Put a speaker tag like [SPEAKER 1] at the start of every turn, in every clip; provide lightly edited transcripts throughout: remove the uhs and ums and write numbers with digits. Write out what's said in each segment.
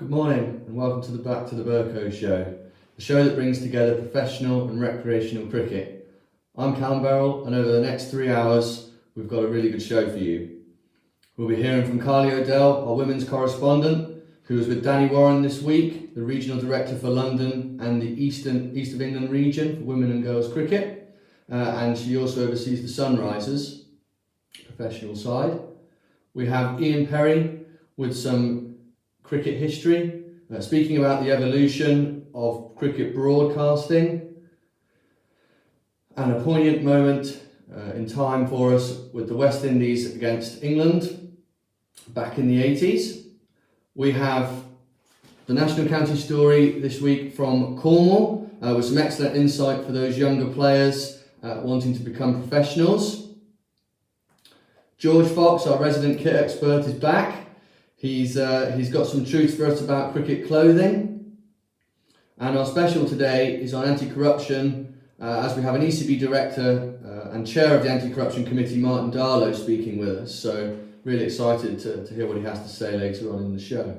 [SPEAKER 1] Good morning and welcome to the Berrco Show, the show that brings together professional and recreational cricket. I'm Callum Beryl, and over the next 3 hours we've got a really good show for you. We'll be hearing from Carly O'Dell, our women's correspondent, who was with Danny Warren this week, the regional director for London and the East of England region for women and girls cricket, and she also oversees the Sunrisers professional side. We have Ian Perry with some cricket history, speaking about the evolution of cricket broadcasting, and a poignant moment in time for us with the West Indies against England back in the 80s. We have the national county story this week from Cornwall with some excellent insight for those younger players wanting to become professionals. George Fox, our resident kit expert, is back. He's got some truths for us about cricket clothing. And our special today is on anti-corruption, as we have an ECB director and chair of the anti-corruption committee, Martin Darlow, speaking with us. So really excited to hear what he has to say later on in the show.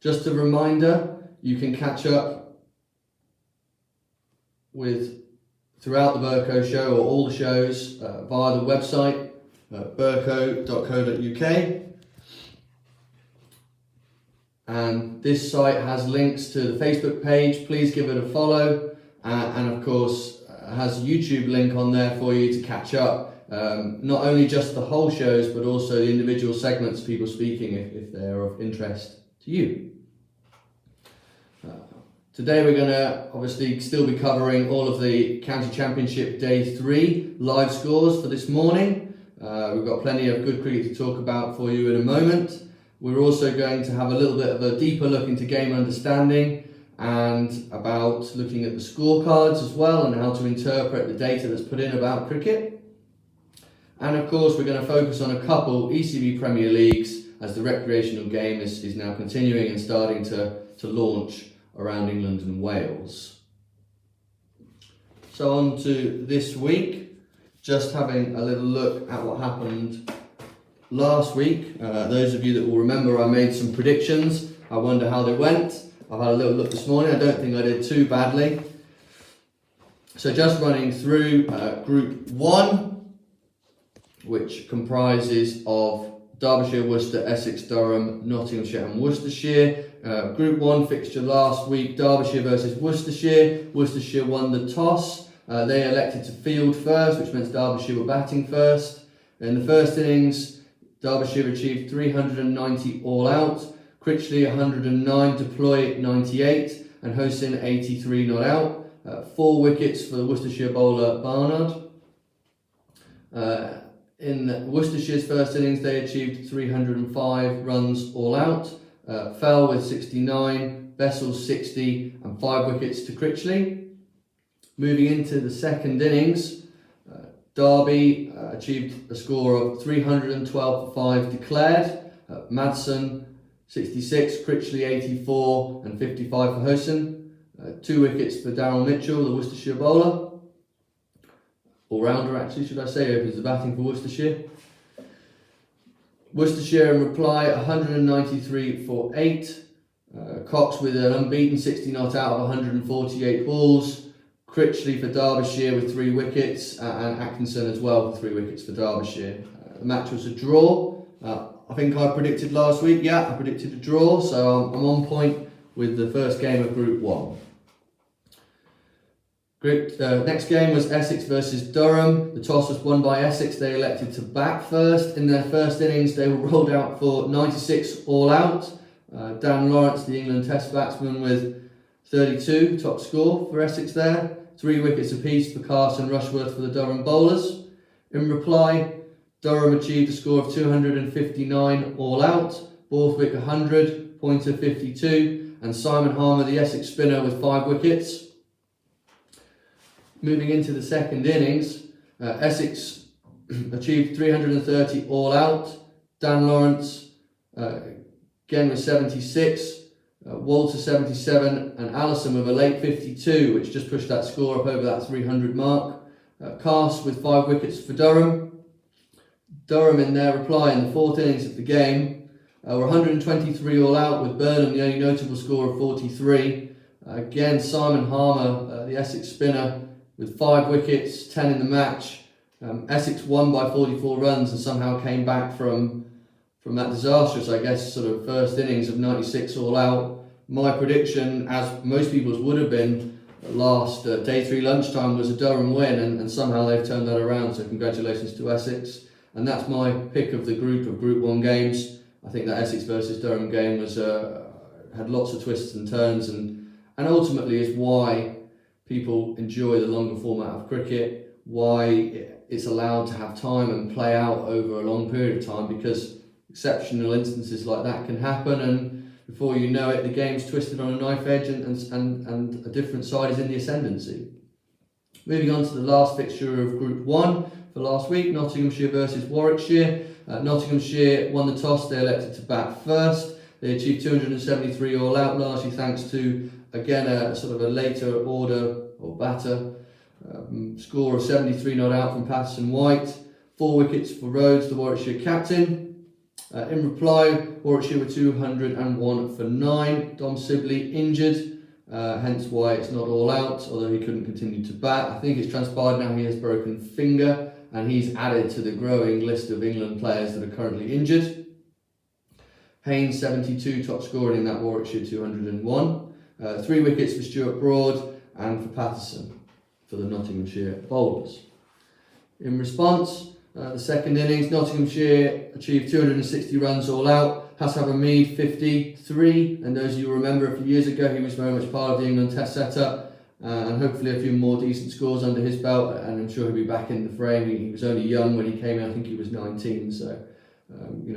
[SPEAKER 1] Just a reminder, you can catch up throughout the Berrco Show, or all the shows, via the website, berrco.co.uk, and this site has links to the Facebook page. Please give it a follow, and of course has a YouTube link on there for you to catch up, not only just the whole shows but also the individual segments, people speaking, if they're of interest to you. Today we're going to obviously still be covering all of the County Championship Day 3 live scores for this morning. We've got plenty of good cricket to talk about for you in a moment. We're also going to have a little bit of a deeper look into game understanding and about looking at the scorecards as well and how to interpret the data that's put in about cricket. And of course we're going to focus on a couple ECB Premier Leagues as the recreational game is now continuing and starting to launch around England and Wales. So on to this week. Just having a little look at what happened last week. Those of you that will remember, I made some predictions. I wonder how they went. I've had a little look this morning. I don't think I did too badly. So just running through Group 1, which comprises of Derbyshire, Worcester, Essex, Durham, Nottinghamshire and Worcestershire. Group 1 fixture last week, Derbyshire versus Worcestershire. Worcestershire won the toss. They elected to field first, which meant Derbyshire were batting first. In the first innings, Derbyshire achieved 390 all out, Critchley 109, Deploy 98, and Hosin 83 not out. 4 wickets for the Worcestershire bowler Barnard. In Worcestershire's first innings, they achieved 305 runs all out. Fell with 69, Bessels 60, and 5 wickets to Critchley. Moving into the second innings, Derby achieved a score of 312 for 5 declared. Madsen 66, Critchley 84 and 55 for Hosen. 2 wickets for Darryl Mitchell, the Worcestershire bowler. All-rounder actually, should I say, opens the batting for Worcestershire. Worcestershire in reply 193 for 8. Cox with an unbeaten 60 not out of 148 balls. Critchley for Derbyshire with 3 wickets, and Atkinson as well for 3 wickets for Derbyshire. The match was a draw. I think I predicted last week, I predicted a draw, so I'm on point with the first game of Group 1. Next game was Essex versus Durham. The toss was won by Essex. They elected to bat first. In their first innings, they were rolled out for 96 all out. Dan Lawrence, the England Test batsman, with 32, top score for Essex there. 3 wickets apiece for Carson Rushworth for the Durham bowlers. In reply, Durham achieved a score of 259 all out, Borthwick 100, Pointer 52, and Simon Harmer, the Essex spinner, with 5 wickets. Moving into the second innings, Essex achieved 330 all out. Dan Lawrence again with 76, Walter 77, and Allison with a late 52, which just pushed that score up over that 300 mark. Cast with 5 wickets for Durham. Durham in their reply in the 4th innings of the game We're 123 all out, with Burnham the only notable score of 43. Again, Simon Harmer, the Essex spinner, with 5 wickets, 10 in the match. Essex won by 44 runs and somehow came back from that disastrous, I guess, sort of first innings of 96 all out. My prediction, as most people's would have been last day 3 lunchtime, was a Durham win, and somehow they've turned that around, so congratulations to Essex. And that's my pick of the Group 1 games. I think that Essex versus Durham game was had lots of twists and turns, and ultimately is why people enjoy the longer format of cricket, why it's allowed to have time and play out over a long period of time, because exceptional instances like that can happen, and before you know it, the game's twisted on a knife edge, and a different side is in the ascendancy. Moving on to the last fixture of Group 1 for last week, Nottinghamshire versus Warwickshire. Nottinghamshire won the toss, they elected to bat first. They achieved 273 all out, largely thanks to, again, a sort of a later order or batter. Score of 73 not out from Patterson White. 4 wickets for Rhodes, the Warwickshire captain. In reply, Warwickshire were 201 for 9. Dom Sibley injured, hence why it's not all out, although he couldn't continue to bat. I think it's transpired now he has broken finger, and he's added to the growing list of England players that are currently injured. Haynes 72, top scoring in that Warwickshire 201. 3 wickets for Stuart Broad and for Patterson for the Nottinghamshire bowlers. In response, the second innings, Nottinghamshire achieved 260 runs all out. Hassan Hamid 53, and those you remember a few years ago, he was very much part of the England Test setup, and hopefully a few more decent scores under his belt, and I'm sure he'll be back in the frame. He was only young when he came in, I think he was 19, so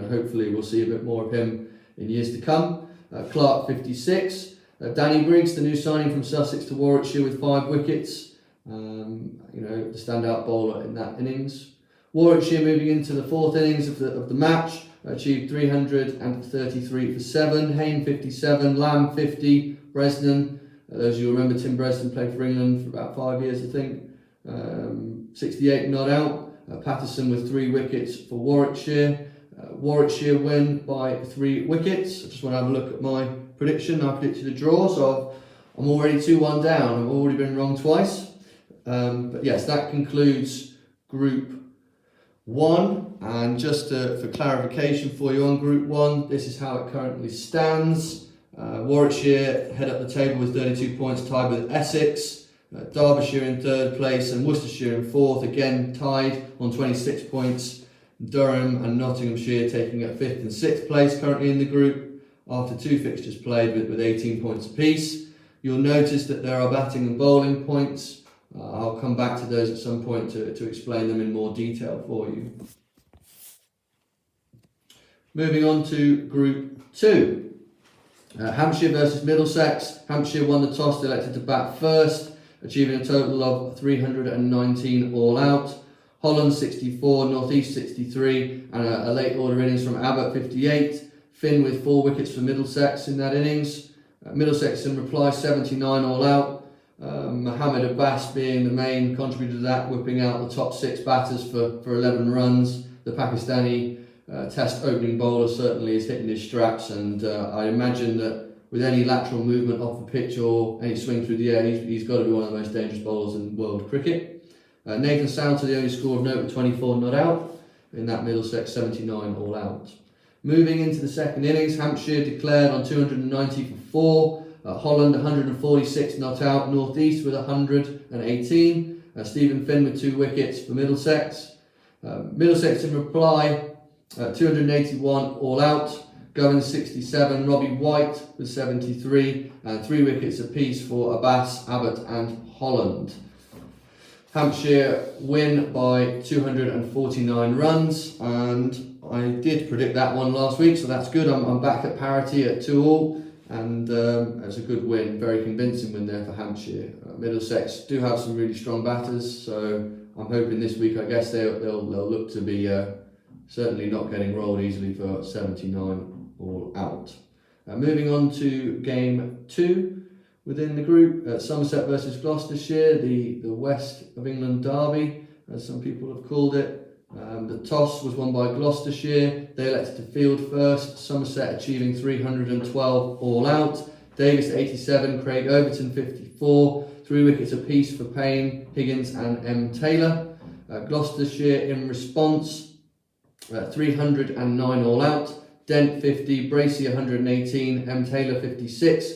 [SPEAKER 1] hopefully we'll see a bit more of him in years to come. Clark 56. Danny Briggs, the new signing from Sussex to Warwickshire, with 5 wickets. The standout bowler in that innings. Warwickshire moving into the 4th innings of the match, achieved 333 for 7. Hayne 57, Lamb 50, Bresnan. Those you remember, Tim Bresnan played for England for about 5 years, I think. 68 not out. Patterson with 3 wickets for Warwickshire. Warwickshire win by 3 wickets. I just want to have a look at my prediction. I predicted a draw, so I'm already 2-1 down. I've already been wrong twice. But yes, that concludes Group 1. And just for clarification for you on Group 1, this is how it currently stands. Warwickshire head up the table with 32 points, tied with Essex. Derbyshire in 3rd place and Worcestershire in 4th, again tied on 26 points. Durham and Nottinghamshire taking up 5th and 6th place currently in the group after 2 fixtures played with 18 points apiece. You'll notice that there are batting and bowling points. I'll come back to those at some point to explain them in more detail for you. Moving on to Group 2. Hampshire versus Middlesex. Hampshire won the toss, they elected to bat first, achieving a total of 319 all out. Holland 64, North East 63, and a late order innings from Abbott 58. Finn with 4 wickets for Middlesex in that innings. Middlesex in reply 79 all out. Mohammed Abbas being the main contributor to that, whipping out the top 6 batters for 11 runs. The Pakistani Test opening bowler certainly is hitting his straps, and I imagine that with any lateral movement off the pitch or any swing through the air, he's got to be one of the most dangerous bowlers in world cricket. Nathan Sounter, the only score of note, with 24 not out in that Middlesex 79 all out. Moving into the second innings, Hampshire declared on 290 for 4. Holland 146 not out. North East with 118. Stephen Finn with 2 wickets for Middlesex. Middlesex in reply 281 all out. Govan 67. Robbie White with 73 and 3 wickets apiece for Abbas, Abbott and Holland. Hampshire win by 249 runs, and I did predict that one last week, so that's good. I'm back at parity at 2-all, and it's a good win, very convincing win there for Hampshire. Middlesex do have some really strong batters, so I'm hoping this week, I guess they'll look to be certainly not getting rolled easily for 79 all out. Moving on to game 2. Within the group, Somerset versus Gloucestershire, the West of England derby, as some people have called it. The toss was won by Gloucestershire. They elected to field first. Somerset achieving 312 all out. Davis 87, Craig Overton 54. 3 wickets apiece for Payne, Higgins and M. Taylor. Gloucestershire in response, 309 all out. Dent 50, Bracey 118, M. Taylor 56.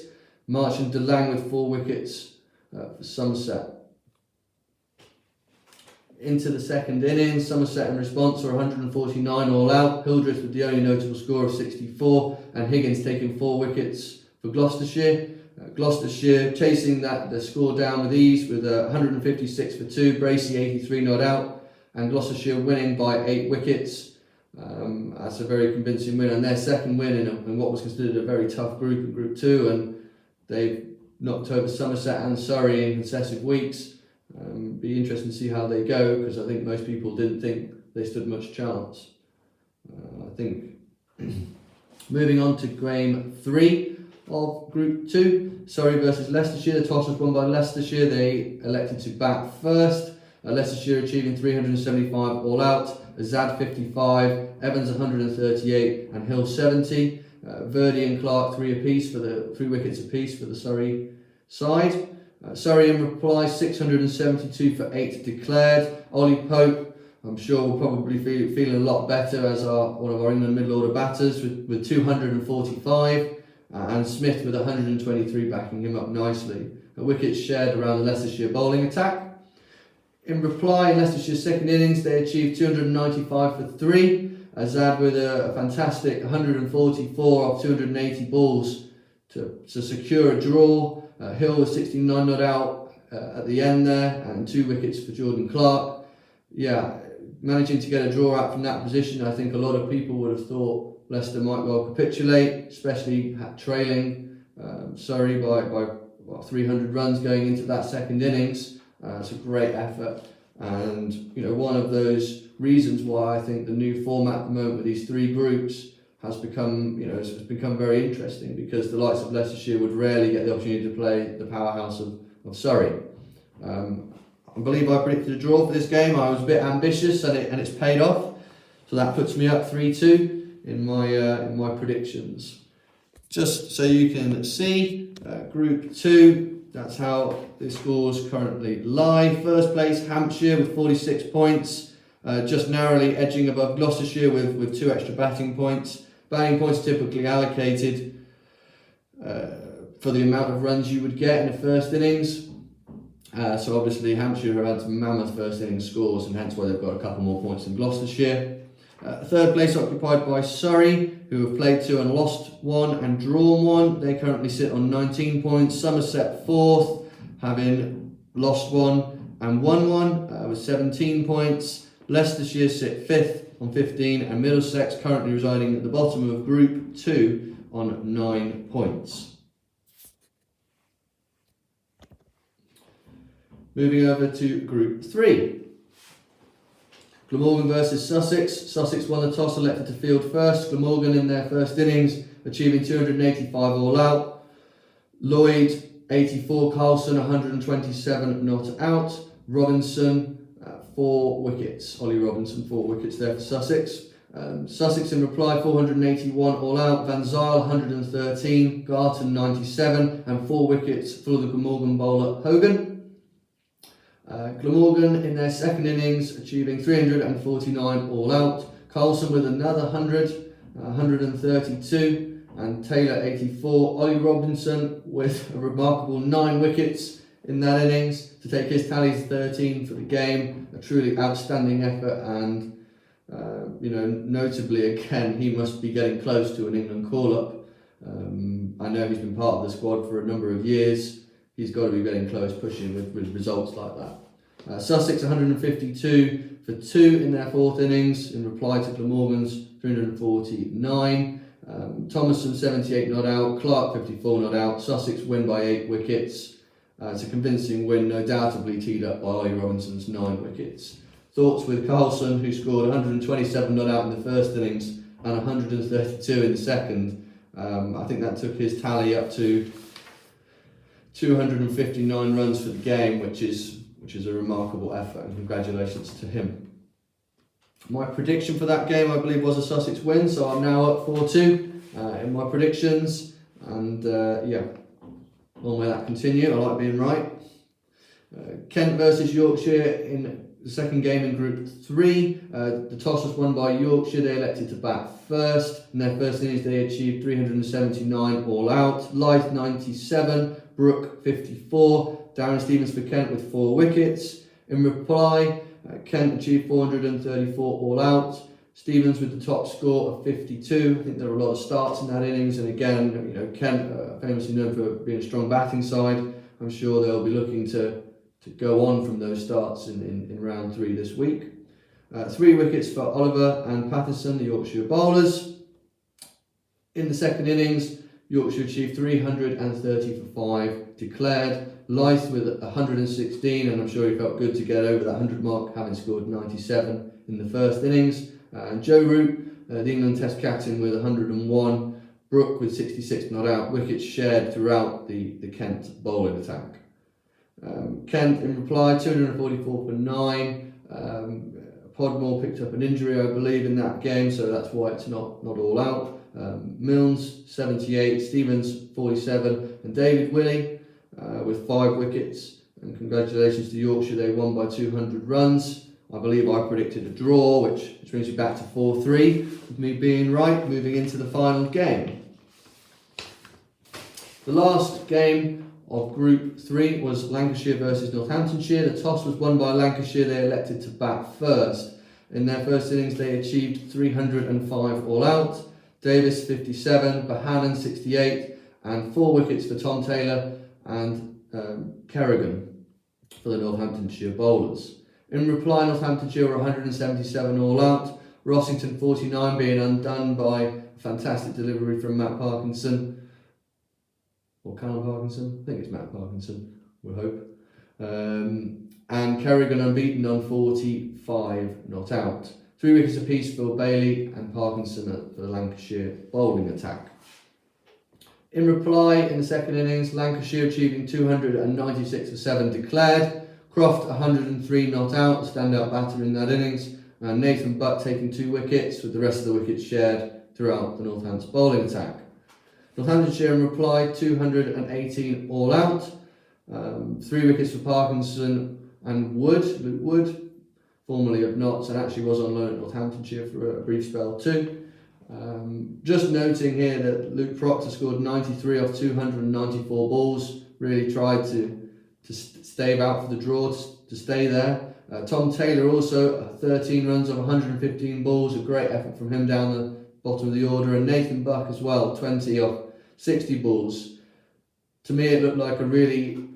[SPEAKER 1] March and DeLang with 4 wickets for Somerset. Into the second innings, Somerset in response were 149 all out. Hildreth with the only notable score of 64, and Higgins taking 4 wickets for Gloucestershire. Gloucestershire chasing the score down with ease with 156 for 2, Bracey 83 not out, and Gloucestershire winning by 8 wickets. That's a very convincing win, and their second win in what was considered a very tough group in Group 2, and they've knocked over Somerset and Surrey in successive weeks. Be interesting to see how they go, because I think most people didn't think they stood much chance. I think moving on to Game 3 of Group 2, Surrey versus Leicestershire. The toss was won by Leicestershire. They elected to bat first. Leicestershire achieving 375 all out. Azad 55, Evans 138, and Hill 70. Verdi and Clark 3 wickets apiece for the Surrey side. Surrey in reply, 672 for 8 declared. Ollie Pope, I'm sure, will probably feeling a lot better as one of our England middle order batters with 245, and Smith with 123 backing him up nicely. Wickets shared around the Leicestershire bowling attack. In reply, in Leicestershire's second innings, they achieved 295 for 3. Azad with a fantastic 144 off 280 balls to secure a draw. Hill was 69 not out at the end there, and 2 wickets for Jordan Clark. Yeah, managing to get a draw out from that position, I think a lot of people would have thought Leicester might well capitulate, especially trailing Surrey by 300 runs going into that second innings. It's a great effort, and one of those reasons why I think the new format at the moment with these 3 groups has become very interesting, because the likes of Leicestershire would rarely get the opportunity to play the powerhouse of Surrey. I believe I predicted a draw for this game. I was a bit ambitious, and it's paid off. So that puts me up 3-2 in my predictions. Just so you can see, Group 2. That's how the scores currently lie. First place, Hampshire with 46 points, just narrowly edging above Gloucestershire with 2 extra batting points. Batting points typically allocated for the amount of runs you would get in the first innings. So obviously Hampshire have had some mammoth first innings scores, and hence why they've got a couple more points than Gloucestershire. Third place occupied by Surrey, who have played 2 and lost 1 and drawn 1. They currently sit on 19 points. Somerset 4th, having lost 1 and won 1 with 17 points. Leicestershire sit 5th on 15, and Middlesex currently residing at the bottom of Group 2 on 9 points. Moving over to Group 3. Glamorgan versus Sussex. Sussex won the toss, elected to field first. Glamorgan in their first innings achieving 285 all out. Lloyd 84, Carlson 127 not out. Robinson 4 wickets. Ollie Robinson 4 wickets there for Sussex. Sussex in reply 481 all out. Van Zyl 113, Garton 97, and 4 wickets for the Glamorgan bowler Hogan. Glamorgan in their second innings achieving 349 all out. Carlson with another 132, and Taylor 84. Ollie Robinson with a remarkable 9 wickets in that innings to take his tally to 13 for the game. A truly outstanding effort, and notably again, he must be getting close to an England call-up. I know he's been part of the squad for a number of years. He's got to be getting close, pushing with results like that. Sussex 152 for 2 in their 4th innings in reply to Glamorgan's 349. Thomason 78 not out, Clark 54 not out. Sussex win by 8 wickets. It's a convincing win, no doubtably teed up by Ollie Robinson's 9 wickets. Thoughts with Carlson, who scored 127 not out in the first innings and 132 in the second. I think that took his tally up to 259 runs for the game, which is a remarkable effort, and congratulations to him. My prediction for that game, I believe, was a Sussex win, so I'm now up 4-2 in my predictions. And yeah, long may that continue. I like being right. Kent versus Yorkshire in the second game in Group 3. The toss was won by Yorkshire. They elected to bat first. In their first innings, they achieved 379 all out. Lyth 97, Brook 54. Darren Stevens for Kent with 4 wickets. In reply, Kent achieved 434 all out. Stevens with the top score of 52. I think there were a lot of starts in that innings, and again, Kent famously known for being a strong batting side. I'm sure they'll be looking to go on from those starts in round 3 this week. 3 wickets for Oliver and Patterson, the Yorkshire bowlers. In the second innings, Yorkshire achieved 330 for 5 declared. Lyth with 116, and I'm sure he felt good to get over that 100 mark, having scored 97 in the first innings. And Joe Root, the England Test captain, with 101. Brook with 66 not out. Wickets shared throughout the Kent bowling attack. Kent in reply, 244 for 9. Podmore picked up an injury, I believe, in that game, so that's why it's not all out. Milnes 78, Stevens 47, and David Willey with 5 wickets. And congratulations to Yorkshire, they won by 200 runs. I believe I predicted a draw, which brings me back to 4-3, with me being right, moving into the final game. The last game of Group 3 was Lancashire versus Northamptonshire. The toss was won by Lancashire. They elected to bat first. In their first innings, they achieved 305 all out. Davis 57, Bohannon 68, and 4 wickets for Tom Taylor and Kerrigan for the Northamptonshire bowlers. In reply, Northamptonshire were 177 all out. Rossington 49 being undone by a fantastic delivery from Matt Parkinson. Or Callum Parkinson? I think it's Matt Parkinson, we'll hope. And Kerrigan unbeaten on 45 not out. 3 wickets apiece for Bailey and Parkinson for the Lancashire bowling attack. In reply, in the second innings, Lancashire achieving 296 for 7 declared. Croft 103 not out, standout batter in that innings. And Nathan Butt taking 2 wickets, with the rest of the wickets shared throughout the Northants bowling attack. Northamptonshire in reply, 218 all out. 3 wickets for Parkinson and Luke Wood, formerly of Notts, and actually was on loan at Northamptonshire for a brief spell too. Just noting here that Luke Proctor scored 93 off 294 balls, really tried to stave out for the draw, to stay there. Tom Taylor also 13 runs of 115 balls, a great effort from him down the bottom of the order, and Nathan Buck as well, 20 off 60 balls. To me, it looked like a really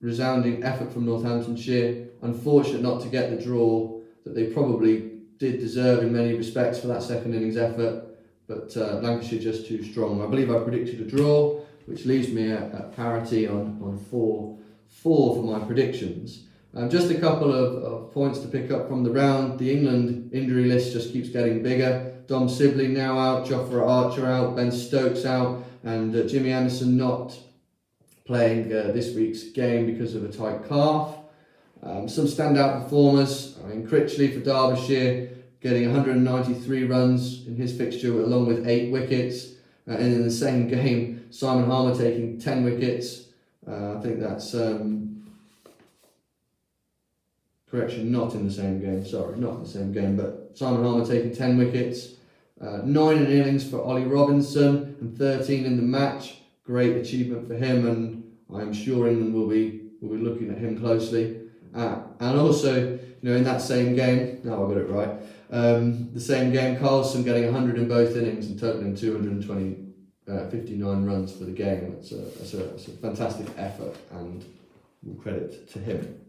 [SPEAKER 1] resounding effort from Northamptonshire. Unfortunate not to get the draw that they probably did deserve in many respects for that second innings effort, but Lancashire just too strong. I believe I predicted a draw, which leaves me at parity on 4 for my predictions. Just a couple of points to pick up from the round. The England injury list just keeps getting bigger. Dom Sibley now out, Jofra Archer out, Ben Stokes out, and Jimmy Anderson not playing this week's game because of a tight calf. Some standout performers. Critchley for Derbyshire getting 193 runs in his fixture along with 8 wickets. And in the same game, Simon Harmer taking 10 wickets. I think that's... correction, not in the same game, sorry, not in the same game, but Simon Harmer taking 10 wickets. 9 in innings for Ollie Robinson and 13 in the match. Great achievement for him, and I'm sure England will be looking at him closely. And also, in that same game, no, I got it right. The same game, Carlson getting 100 in both innings and totaling 59 runs for the game. It's a fantastic effort, and all credit to him.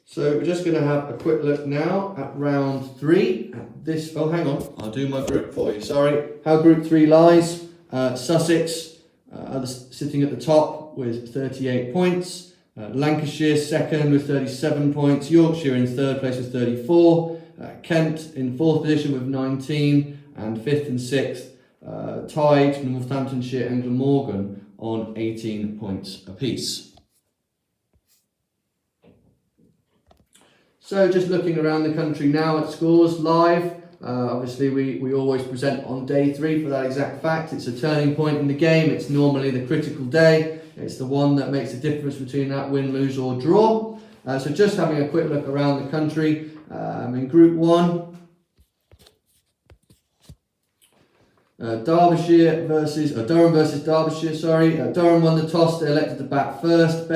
[SPEAKER 1] So we're just going to have a quick look now at round 3. Oh, hang on, I'll do my group for you. Sorry. How Group 3 lies. Sussex sitting at the top with 38 points. Lancashire second with 37 points. Yorkshire in third place with 34. Kent in fourth position with 19. And fifth and sixth tied Northamptonshire and Glamorgan on 18 points apiece. So just looking around the country now at scores live. Obviously we always present on day 3 for that exact fact. It's a turning point in the game. It's normally the critical day. It's the one that makes the difference between that win, lose or draw. So just having a quick look around the country. In Group 1, Durham versus Derbyshire, Durham won the toss, they elected to bat first.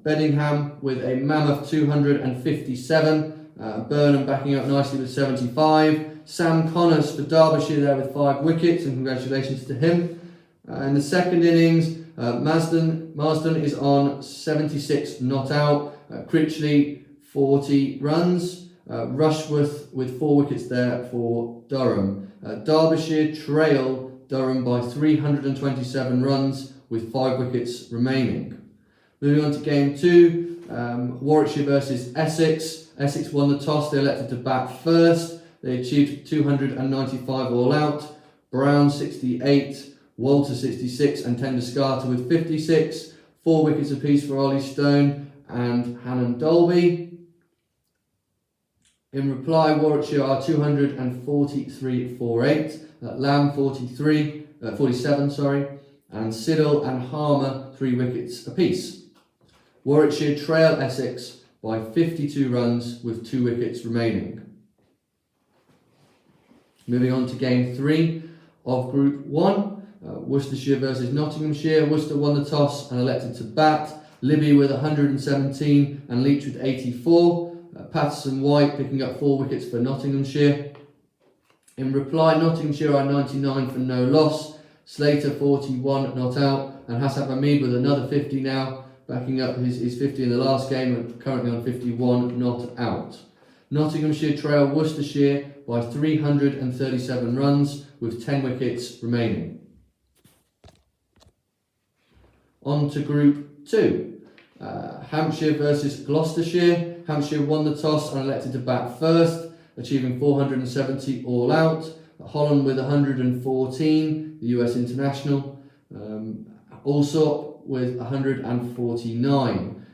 [SPEAKER 1] Beddingham with a mammoth 257. Burnham backing up nicely with 75. Sam Connors for Derbyshire there with 5 wickets, and congratulations to him. In the second innings, Marsden is on 76 not out. Critchley 40 runs. Rushworth with 4 wickets there for Durham. Derbyshire trail Durham by 327 runs with 5 wickets remaining. Moving on to game 2, Warwickshire versus Essex. Essex won the toss, they elected to bat first. They achieved 295 all out. Brown 68, Walter 66 and Tenduscarter with 56. 4 wickets apiece for Ollie Stone and Hannon Dolby. In reply, Warwickshire are 243 for 8. Lamb 47, and Siddle and Harmer 3 wickets apiece. Warwickshire trail Essex by 52 runs with 2 wickets remaining. Moving on to game 3 of Group 1, Worcestershire versus Nottinghamshire. Worcester won the toss and elected to bat. Libby with 117 and Leach with 84. Patterson White picking up 4 wickets for Nottinghamshire. In reply, Nottinghamshire are 99 for no loss. Slater 41 not out, and Hassab Hamid with another 50 now, backing up his 50 in the last game, and currently on 51 not out. Nottinghamshire trail Worcestershire by 337 runs with 10 wickets remaining. On to Group 2. Hampshire versus Gloucestershire. Hampshire won the toss and elected to bat first, achieving 470 all out. Holland with 114, the US international. Alsop with 149.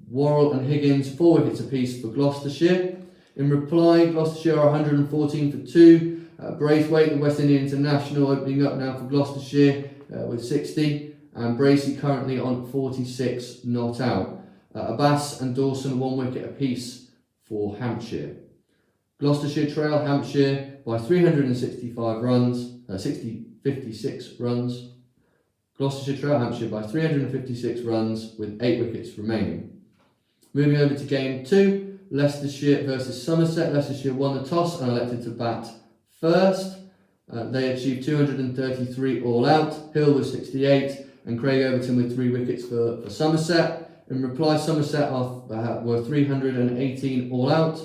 [SPEAKER 1] Worrell and Higgins 4 wickets apiece for Gloucestershire. In reply, Gloucestershire are 114 for 2. Braithwaite, the West Indian international, opening up now for Gloucestershire with 60. And Bracey currently on 46 not out. Abbas and Dawson 1 wicket apiece for Hampshire. Gloucestershire trail Hampshire by 365 runs, 56 runs. Gloucestershire trail Hampshire by 356 runs with 8 wickets remaining. Moving over to game 2, Leicestershire versus Somerset. Leicestershire won the toss and elected to bat first. They achieved 233 all out. Hill with 68 and Craig Overton with 3 wickets for Somerset. In reply, Somerset were 318 all out.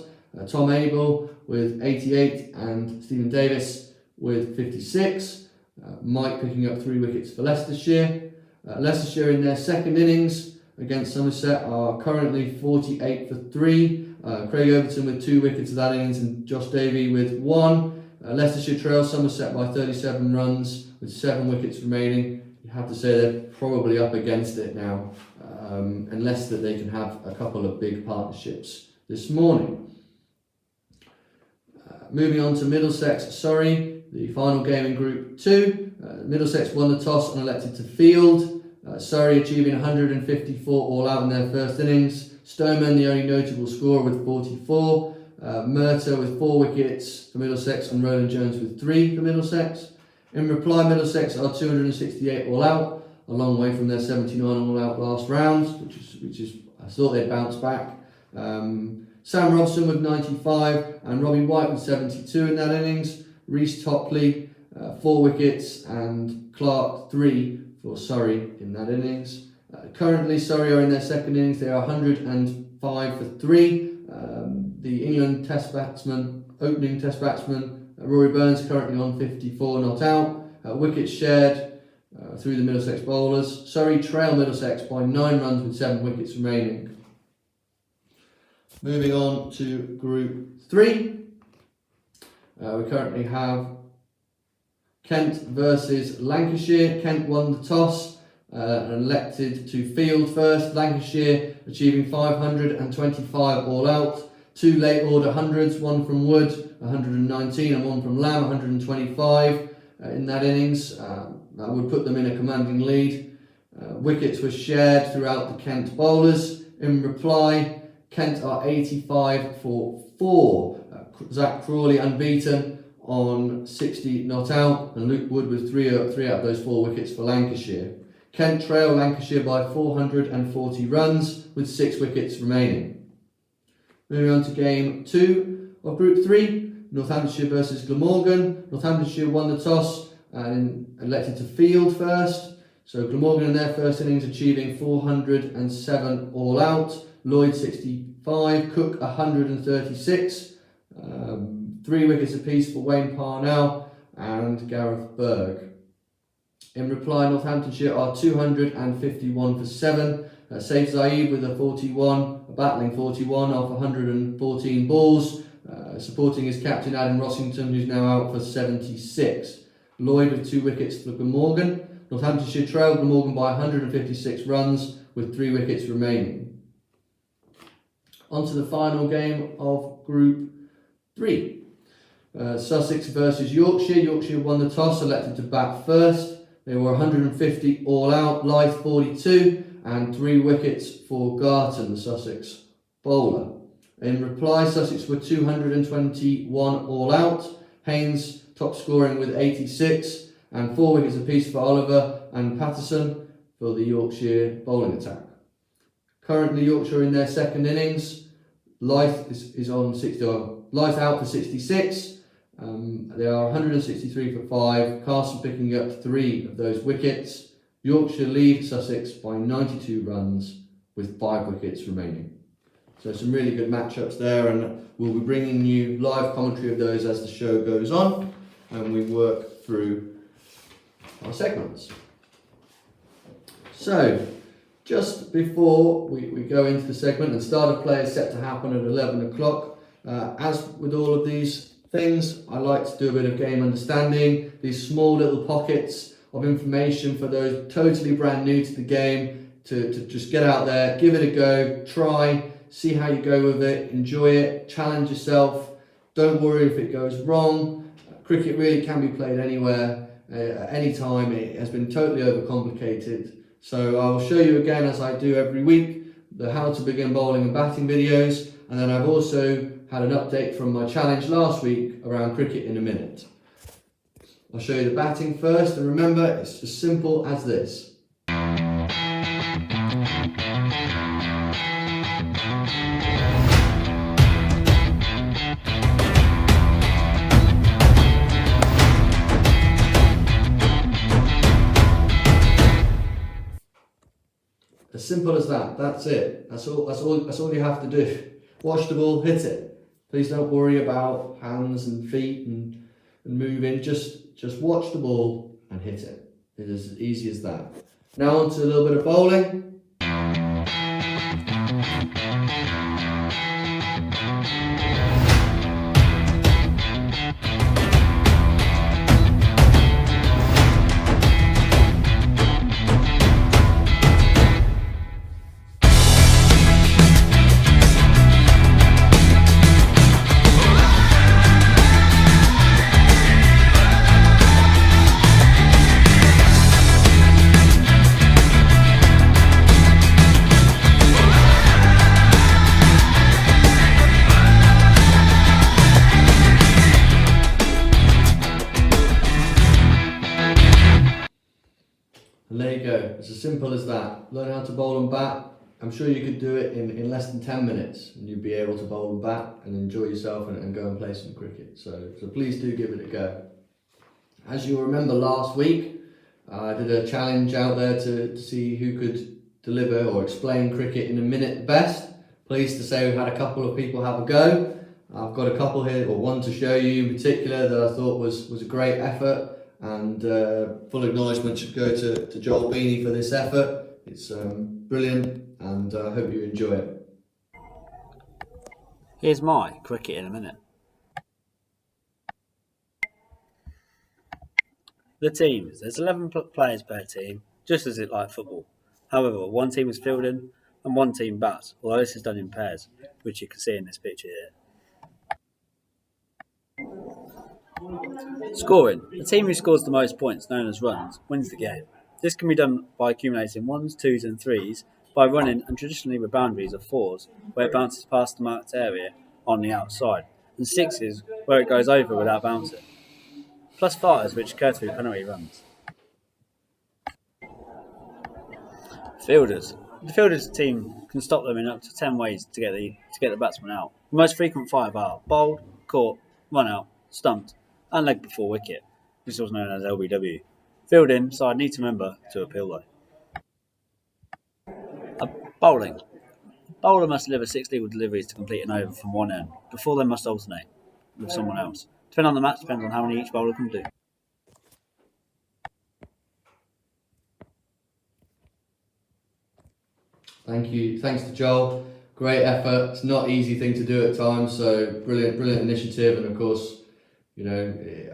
[SPEAKER 1] Tom Abel with 88 and Stephen Davis with 56. Mike picking up 3 wickets for Leicestershire. Leicestershire in their second innings against Somerset are currently 48 for 3. Craig Overton with 2 wickets of that innings and Josh Davey with 1. Leicestershire trails Somerset by 37 runs with 7 wickets remaining. You have to say they're probably up against it now, unless that they can have a couple of big partnerships this morning. Moving on to Middlesex, Surrey, the final game in Group 2. Middlesex won the toss and elected to field. Surrey achieving 154 all out in their first innings. Stoneman, the only notable scorer, with 44. Murtagh with 4 wickets for Middlesex and Roland Jones with 3 for Middlesex. In reply, Middlesex are 268 all out, a long way from their 79 all out last round, which is I thought they'd bounce back. Sam Robson with 95 and Robbie White with 72 in that innings. Reece Topley 4 wickets and Clark 3 for Surrey in that innings. Currently, Surrey are in their second innings. They are 105 for 3. The England opening test batsman, Rory Burns, currently on 54 not out. Wickets shared through the Middlesex bowlers. Surrey trail Middlesex by 9 runs with 7 wickets remaining. Moving on to Group 3. We currently have Kent versus Lancashire. Kent won the toss and elected to field first. Lancashire achieving 525 all out. 2 late order hundreds, one from Wood 119 and one from Lamb 125 in that innings. That would put them in a commanding lead. Wickets were shared throughout the Kent bowlers. In reply, Kent are 85 for 4. Zach Crawley unbeaten on 60 not out, and Luke Wood with 3 out of those 4 wickets for Lancashire. Kent trail Lancashire by 440 runs with 6 wickets remaining. Moving on to game 2 of Group 3, Northamptonshire versus Glamorgan. Northamptonshire won the toss and elected to field first. So Glamorgan in their first innings achieving 407 all out. Lloyd 65, Cook 136. 3 wickets apiece for Wayne Parnell and Gareth Berg. In reply, Northamptonshire are 251 for 7. Saif Zaid with a 41, a battling 41 off 114 balls, supporting his captain Adam Rossington, who's now out for 76. Lloyd with 2 wickets for Glamorgan. Northamptonshire trailed Glamorgan by 156 runs with 3 wickets remaining. On to the final game of Group 3. Sussex versus Yorkshire. Yorkshire won the toss, elected to bat first. They were 150 all out, Lyth 42 and 3 wickets for Garton, the Sussex bowler. In reply, Sussex were 221 all out. Haynes top scoring with 86 and 4 wickets apiece for Oliver and Patterson for the Yorkshire bowling attack. Currently, Yorkshire in their second innings. Lyth is on 60. Lyth out for 66. They are 163 for 5. Carson picking up 3 of those wickets. Yorkshire lead Sussex by 92 runs with 5 wickets remaining. So some really good matchups there, and we'll be bringing you live commentary of those as the show goes on and we work through our segments. So just before we go into the segment, and start of play is set to happen at 11 o'clock. As with all of these things, I like to do a bit of game understanding, these small little pockets of information for those totally brand new to the game, to just get out there, give it a go, try, see how you go with it, enjoy it, challenge yourself. Don't worry if it goes wrong. Cricket really can be played anywhere, at any time. It has been totally overcomplicated. So I'll show you again, as I do every week, the how to begin bowling and batting videos, and then I've also had an update from my challenge last week around cricket in a minute. I'll show you the batting first, and remember, it's as simple as this. As simple as that. That's it. That's all you have to do. Watch the ball, hit it. Please don't worry about hands and feet and moving. Just watch the ball and hit it. It is as easy as that. Now on to a little bit of bowling. And there you go, it's as simple as that. Learn how to bowl and bat. I'm sure you could do it in less than 10 minutes, and you'd be able to bowl and bat and enjoy yourself and go and play some cricket. So please do give it a go. As you'll remember, last week I did a challenge out there to see who could deliver or explain cricket in a minute best. Pleased to say we've had a couple of people have a go. I've got a couple here, or one to show you in particular, that I thought was a great effort. And full acknowledgement should go to Joel Beanie for this effort. It's brilliant, and I hope you enjoy it.
[SPEAKER 2] Here's my cricket in a minute. The teams. There's 11 players per team. just as it like football. However, one team is fielding and one team bats, although this is done in pairs, which you can see in this picture here. Scoring. The team who scores the most points, known as runs, wins the game. This can be done by accumulating 1s, 2s and 3s by running and traditionally with boundaries of 4s, where it bounces past the marked area on the outside, and 6s, where it goes over without bouncing, plus 5s, which occur through penalty runs. Fielders. The fielders team can stop them in up to 10 ways to get the batsman out. The most frequent 5 are bowled, caught, run out, stumped, and leg before wicket. This is also known as LBW. Fielding side need to remember to appeal though. Bowling. Bowler must deliver 6 legal deliveries to complete an over from one end. Before they must alternate with someone else. Depending on the match, depends on how many each bowler can do.
[SPEAKER 1] Thank you. Thanks to Joel. Great effort. It's not an easy thing to do at times, so brilliant initiative. And of course,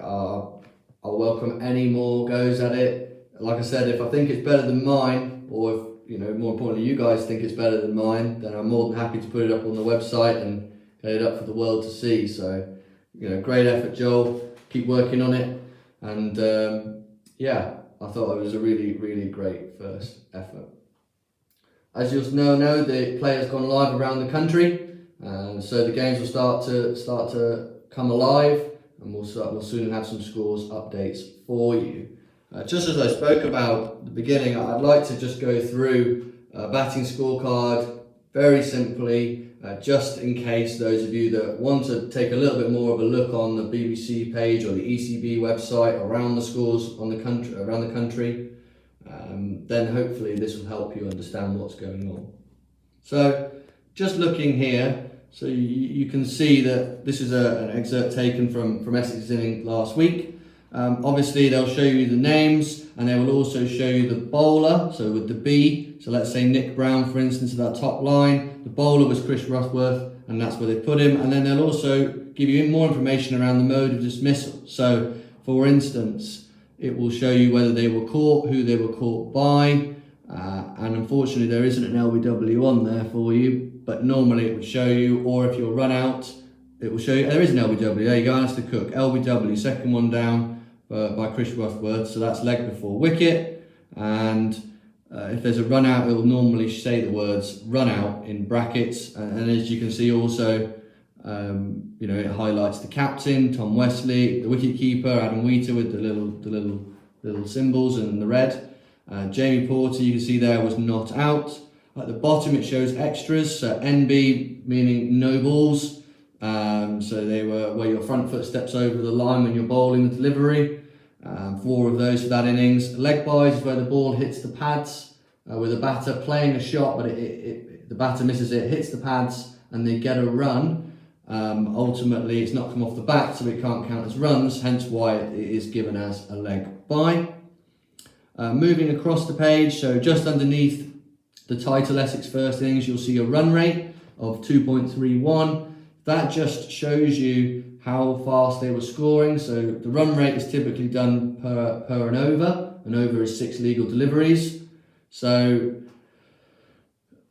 [SPEAKER 1] I'll welcome any more goes at it. Like I said, if I think it's better than mine, or if more importantly, you guys think it's better than mine, then I'm more than happy to put it up on the website and get it up for the world to see. So, great effort, Joel. Keep working on it. And I thought it was a really, really great first effort. As you'll know, the players gone live around the country, so the games will start to come alive, and we'll soon have some scores updates for you. Just as I spoke about at the beginning, I'd like to just go through a batting scorecard very simply, just in case those of you that want to take a little bit more of a look on the BBC page or the ECB website around the scores around the country. Then hopefully this will help you understand what's going on. So just looking here, so you can see that this is an excerpt taken from Essex's inning last week. Obviously they'll show you the names, and they will also show you the bowler, so with the B. So let's say Nick Brown, for instance, at that top line. The bowler was Chris Ruthworth, and that's where they put him. And then they'll also give you more information around the mode of dismissal. So for instance, it will show you whether they were caught, who they were caught by, and unfortunately there isn't an LBW on there for you, but normally it would show you, or if you're run out, it will show you, there is an LBW, there you go, Alistair Cook, LBW, second one down by Chris Ruthworth, so that's leg before wicket, and if there's a run out, it will normally say the words run out in brackets, and as you can see also, it highlights the captain, Tom Wesley, the wicketkeeper, Adam Wheater with the little symbols and the red. Jamie Porter, you can see there, was not out. At the bottom it shows extras, so NB meaning no balls. So they were where your front foot steps over the line when you're bowling the delivery. 4 of those for that innings. Leg byes is where the ball hits the pads with a batter playing a shot, but the batter misses it, hits the pads, and they get a run. Ultimately, it's not come off the bat, so it can't count as runs, hence why it is given as a leg bye. Moving across the page, so just underneath the title Essex first innings, you'll see a run rate of 2.31. That just shows you how fast they were scoring. So the run rate is typically done per an over. An over is 6 legal deliveries. So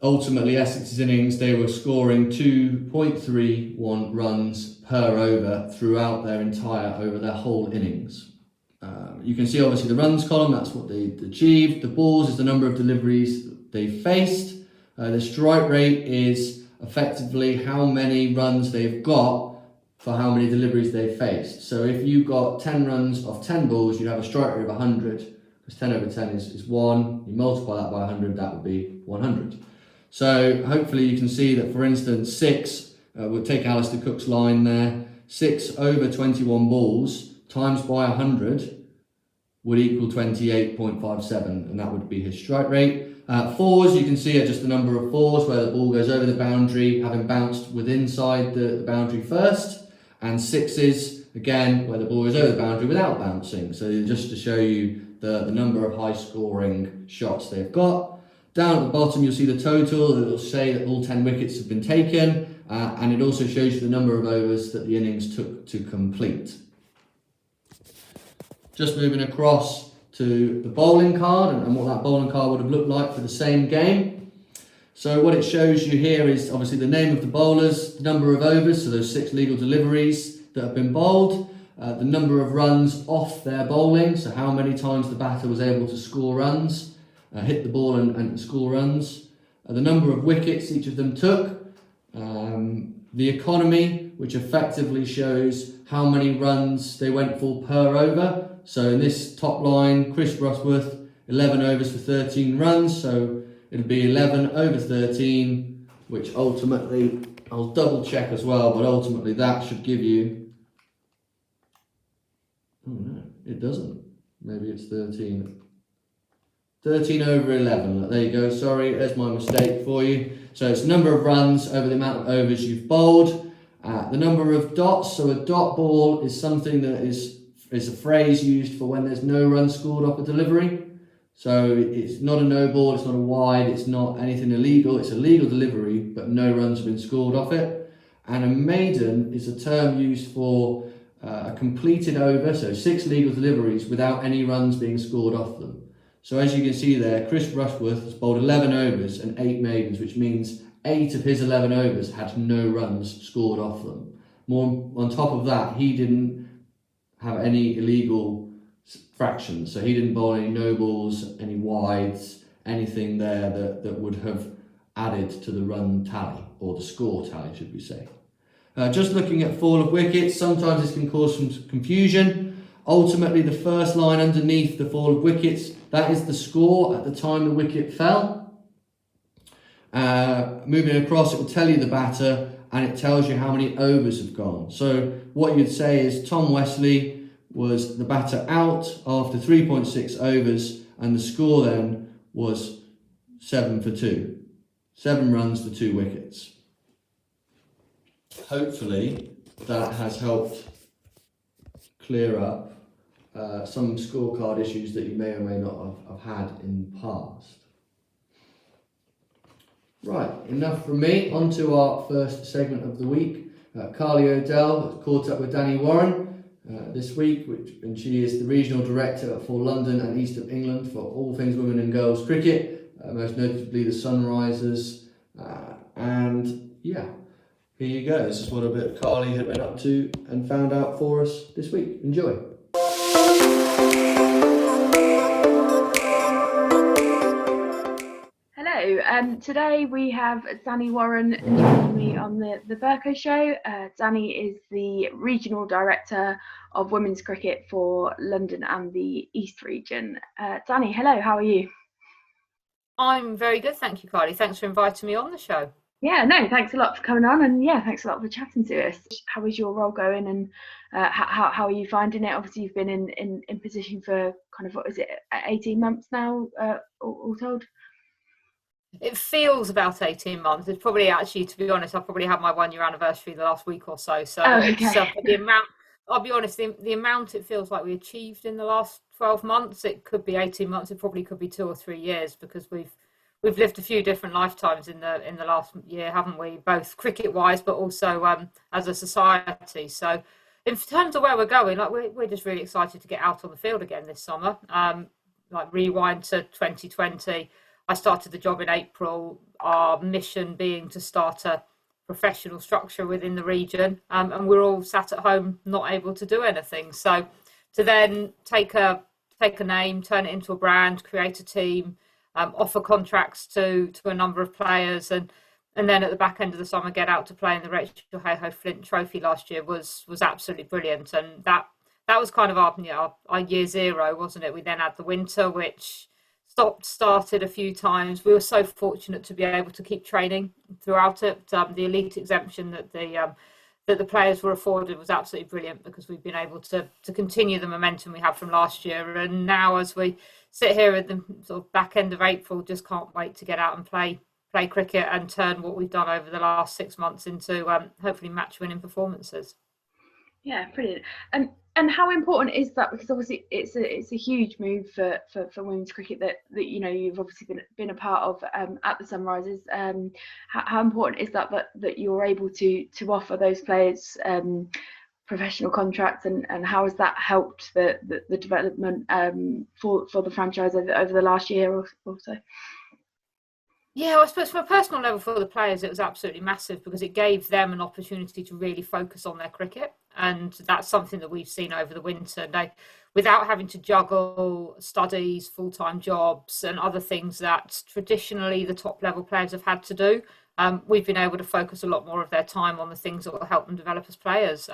[SPEAKER 1] ultimately, Essex's innings, they were scoring 2.31 runs per over throughout over their whole innings. You can see obviously the runs column, that's what they achieved. The balls is the number of deliveries they faced. The strike rate is effectively how many runs they've got for how many deliveries they faced. So if you got 10 runs off 10 balls, you'd have a strike rate of 100, because 10 over 10 is 1. You multiply that by 100, that would be 100. So hopefully you can see that, for instance, 6, we'll take Alistair Cook's line there, 6 over 21 balls times by 100 would equal 28.57, and that would be his strike rate. 4s, you can see are just the number of 4s where the ball goes over the boundary, having bounced inside the boundary first, and 6s, again, where the ball goes over the boundary without bouncing. So just to show you the number of high-scoring shots they've got. Down at the bottom, you'll see the total. It'll say that all 10 wickets have been taken, and it also shows you the number of overs that the innings took to complete. Just moving across to the bowling card and what that bowling card would have looked like for the same game. So what it shows you here is obviously the name of the bowlers, the number of overs, so those 6 legal deliveries that have been bowled, the number of runs off their bowling, so how many times the batter was able to score runs, hit the ball and score runs, the number of wickets each of them took, the economy, which effectively shows how many runs they went for per over. So in this top line, Chris Brusworth, 11 overs for 13 runs, so it'll be 11 over 13, which ultimately, I'll double check as well, but ultimately that should give you, oh no, it doesn't, maybe it's 13. 13 over 11, there you go, sorry, there's my mistake for you. So it's the number of runs over the amount of overs you've bowled. The number of dots, so a dot ball is something that is a phrase used for when there's no run scored off a delivery. So it's not a no ball, it's not a wide, it's not anything illegal, it's a legal delivery, but no runs have been scored off it. And a maiden is a term used for a completed over, so 6 legal deliveries without any runs being scored off them. So as you can see there, Chris Rushworth has bowled 11 overs and 8 maidens, which means 8 of his 11 overs had no runs scored off them. More on top of that, he didn't have any illegal fractions, so he didn't bowl any no balls, any wides, anything there that would have added to the run tally, or the score tally, should we say. Just looking at fall of wickets, sometimes this can cause some confusion. Ultimately, the first line underneath the fall of wickets, that is the score at the time the wicket fell. Moving across, it will tell you the batter, and it tells you how many overs have gone. So what you'd say is Tom Wesley was the batter out after 3.6 overs, and the score then was 7 for 2. 7 runs for 2 wickets. Hopefully that has helped clear up some scorecard issues that you may or may not have had in the past. Right, enough from me. On to our first segment of the week. Carly O'Dell caught up with Danny Warren this week, and she is the Regional Director for London and East of England for all things women and girls cricket, most notably the Sunrisers. And yeah, here you go. This is what a bit Carly had been up to and found out for us this week. Enjoy.
[SPEAKER 3] Hello, today we have Danny Warren joining me on the Berrco Show. Danny is the Regional Director of Women's Cricket for London and the East region. Danny, hello, how are you?
[SPEAKER 4] I'm very good, thank you, Carly. Thanks for inviting me on the show.
[SPEAKER 3] Yeah, no, thanks a lot for coming on, and yeah, thanks a lot for chatting to us. How is your role going, and how are you finding it? Obviously, you've been in position for kind of, what is it, 18 months now, all told?
[SPEAKER 4] It feels about 18 months. It's probably, actually, to be honest, I've probably had my 1-year anniversary the last week or so. So it's, the amount, I'll be honest, the amount it feels like we achieved in the last 12 months, it could be 18 months, it probably could be 2 or 3 years, because we've lived a few different lifetimes in the last year, haven't we? Both cricket-wise, but also as a society. So in terms of where we're going, like we're just really excited to get out on the field again this summer. Like rewind to 2020. I started the job in April, our mission being to start a professional structure within the region, and we're all sat at home not able to do anything. So to then take a name, turn it into a brand, create a team, offer contracts to a number of players, and then at the back end of the summer get out to play in the Rachel Hayhoe Flint Trophy last year was absolutely brilliant. And that was kind of our year zero, wasn't it? We then had the winter, which started a few times. We were so fortunate to be able to keep training throughout it. The elite exemption that the players were afforded was absolutely brilliant, because we've been able to continue the momentum we had from last year. And now, as we sit here at the sort of back end of April, just can't wait to get out and play cricket and turn what we've done over the last 6 months into hopefully match winning performances.
[SPEAKER 3] Yeah, brilliant. And how important is that? Because obviously it's a huge move for women's cricket that you've obviously been a part of at the Sunrisers. How important is that you're able to offer those players professional contracts, and how has that helped the development for the franchise over the last year or so?
[SPEAKER 4] Yeah, well, I suppose from a personal level for the players, it was absolutely massive because it gave them an opportunity to really focus on their cricket. And that's something that we've seen over the winter. Without having to juggle studies, full-time jobs and other things that traditionally the top level players have had to do, we've been able to focus a lot more of their time on the things that will help them develop as players,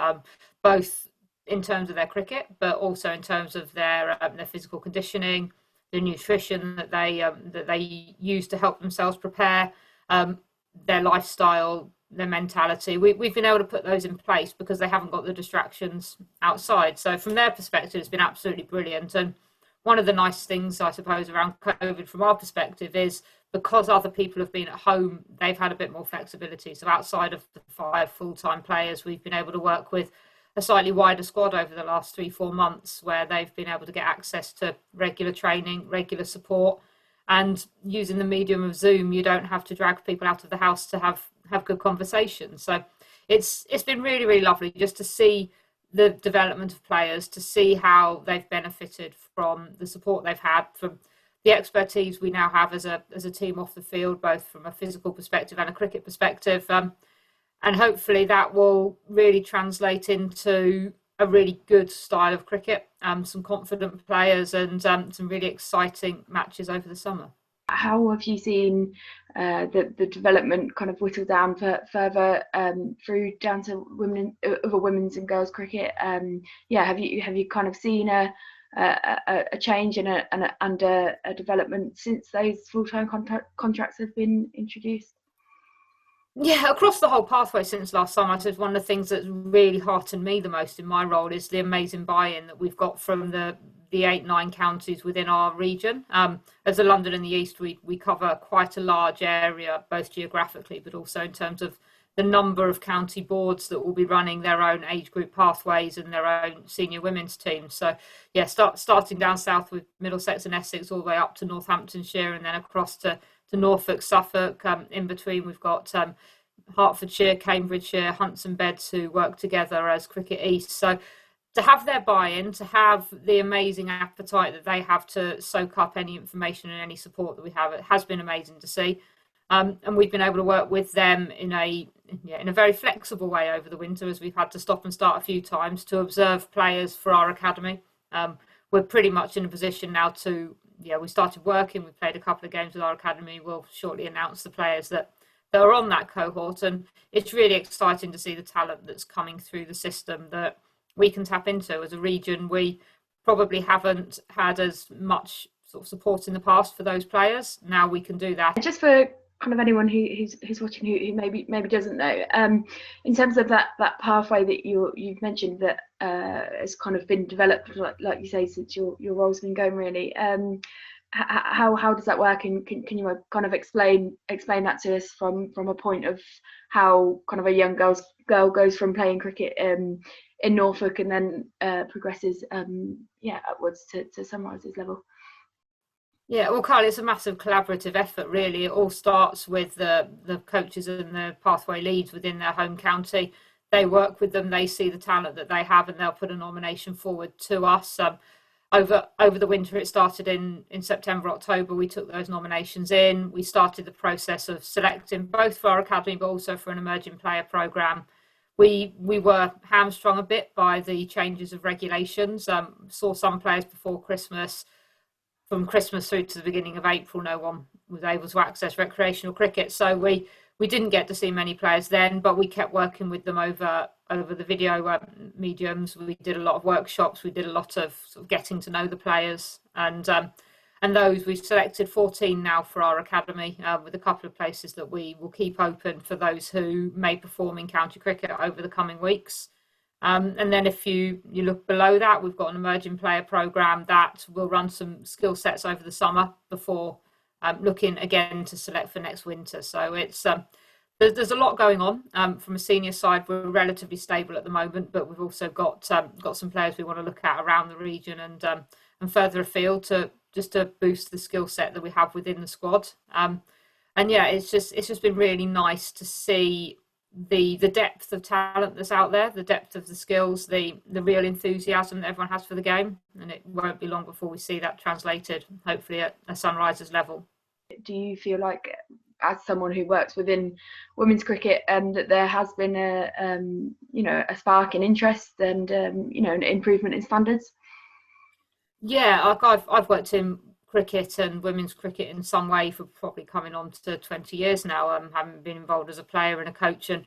[SPEAKER 4] both in terms of their cricket, but also in terms of their physical conditioning, the nutrition that they use to help themselves prepare, their lifestyle, their mentality. We've been able to put those in place because they haven't got the distractions outside. So from their perspective, it's been absolutely brilliant. And one of the nice things, I suppose, around COVID from our perspective is because other people have been at home, they've had a bit more flexibility. So outside of the 5 full-time players, we've been able to work with a slightly wider squad over the last 3-4 months where they've been able to get access to regular training, regular support, and using the medium of Zoom, you don't have to drag people out of the house to have good conversations. So it's been really, really lovely just to see the development of players, to see how they've benefited from the support they've had, from the expertise we now have as a team off the field, both from a physical perspective and a cricket perspective. And hopefully that will really translate into a really good style of cricket, some confident players and some really exciting matches over the summer.
[SPEAKER 3] How have you seen the development kind of whittle down further through down to women's and girls cricket? Have you kind of seen a change and a development since those full-time contracts have been introduced?
[SPEAKER 4] Yeah, across the whole pathway since last summer, I suppose one of the things that's really heartened me the most in my role is the amazing buy-in that we've got from the 8-9 counties within our region. As a London and the East, we cover quite a large area, both geographically, but also in terms of the number of county boards that will be running their own age group pathways and their own senior women's teams. So yeah, starting down south with Middlesex and Essex, all the way up to Northamptonshire and then across to Norfolk, Suffolk. In between, we've got Hertfordshire, Cambridgeshire, Hunts and Beds who work together as Cricket East. So to have their buy-in, to have the amazing appetite that they have to soak up any information and any support that we have, it has been amazing to see. And we've been able to work with them in a very flexible way over the winter, as we've had to stop and start a few times to observe players for our academy. We're pretty much in a position now we started working, we played a couple of games with our academy. We'll shortly announce the players that are on that cohort, and it's really exciting to see the talent that's coming through the system that we can tap into. As a region, we probably haven't had as much sort of support in the past for those players. Now we can do that.
[SPEAKER 3] Just for kind of anyone who's watching who maybe doesn't know, in terms of that pathway that you've mentioned that has kind of been developed, like you say, since your role's been going, really. How does that work, and can you kind of explain that to us from a point of how kind of a young girl goes from playing cricket in Norfolk and then progresses upwards to Sunrise's level?
[SPEAKER 4] Yeah, well, Carly, it's a massive collaborative effort, really. It all starts with the coaches and the pathway leads within their home county. They work with them, they see the talent that they have, and they'll put a nomination forward to us. Over the winter, it started in September, October. We took those nominations in. We started the process of selecting both for our academy, but also for an emerging player programme. We were hamstrung a bit by the changes of regulations. Saw some players before Christmas. From Christmas through to the beginning of April, no one was able to access recreational cricket. So we didn't get to see many players then, but we kept working with them over the video mediums. We did a lot of workshops. We did a lot of sort of getting to know the players. And those, we've selected 14 now for our academy, with a couple of places that we will keep open for those who may perform in county cricket over the coming weeks. And then if you look below that, we've got an emerging player programme that will run some skill sets over the summer before looking again to select for next winter. So it's there's a lot going on. From a senior side, we're relatively stable at the moment, but we've also got some players we want to look at around the region and further afield to boost the skill set that we have within the squad. And yeah, it's just been really nice to see the depth of talent that's out there, the depth of the skills, the real enthusiasm that everyone has for the game, and it won't be long before we see that translated, hopefully at a Sunrisers level.
[SPEAKER 3] Do you feel like, as someone who works within women's cricket, that there has been a spark in interest and an improvement in standards?
[SPEAKER 4] Yeah, I've worked in cricket and women's cricket in some way for probably coming on to 20 years now, having been involved as a player and a coach and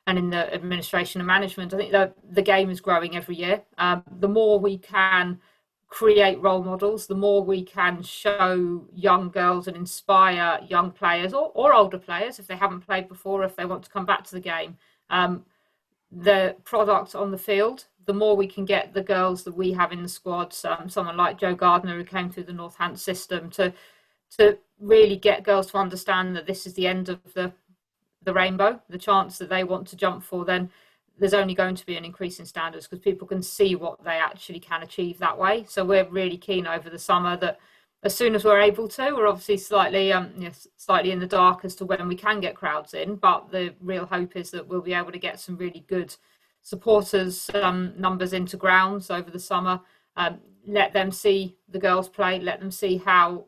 [SPEAKER 4] in the administration and management. I think the game is growing every year. The more we can create role models, the more we can show young girls and inspire young players or older players, if they haven't played before, if they want to come back to the game, the product on the field, the more we can get the girls that we have in the squad, someone like Jo Gardner, who came through the Northants system, to really get girls to understand that this is the end of the rainbow, the chance that they want to jump for, then there's only going to be an increase in standards because people can see what they actually can achieve that way. So we're really keen over the summer that as soon as we're able to, we're obviously slightly in the dark as to when we can get crowds in, but the real hope is that we'll be able to get some really good supporters numbers into grounds over the summer. Let them see the girls play, let them see how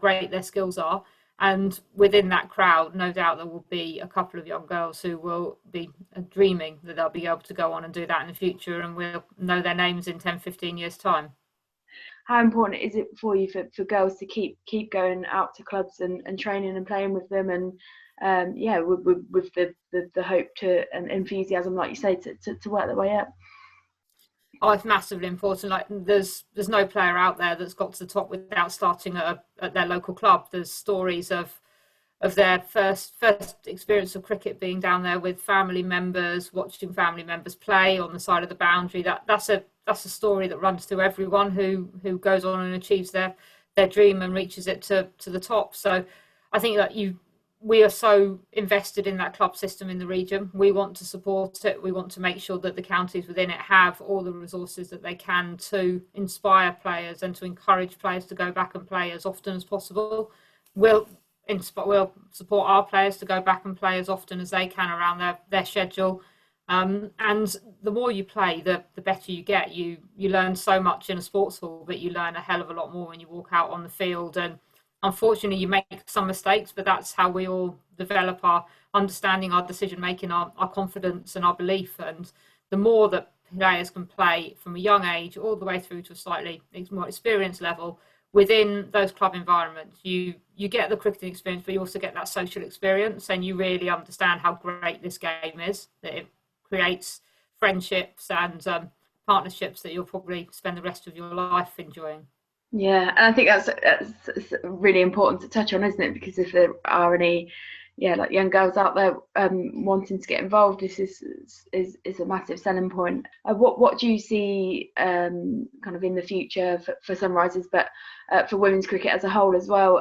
[SPEAKER 4] great their skills are, and within that crowd, no doubt there will be a couple of young girls who will be dreaming that they'll be able to go on and do that in the future, and we'll know their names in 10-15 years time.
[SPEAKER 3] How important is it for you for girls to keep going out to clubs and training and playing with them, and with the hope to and enthusiasm, like you say, to work their way up?
[SPEAKER 4] Oh, it's massively important. Like there's no player out there that's got to the top without starting at their local club. There's stories of their first experience of cricket being down there with family members, watching family members play on the side of the boundary. That's a story that runs through everyone who goes on and achieves their dream and reaches it to the top. So I think that we are so invested in that club system in the region. We want to support it. We want to make sure that the counties within it have all the resources that they can to inspire players and to encourage players to go back and play as often as possible. We'll support our players to go back and play as often as they can around their schedule. And the more you play, the better you get. You learn so much in a sports hall, but you learn a hell of a lot more when you walk out on the field. And unfortunately, you make some mistakes, but that's how we all develop our understanding, our decision making, our confidence and our belief. And the more that players can play from a young age all the way through to a slightly more experienced level within those club environments, you get the cricketing experience, but you also get that social experience, and you really understand how great this game is, that it creates friendships and partnerships that you'll probably spend the rest of your life enjoying.
[SPEAKER 3] Yeah, and I think that's really important to touch on, isn't it? Because if there are any, like young girls out there wanting to get involved, this is a massive selling point. What do you see kind of in the future for Sunrisers, but for women's cricket as a whole as well?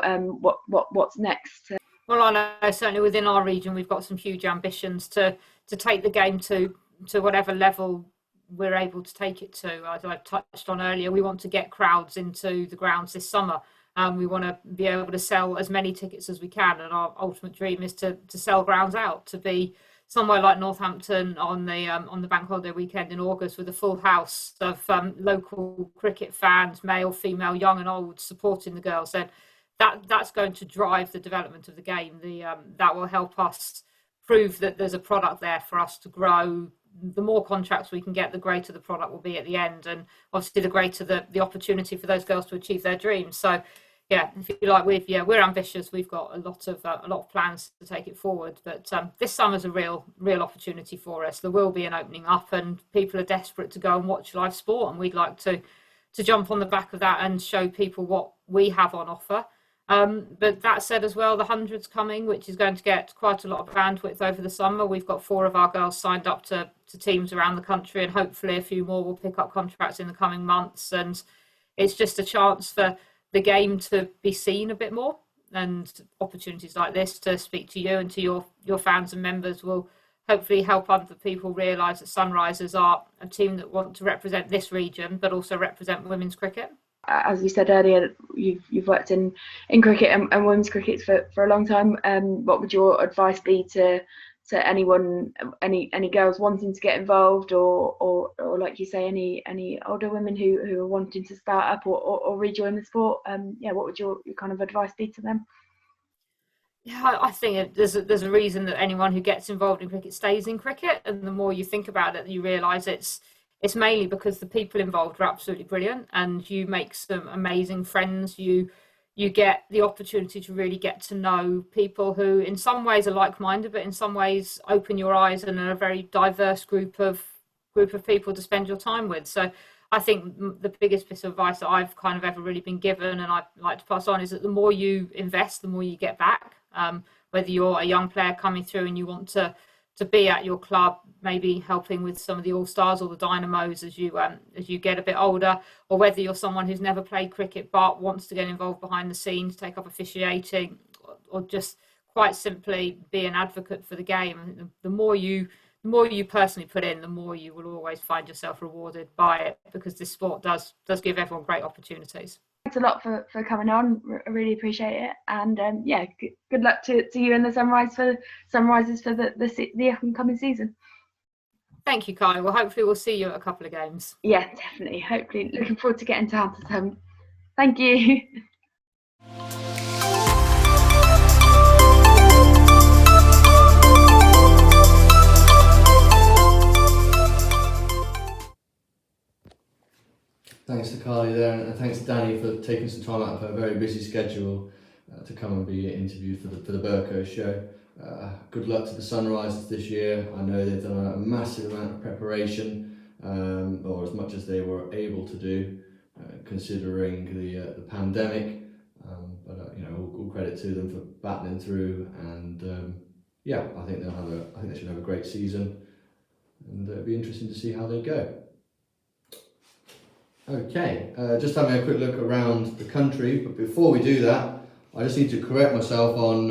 [SPEAKER 3] What's next?
[SPEAKER 4] Well, I know certainly within our region we've got some huge ambitions to take the game to whatever level we're able to take it to. As I touched on earlier, we want to get crowds into the grounds this summer. We want to be able to sell as many tickets as we can, and our ultimate dream is to sell grounds out, to be somewhere like Northampton on the bank holiday weekend in August with a full house of local cricket fans, male, female, young and old, supporting the girls. And that's going to drive the development of the game. That will help us prove that there's a product there for us to grow. The more contracts we can get, the greater the product will be at the end, and obviously the greater the opportunity for those girls to achieve their dreams. So yeah, if you like, we're ambitious. We've got a lot of plans to take it forward, but this summer's a real opportunity for us. There will be an opening up, and people are desperate to go and watch live sport, and we'd like to jump on the back of that and show people what we have on offer. But that said as well, the 100's coming, which is going to get quite a lot of bandwidth over the summer. We've got 4 of our girls signed up to teams around the country, and hopefully a few more will pick up contracts in the coming months. And it's just a chance for the game to be seen a bit more, and opportunities like this to speak to you and to your fans and members will hopefully help other people realise that Sunrisers are a team that want to represent this region but also represent women's cricket.
[SPEAKER 3] As we said earlier, you've worked in cricket and women's cricket for a long time. What would your advice be to anyone, any girls wanting to get involved, or like you say, any older women who are wanting to start up or rejoin the sport? What would your kind of advice be to them?
[SPEAKER 4] Yeah, I think there's a reason that anyone who gets involved in cricket stays in cricket, and the more you think about it, you realise it's mainly because the people involved are absolutely brilliant, and you make some amazing friends. You get the opportunity to really get to know people who, in some ways, are like-minded, but in some ways, open your eyes and are a very diverse group of people to spend your time with. So I think the biggest piece of advice that I've kind of ever really been given, and I'd like to pass on, is that the more you invest, the more you get back. Whether you're a young player coming through and you want to be at your club, maybe helping with some of the all-stars or the dynamos as you get a bit older, or whether you're someone who's never played cricket but wants to get involved behind the scenes, take up officiating, or just quite simply be an advocate for the game. The more you personally put in, the more you will always find yourself rewarded by it, because this sport does give everyone great opportunities.
[SPEAKER 3] Thanks a lot for coming on. I really appreciate it, and good luck to you and the Sunrisers for the up and coming season.
[SPEAKER 4] Thank you, Kai. Well, hopefully we'll see you at a couple of games.
[SPEAKER 3] Yeah, definitely. Hopefully, looking forward to getting down to them. Thank you.
[SPEAKER 1] Thanks to Carly there, and thanks to Danny for taking some time out of her very busy schedule to come and be interviewed for the Berrco Show. Good luck to the Sunrisers this year. I know they've done a massive amount of preparation, or as much as they were able to do, considering the pandemic. But all credit to them for battling through, and I think they should have a great season, and it'll be interesting to see how they go. Okay, just having a quick look around the country, but before we do that, I just need to correct myself on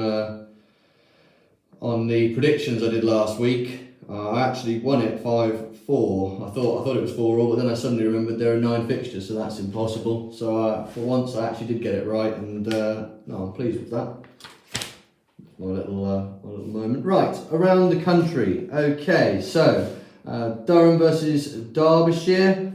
[SPEAKER 1] the predictions I did last week. I actually won it 5-4. I thought it was 4-4, but then I suddenly remembered there are 9 fixtures, so that's impossible. So for once, I actually did get it right, and I'm pleased with that. My little moment. Right, around the country. Okay, so Durham versus Derbyshire.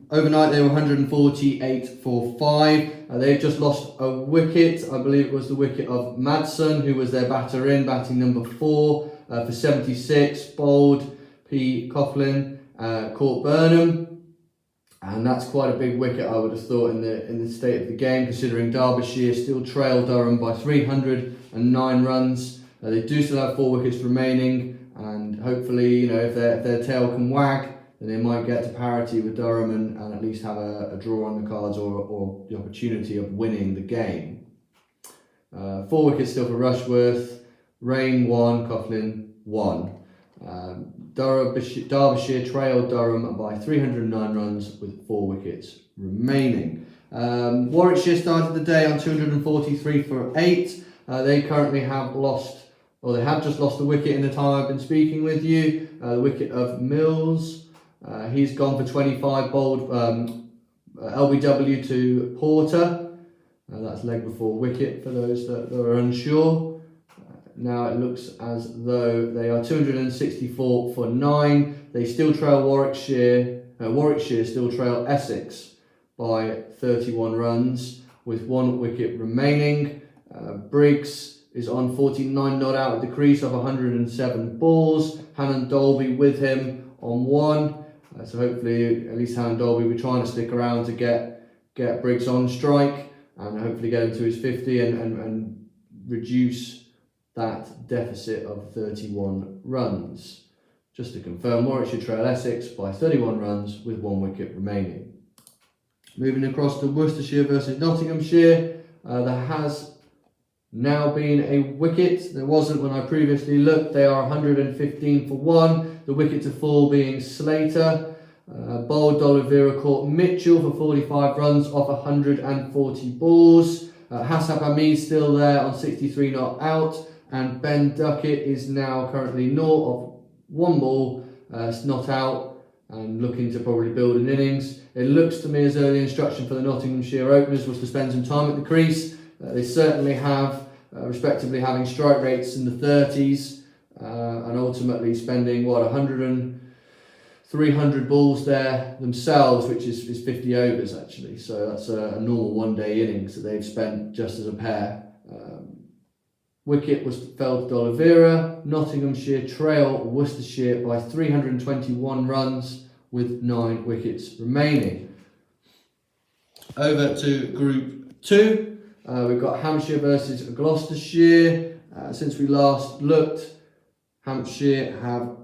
[SPEAKER 1] Overnight they were 148 for 5. They've just lost a wicket. I believe it was the wicket of Madsen, who was their batting number 4 for 76. Bowled P. Coughlin, caught Burnham, and that's quite a big wicket, I would have thought, in the state of the game, considering Derbyshire still trail Durham by 309 runs. They do still have 4 wickets remaining, and hopefully, if their tail can wag, then they might get to parity with Durham and at least have a draw on the cards, or the opportunity of winning the game. 4 wickets still for Rushworth. Rain 1, Coughlin 1. Derbyshire trailed Durham by 309 runs with 4 wickets remaining. Warwickshire started the day on 243 for 8. They currently have just lost a wicket in the time I've been speaking with you. The wicket of Mills. He's gone for 25, bowled LBW to Porter. That's leg before wicket for those that are unsure. Now it looks as though they are 264 for 9. They still trail Warwickshire. Warwickshire still trail Essex by 31 runs with 1 wicket remaining. Briggs is on 49 not out at the crease of 107 balls. Hannon Dolby with him on 1. So hopefully at least Hannon Dolby will be trying to stick around to get Briggs on strike and hopefully get him to his 50 and reduce that deficit of 31 runs. Just to confirm, Warwickshire trail Essex by 31 runs with 1 wicket remaining. Moving across to Worcestershire versus Nottinghamshire, there has now been a wicket. There wasn't when I previously looked. They are 115 for 1. The wicket to fall being Slater. Bowled D'Oliveira caught Mitchell for 45 runs off 140 balls. Hassab Hamid still there on 63 not out. And Ben Duckett is now currently naught of 1 ball, not out, and looking to probably build an innings. It looks to me as though the instruction for the Nottinghamshire openers was to spend some time at the crease. They certainly have, respectively having strike rates in the 30s and ultimately spending 300 balls there themselves, which is 50 overs actually. So that's a normal one-day innings that they've spent just as a pair. Wicket fell to D'Oliveira. Nottinghamshire trail Worcestershire by 321 runs with 9 wickets remaining. Over to Group 2. We've got Hampshire versus Gloucestershire. Since we last looked, Gloucestershire have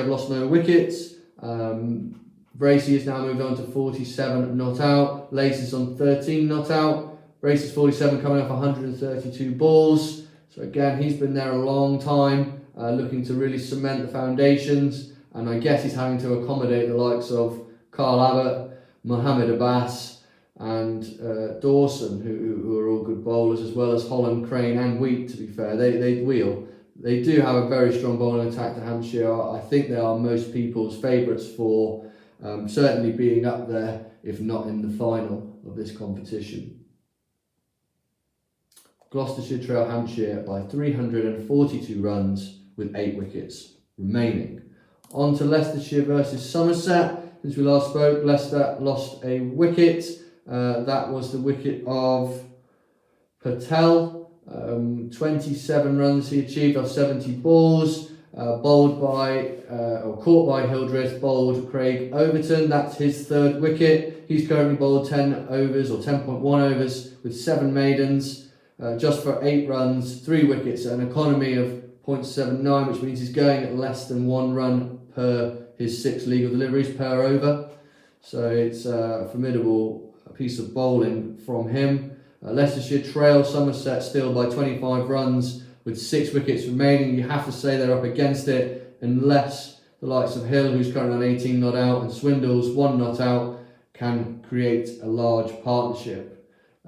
[SPEAKER 1] lost no wickets. Bracey has now moved on to 47 not out. Lace is on 13 not out. Bracey's 47 coming off 132 balls. So again, he's been there a long time, looking to really cement the foundations. And I guess he's having to accommodate the likes of Carl Abbott, Mohammed Abbas, and Dawson, who are all good bowlers, as well as Holland, Crane and Wheat, to be fair. They wheel. They do have a very strong bowling attack to Hampshire. I think they are most people's favourites for certainly being up there, if not in the final of this competition. Gloucestershire trail Hampshire by 342 runs with 8 wickets remaining. On to Leicestershire versus Somerset. Since we last spoke, Leicester lost a wicket. That was the wicket of Patel. 27 runs he achieved off 70 balls. Caught by Hildreth, bowled Craig Overton. That's his 3rd wicket. He's currently bowled 10 overs or 10.1 overs with 7 maidens. Just for 8 runs, 3 wickets, an economy of 0.79, which means he's going at less than 1 run per his 6 legal deliveries per over. So it's a formidable piece of bowling from him. Leicestershire trail Somerset still by 25 runs with 6 wickets remaining. You have to say they're up against it, unless the likes of Hill, who's currently on 18 not out, and Swindles 1 not out, can create a large partnership.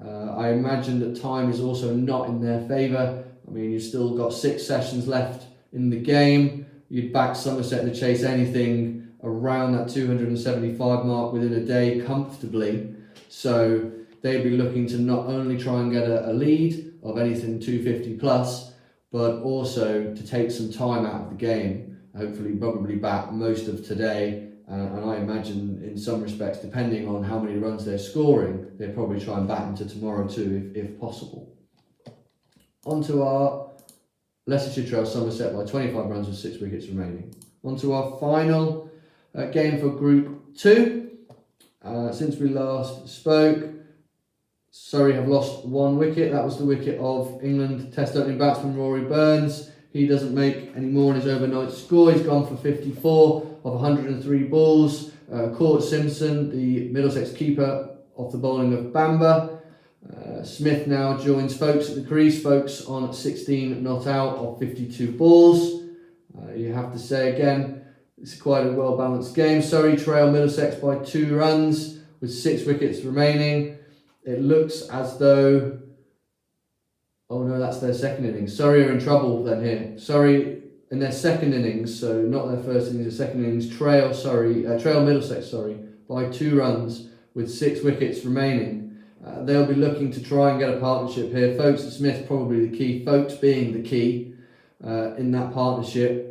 [SPEAKER 1] I imagine that time is also not in their favour. I mean, you've still got 6 sessions left in the game. You'd back Somerset to chase anything around that 275 mark within a day comfortably. So they'd be looking to not only try and get a lead of anything 250 plus, but also to take some time out of the game. Hopefully, probably back most of today. And I imagine in some respects, depending on how many runs they're scoring, they'll probably try and back into tomorrow too, if possible. On to our Leicestershire trail Somerset by 25 runs with 6 wickets remaining. On to our final game for Group 2. Since we last spoke, Surrey have lost 1 wicket. That was the wicket of England Test opening batsman Rory Burns. He doesn't make any more in his overnight score. He's gone for 54 of 103 balls. Court Simpson, the Middlesex keeper, off the bowling of Bamber. Smith now joins Folkes at the crease. Folkes on 16 not out of 52 balls. You have to say again, it's quite a well-balanced game. Surrey trail Middlesex by 2 runs with 6 wickets remaining. It looks as though... Oh no, that's their second innings. Surrey are in trouble then here. Surrey in their second innings, so not their first innings, their second innings, trail Middlesex, by 2 runs with 6 wickets remaining. They'll be looking to try and get a partnership here. Folkes and Smith probably the key. Folkes being the key in that partnership.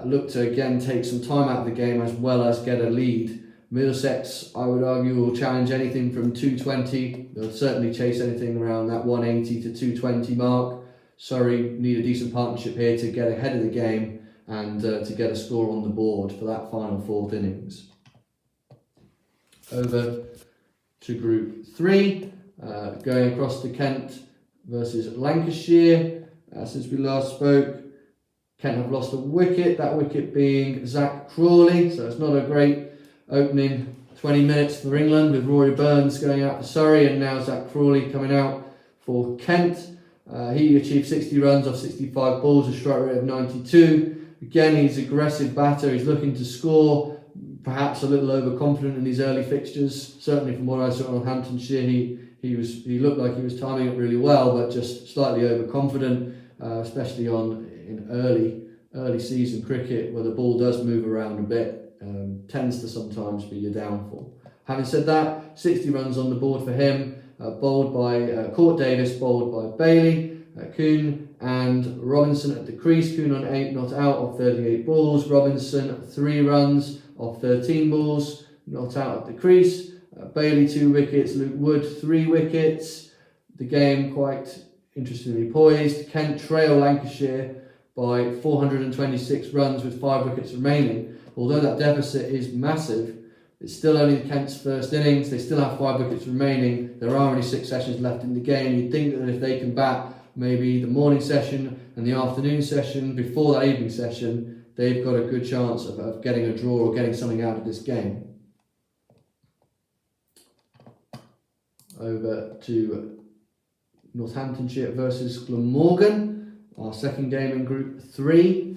[SPEAKER 1] Look to again take some time out of the game as well as get a lead. Middlesex, I would argue, will challenge anything from 220. They'll certainly chase anything around that 180 to 220 mark. Surrey need a decent partnership here to get ahead of the game and to get a score on the board for that final 4th innings. Over to Group 3, going across to Kent versus Lancashire. Since we last spoke, Kent have lost a wicket, that wicket being Zach Crawley, so it's not a great opening 20 minutes for England with Rory Burns going out for Surrey and now Zach Crawley coming out for Kent. He achieved 60 runs off 65 balls, a strike rate of 92. Again, he's an aggressive batter, he's looking to score, perhaps a little overconfident in these early fixtures. Certainly from what I saw on Hamptonshire, he looked like he was timing it really well, but just slightly overconfident, especially in early season cricket where the ball does move around a bit. Tends to sometimes be your downfall. Having said that, 60 runs on the board for him, bowled by Court Davis, bowled by Bailey. Kuhn and Robinson at the crease. Kuhn on 8 not out of 38 balls. Robinson 3 runs off 13 balls, not out at the crease. Bailey 2 wickets. Luke Wood 3 wickets. The game quite interestingly poised. Kent trail Lancashire by 426 runs with 5 wickets remaining. Although that deficit is massive, it's still only Kent's first innings. They still have 5 wickets remaining. There are only 6 sessions left in the game. You'd think that if they can bat maybe the morning session and the afternoon session before that evening session, they've got a good chance of getting a draw or getting something out of this game. Over to Northamptonshire versus Glamorgan, our second game in Group 3.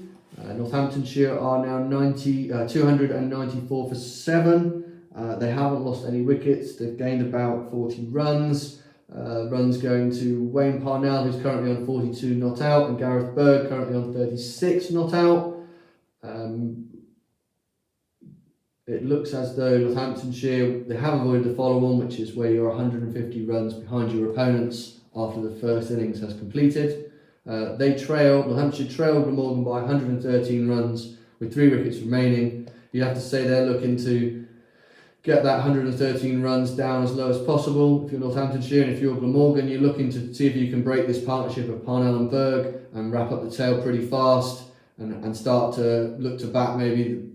[SPEAKER 1] Northamptonshire are now 294 for 7. They haven't lost any wickets. They've gained about 40 runs. Runs going to Wayne Parnell, who's currently on 42 not out, and Gareth Berg currently on 36 not out. It looks as though Northamptonshire, they have avoided the follow-on, which is where you're 150 runs behind your opponents after the first innings has completed. Northamptonshire trailed Glamorgan by 113 runs with 3 wickets remaining. You have to say they're looking to get that 113 runs down as low as possible. If you're Northamptonshire and if you're Glamorgan, you're looking to see if you can break this partnership of Parnell and Berg and wrap up the tail pretty fast and start to look to bat maybe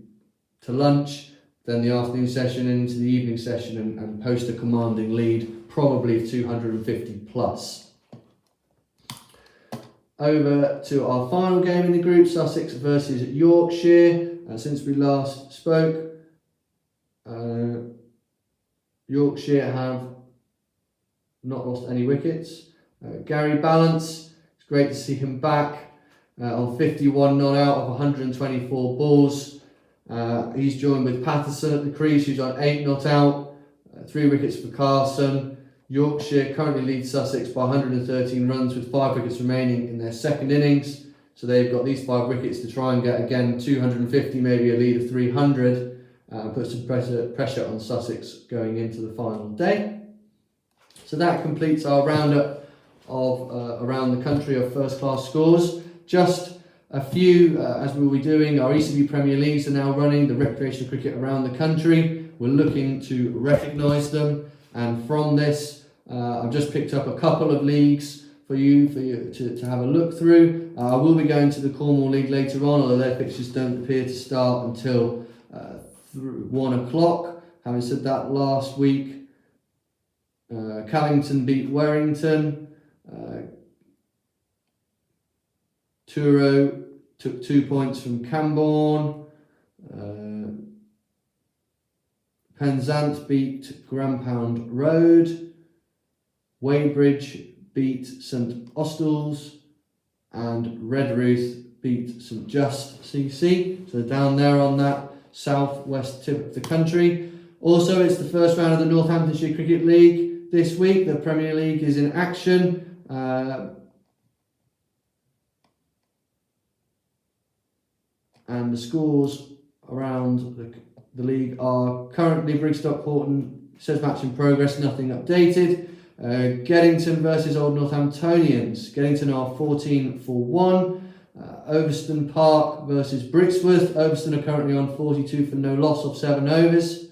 [SPEAKER 1] to lunch, then the afternoon session into the evening session and post a commanding lead, probably 250 plus. Over to our final game in the group, Sussex versus Yorkshire. Since we last spoke, Yorkshire have not lost any wickets. Gary Balance, it's great to see him back on 51 not out of 124 balls. He's joined with Patterson at the crease, who's on 8 not out, 3 wickets for Carson. Yorkshire currently leads Sussex by 113 runs with 5 wickets remaining in their second innings. So they've got these 5 wickets to try and get again 250, maybe a lead of 300. Put some pressure on Sussex going into the final day. So that completes our roundup of around the country of first class scores. Just a few, as we'll be doing, our ECB Premier Leagues are now running, the recreational cricket around the country. We're looking to recognise them, and from this, I've just picked up a couple of leagues for you to have a look through. I will be going to the Cornwall League later on, although their fixtures don't appear to start until 1 o'clock. Having said that, last week, Callington beat Warrington. Truro took 2 points from Camborne. Penzance beat Grandpound Road. Weybridge beat St Austell's, and Redruth beat St Just CC. So down there on that southwest tip of the country. Also, it's the first round of the Northamptonshire Cricket League this week. The Premier League is in action. And the scores around the league are currently Brigstock Horton says match in progress, nothing updated. Geddington versus Old Northamptonians. Geddington are 14 for 1. Overston Park versus Brixworth. Overston are currently on 42 for no loss of 7 overs.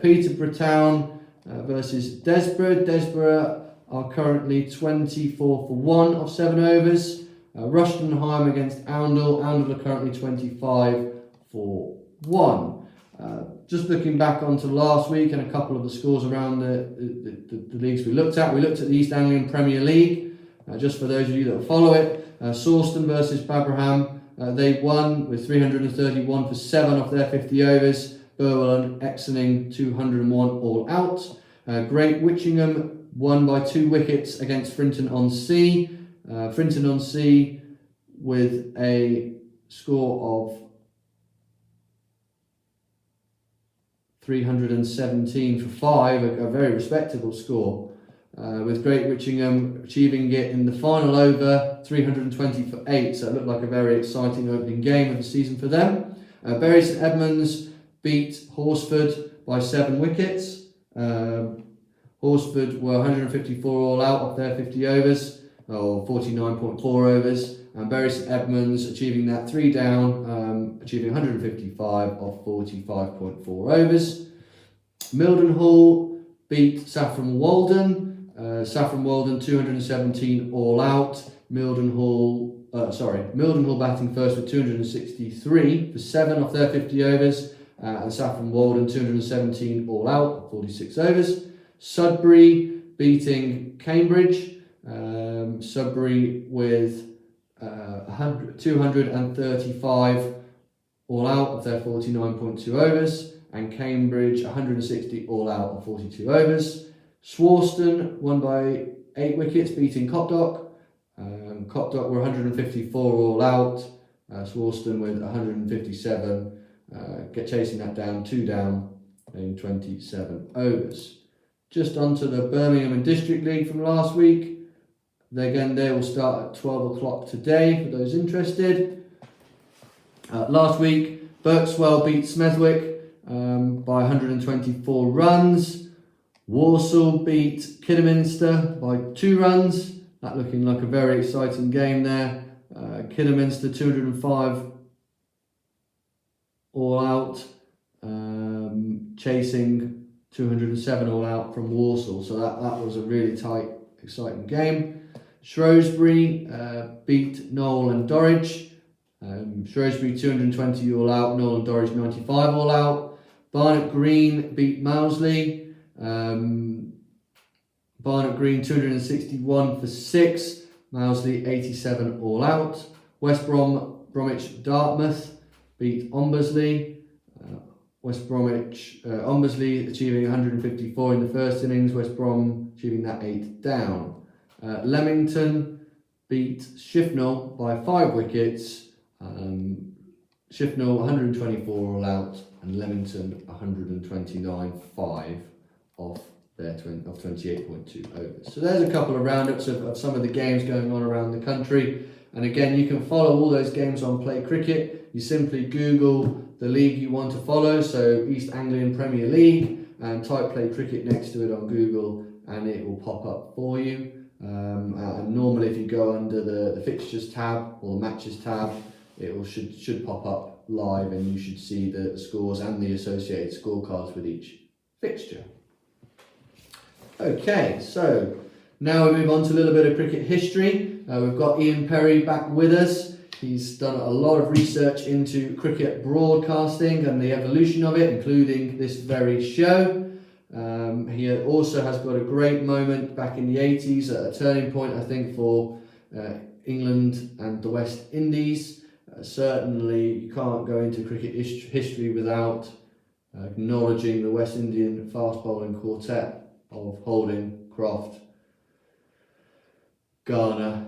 [SPEAKER 1] Peterborough Town versus Desborough. Desborough are currently 24 for 1 of 7 overs. Rushdenheim against Oundle. Oundle are currently 25 for 1. Just looking back onto last week and a couple of the scores around the leagues we looked at. We looked at the East Anglian Premier League, just for those of you that follow it. Sawston versus Babraham. They won with 331 for 7 off their 50 overs. Burwell and Exening 201 all out. Great Witchingham won by 2 wickets against Frinton-on-Sea. Frinton-on-Sea with a score of 317 for 5, a very respectable score, with Great Witchingham achieving it in the final over, 320 for 8, so it looked like a very exciting opening game of the season for them. Bury St Edmunds beat Horsford by 7 wickets. Horsford were 154 all out of their 50 overs. or 49.4 overs, and Bury St Edmunds achieving that 3 down, achieving 155 off 45.4 overs. Mildenhall beat Saffron Walden. Saffron Walden 217 all out. Mildenhall batting first with 263 for 7 off their 50 overs, and Saffron Walden 217 all out, 46 overs. Sudbury beating Cambridge. Sudbury with 235 all out of their 49.2 overs, and Cambridge 160 all out of 42 overs. Swarston won by 8 wickets, beating Copdock. Copdock were 154 all out. Swarston with 157, chasing that down, 2 down in 27 overs. Just onto the Birmingham and District League from last week. They will start at 12 o'clock today for those interested. Last week, Berkswell beat Smethwick by 124 runs. Walsall beat Kidderminster by 2 runs. That looking like a very exciting game there. Kidderminster 205 all out, chasing 207 all out from Walsall. So that was a really tight, exciting game. Shrewsbury beat Knowle and Dorridge. Shrewsbury 220 all out, Knowle and Dorridge 95 all out. Barnet Green beat Mouseley. Barnet Green 261 for 6, Mouseley 87 all out. West Bromwich Dartmouth beat Ombersley. Ombersley achieving 154 in the first innings, West Brom achieving that 8 down. Leamington beat Shifnal by 5 wickets. Shifnal 124 all out, and Leamington 129.5 off their 28.2 overs. So there's a couple of roundups of some of the games going on around the country. And again, you can follow all those games on Play Cricket. You simply Google the league you want to follow, so East Anglian Premier League, and type Play Cricket next to it on Google, and it will pop up for you. And normally if you go under the fixtures tab or the matches tab, it should pop up live, and you should see the scores and the associated scorecards with each fixture. Okay, so now we move on to a little bit of cricket history. We've got Ian Perry back with us. He's done a lot of research into cricket broadcasting and the evolution of it, including this very show. He also has got a great moment back in the 80s, a turning point, I think, for England and the West Indies. Certainly, you can't go into cricket history without acknowledging the West Indian fast bowling quartet of Holding, Croft, Garner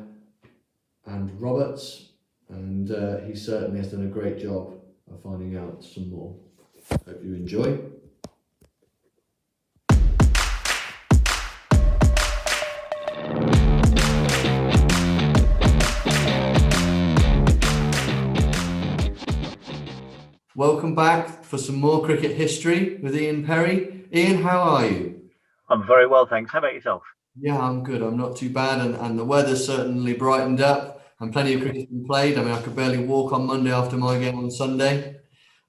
[SPEAKER 1] and Roberts, and he certainly has done a great job of finding out some more. Hope you enjoy. Welcome back for some more cricket history with Ian Perry. Ian, how are you?
[SPEAKER 5] I'm very well, thanks. How about yourself?
[SPEAKER 1] Yeah, I'm good. I'm not too bad, and the weather's certainly brightened up, and plenty of cricket's been played. I mean, I could barely walk on Monday after my game on Sunday,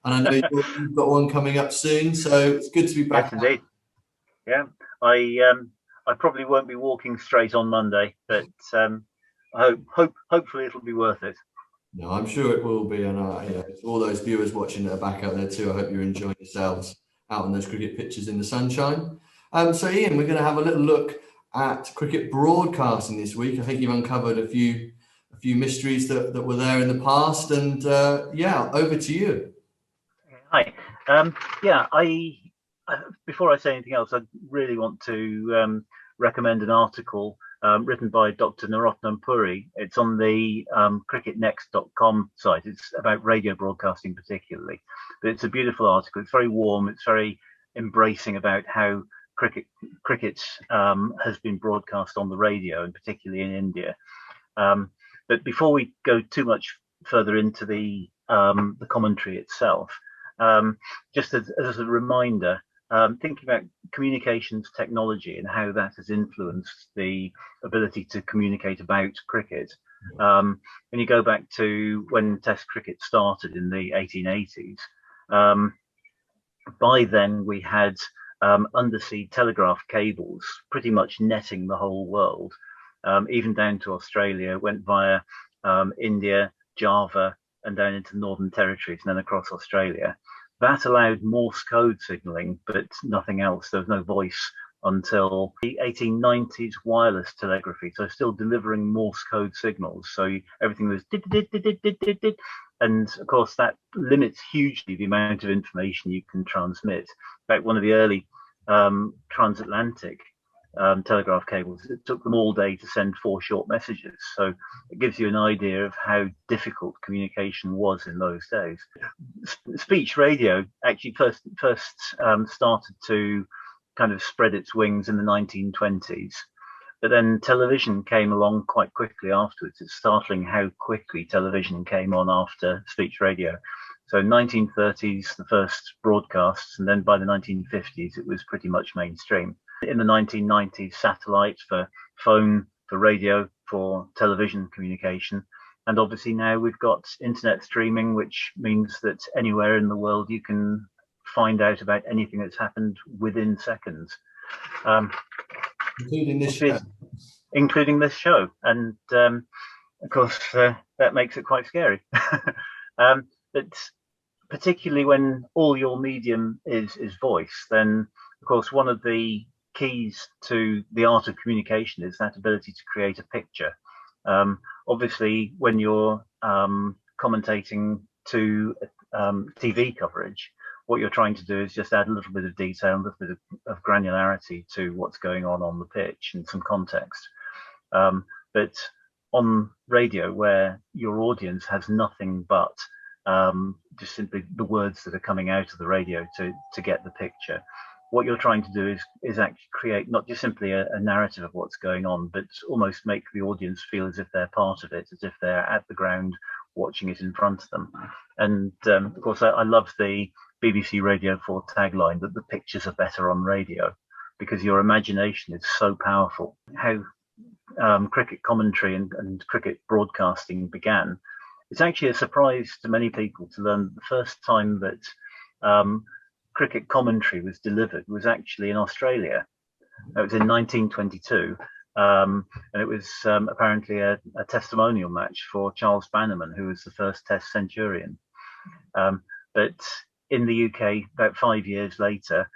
[SPEAKER 1] and I know you've got one coming up soon, so it's good to be back.
[SPEAKER 5] Yes, indeed. Yeah, I probably won't be walking straight on Monday, but hopefully it'll be worth it.
[SPEAKER 1] No, I'm sure it will be, and to all those viewers watching that are back out there too, I hope you're enjoying yourselves out on those cricket pitches in the sunshine. So Ian, we're going to have a little look at cricket broadcasting this week. I think you've uncovered a few mysteries that were there in the past, and over to you.
[SPEAKER 5] Hi. Before I say anything else, I really want to recommend an article written by Dr. Narotnam Puri. It's on the cricketnext.com site. It's about radio broadcasting particularly, but it's a beautiful article. It's very warm. It's very embracing about how cricket has been broadcast on the radio, and particularly in India. But before we go too much further into the commentary itself, just as a reminder, thinking about communications technology and how that has influenced the ability to communicate about cricket. When you go back to when Test cricket started in the 1880s, by then we had undersea telegraph cables pretty much netting the whole world, even down to Australia, went via India, Java, and down into the Northern Territories and then across Australia. That allowed Morse code signaling, but nothing else. There was no voice until the 1890s wireless telegraphy, so still delivering Morse code signals. So everything was did, did, did, did, did, did, did. And of course, that limits hugely the amount of information you can transmit. In fact, one of the early transatlantic telegraph cables, it took them all day to send 4 short messages. So it gives you an idea of how difficult communication was in those days. Speech radio actually first started to kind of spread its wings in the 1920s. But then television came along quite quickly afterwards. It's startling how quickly television came on after speech radio. So 1930s, the first broadcasts, and then by the 1950s, it was pretty much mainstream. In the 1990s, satellite for phone, for radio, for television communication. And obviously now we've got internet streaming, which means that anywhere in the world you can find out about anything that's happened within seconds.
[SPEAKER 1] Including this show.
[SPEAKER 5] Including this show. And of course, that makes it quite scary. But particularly when all your medium is voice, then of course one of the keys to the art of communication is that ability to create a picture. Obviously, when you're commentating to TV coverage, what you're trying to do is just add a little bit of detail, a little bit of granularity to what's going on the pitch and some context. But on radio, where your audience has nothing but just simply the words that are coming out of the radio to get the picture, what you're trying to do is actually create not just simply a narrative of what's going on, but almost make the audience feel as if they're part of it, as if they're at the ground watching it in front of them. And of course, I love the BBC Radio 4 tagline that the pictures are better on radio, because your imagination is so powerful. How cricket commentary and cricket broadcasting began, it's actually a surprise to many people to learn that the first time that cricket commentary was delivered was actually in Australia. It was in 1922, and it was apparently a testimonial match for Charles Bannerman, who was the first Test centurion. But in the UK, about 5 years later,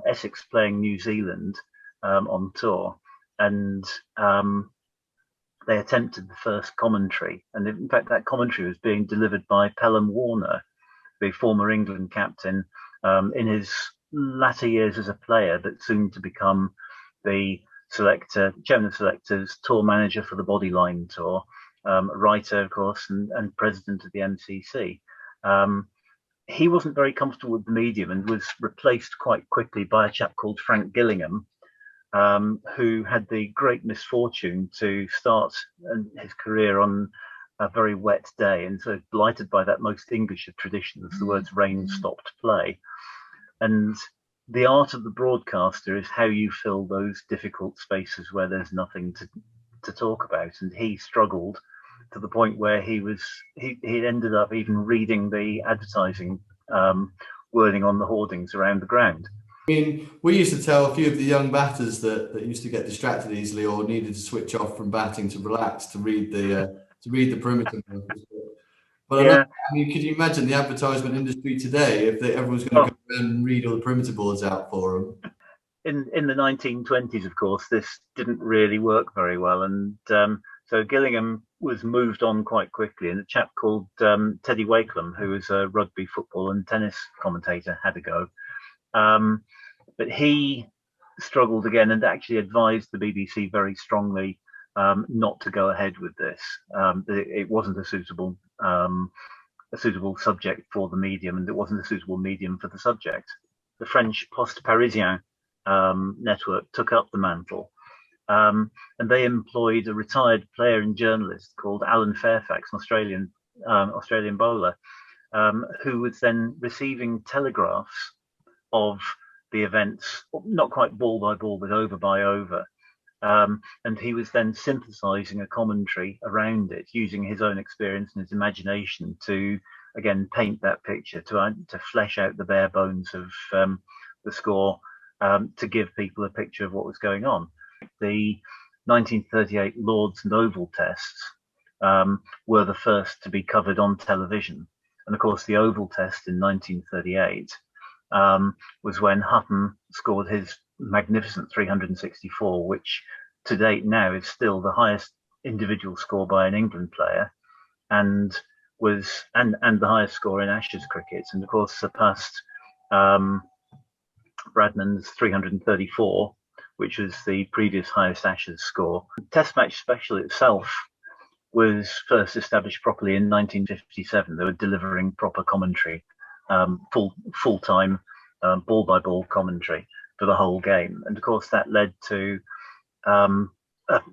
[SPEAKER 5] Essex playing New Zealand on tour, and they attempted the first commentary. And in fact, that commentary was being delivered by Pelham Warner, the former England captain, in his latter years as a player, but soon to become the chairman of selectors, tour manager for the Bodyline tour, writer, of course, and president of the MCC. He wasn't very comfortable with the medium and was replaced quite quickly by a chap called Frank Gillingham, who had the great misfortune to start his career on a very wet day, and so blighted by that most English of traditions, the words "rain stopped play." And the art of the broadcaster is how you fill those difficult spaces where there's nothing to talk about. And he struggled to the point where he ended up even reading the advertising wording on the hoardings around the ground.
[SPEAKER 1] I mean, we used to tell a few of the young batters that used to get distracted easily or needed to switch off from batting to relax to read the perimeter. But
[SPEAKER 5] Yeah.
[SPEAKER 1] I mean, could you imagine the advertisement industry today if everyone's going to go around and read all the perimeter boards out for them?
[SPEAKER 5] In the 1920s, of course, this didn't really work very well, and so Gillingham was moved on quite quickly, and a chap called Teddy Wakelam, who was a rugby, football and tennis commentator, had a go. But he struggled again and actually advised the BBC very strongly not to go ahead with this. It wasn't a suitable subject for the medium, and it wasn't a suitable medium for the subject. The French Poste Parisien network took up the mantle, and they employed a retired player and journalist called Alan Fairfax, an Australian bowler, who was then receiving telegraphs of the events, not quite ball by ball, but over by over. And he was then synthesizing a commentary around it, using his own experience and his imagination to, again, paint that picture, to flesh out the bare bones of the score, to give people a picture of what was going on. The 1938 Lord's and Oval tests were the first to be covered on television. And of course, the Oval test in 1938 was when Hutton scored his magnificent 364, which to date now is still the highest individual score by an England player, and the highest score in Ashes cricket, and of course surpassed Bradman's 334, which was the previous highest Ashes score. The Test match special itself was first established properly in 1957. They were delivering proper commentary, full-time, ball-by-ball commentary for the whole game. And of course, that led to a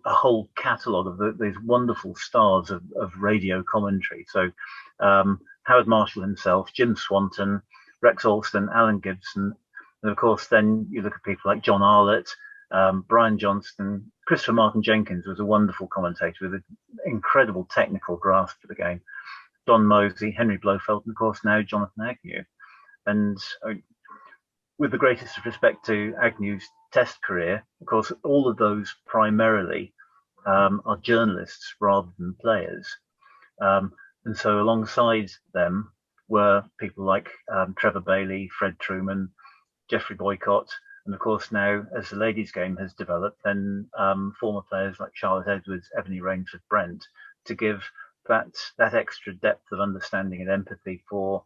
[SPEAKER 5] whole catalogue of these wonderful stars of radio commentary. So Howard Marshall himself, Jim Swanton, Rex Alston, Alan Gibson, and of course, then you look at people like John Arlott, Brian Johnston. Christopher Martin Jenkins was a wonderful commentator with an incredible technical grasp for the game. Don Mosey, Henry Blofeld, and of course now Jonathan Agnew. And with the greatest respect to Agnew's Test career, of course, all of those primarily are journalists rather than players. And so alongside them were people like Trevor Bailey, Fred Truman, Geoffrey Boycott, and of course now, as the ladies' game has developed, then former players like Charlotte Edwards, Ebony Rainford Brent, to give that extra depth of understanding and empathy for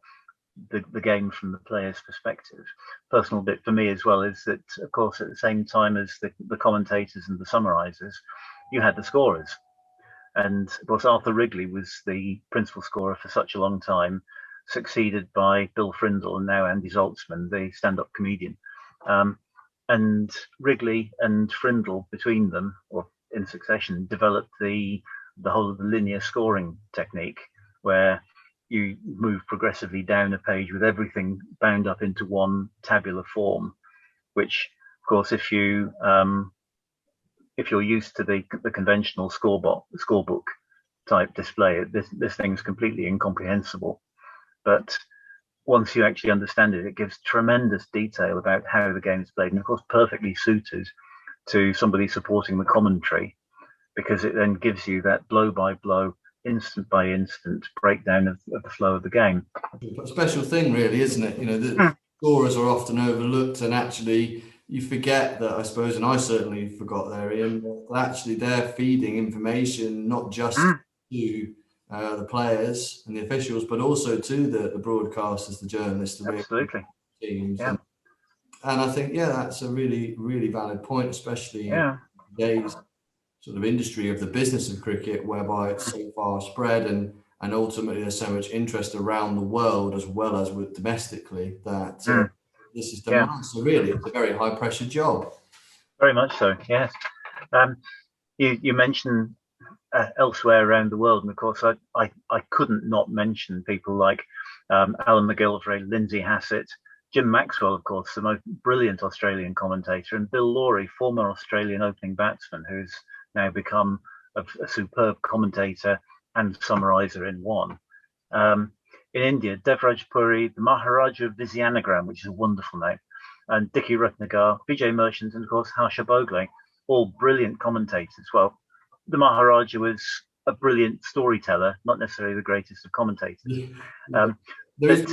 [SPEAKER 5] the game from the player's perspective. Personal bit for me as well is that, of course, at the same time as the commentators and the summarisers, you had the scorers. And of course, Arthur Wrigley was the principal scorer for such a long time, succeeded by Bill Frindle and now Andy Zaltzman, the stand-up comedian. And Wrigley and Frindle, between them, or in succession, developed the whole of the linear scoring technique, where you move progressively down a page with everything bound up into one tabular form, which, of course, if you're used to the conventional scorebook type display, this thing's completely incomprehensible. But once you actually understand it, it gives tremendous detail about how the game is played, and of course perfectly suited to somebody supporting the commentary, because it then gives you that blow by blow, instant by instant breakdown of the flow of the game.
[SPEAKER 1] A special thing, really, isn't it? You know, the scorers are often overlooked, and actually you forget that, I suppose, and I certainly forgot there, Ian, that actually they're feeding information not just to the players and the officials, but also to the broadcasters, the journalists, the
[SPEAKER 5] Absolutely.
[SPEAKER 1] teams.
[SPEAKER 5] Yeah.
[SPEAKER 1] And I think, that's a really, really valid point, especially in today's sort of industry of the business of cricket, whereby it's so far spread and ultimately there's so much interest around the world as well as with domestically that this is demand. Yeah. So really, it's a very high pressure job.
[SPEAKER 5] Very much so, yes. You mentioned elsewhere around the world, and of course I couldn't not mention people like Alan McGillivray, Lindsay Hassett, Jim Maxwell, of course, the most brilliant Australian commentator, and Bill Lawry, former Australian opening batsman, who's now become a superb commentator and summariser in one. In India, Devraj Puri, the Maharaja of Vizianagram, which is a wonderful name, and Dickie Ratnagar, Vijay Merchant, and of course Harsha Bogle, all brilliant commentators. Well, the Maharaja was a brilliant storyteller, not necessarily the greatest of commentators.
[SPEAKER 1] There is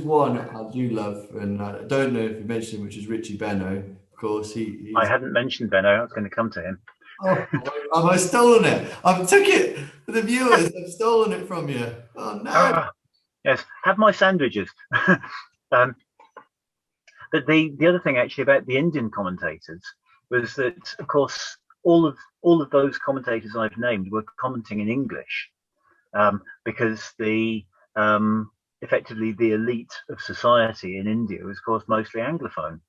[SPEAKER 1] one I do love, and I don't know if you mentioned him, which is Richie Benno. Of course,
[SPEAKER 5] I hadn't mentioned Benno. I was going to come to him.
[SPEAKER 1] Oh, have I stolen it? I've took it for the viewers. I've stolen it from you. Oh no!
[SPEAKER 5] Yes, have my sandwiches. But the other thing actually about the Indian commentators was that, of course, all of those commentators I've named were commenting in English, because effectively the elite of society in India was, of course, mostly Anglophone.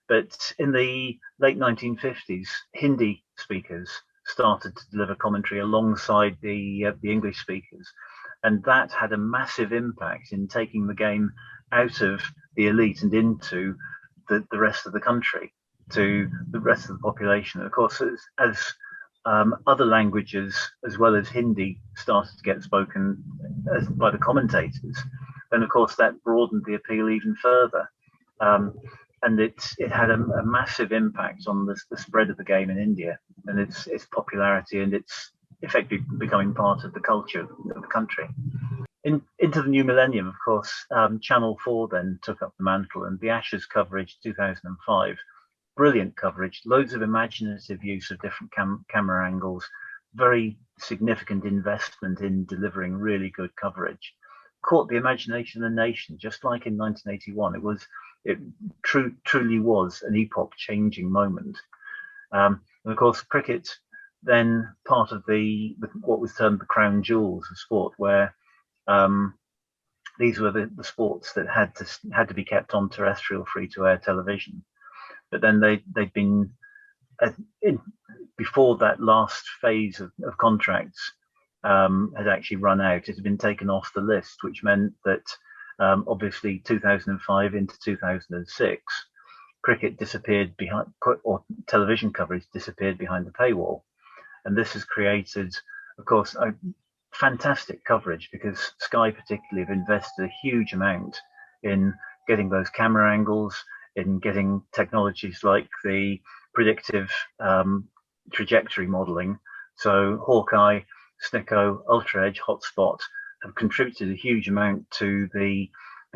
[SPEAKER 5] But in the late 1950s, Hindi speakers started to deliver commentary alongside the English speakers, and that had a massive impact in taking the game out of the elite and into the rest of the country, to the rest of the population. And of course, as other languages as well as Hindi started to get spoken by the commentators, then of course that broadened the appeal even further. And it had a massive impact on the spread of the game in India and its popularity and its effectively becoming part of the culture of the country. Into the new millennium, of course, Channel 4 then took up the mantle, and the Ashes coverage 2005, brilliant coverage, loads of imaginative use of different camera angles, very significant investment in delivering really good coverage. Caught the imagination of the nation, just like in 1981. It truly was an epoch-changing moment. And of course, cricket then part of the what was termed the crown jewels of sport, where these were the sports that had to be kept on terrestrial free-to-air television. But then they'd been before that last phase of contracts had actually run out. It had been taken off the list, which meant that obviously 2005 into 2006, cricket disappeared behind, or television coverage disappeared behind the paywall. And this has created, of course, a fantastic coverage, because Sky particularly have invested a huge amount in getting those camera angles, in getting technologies like the predictive trajectory modeling. So Hawkeye, Snicko, Ultra Edge, Hotspot have contributed a huge amount to the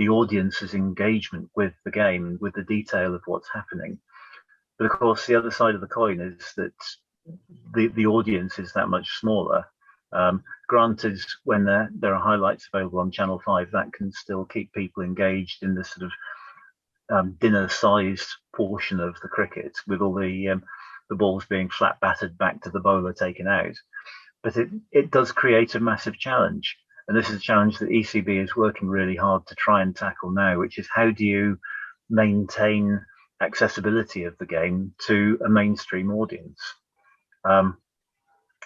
[SPEAKER 5] audience's engagement with the game, with the detail of what's happening. But of course, the other side of the coin is that the audience is that much smaller. Granted, when there are highlights available on Channel 5, that can still keep people engaged in this sort of dinner-sized portion of the cricket, with all the balls being flat battered back to the bowler taken out. But it does create a massive challenge. And this is a challenge that ECB is working really hard to try and tackle now, which is how do you maintain accessibility of the game to a mainstream audience? And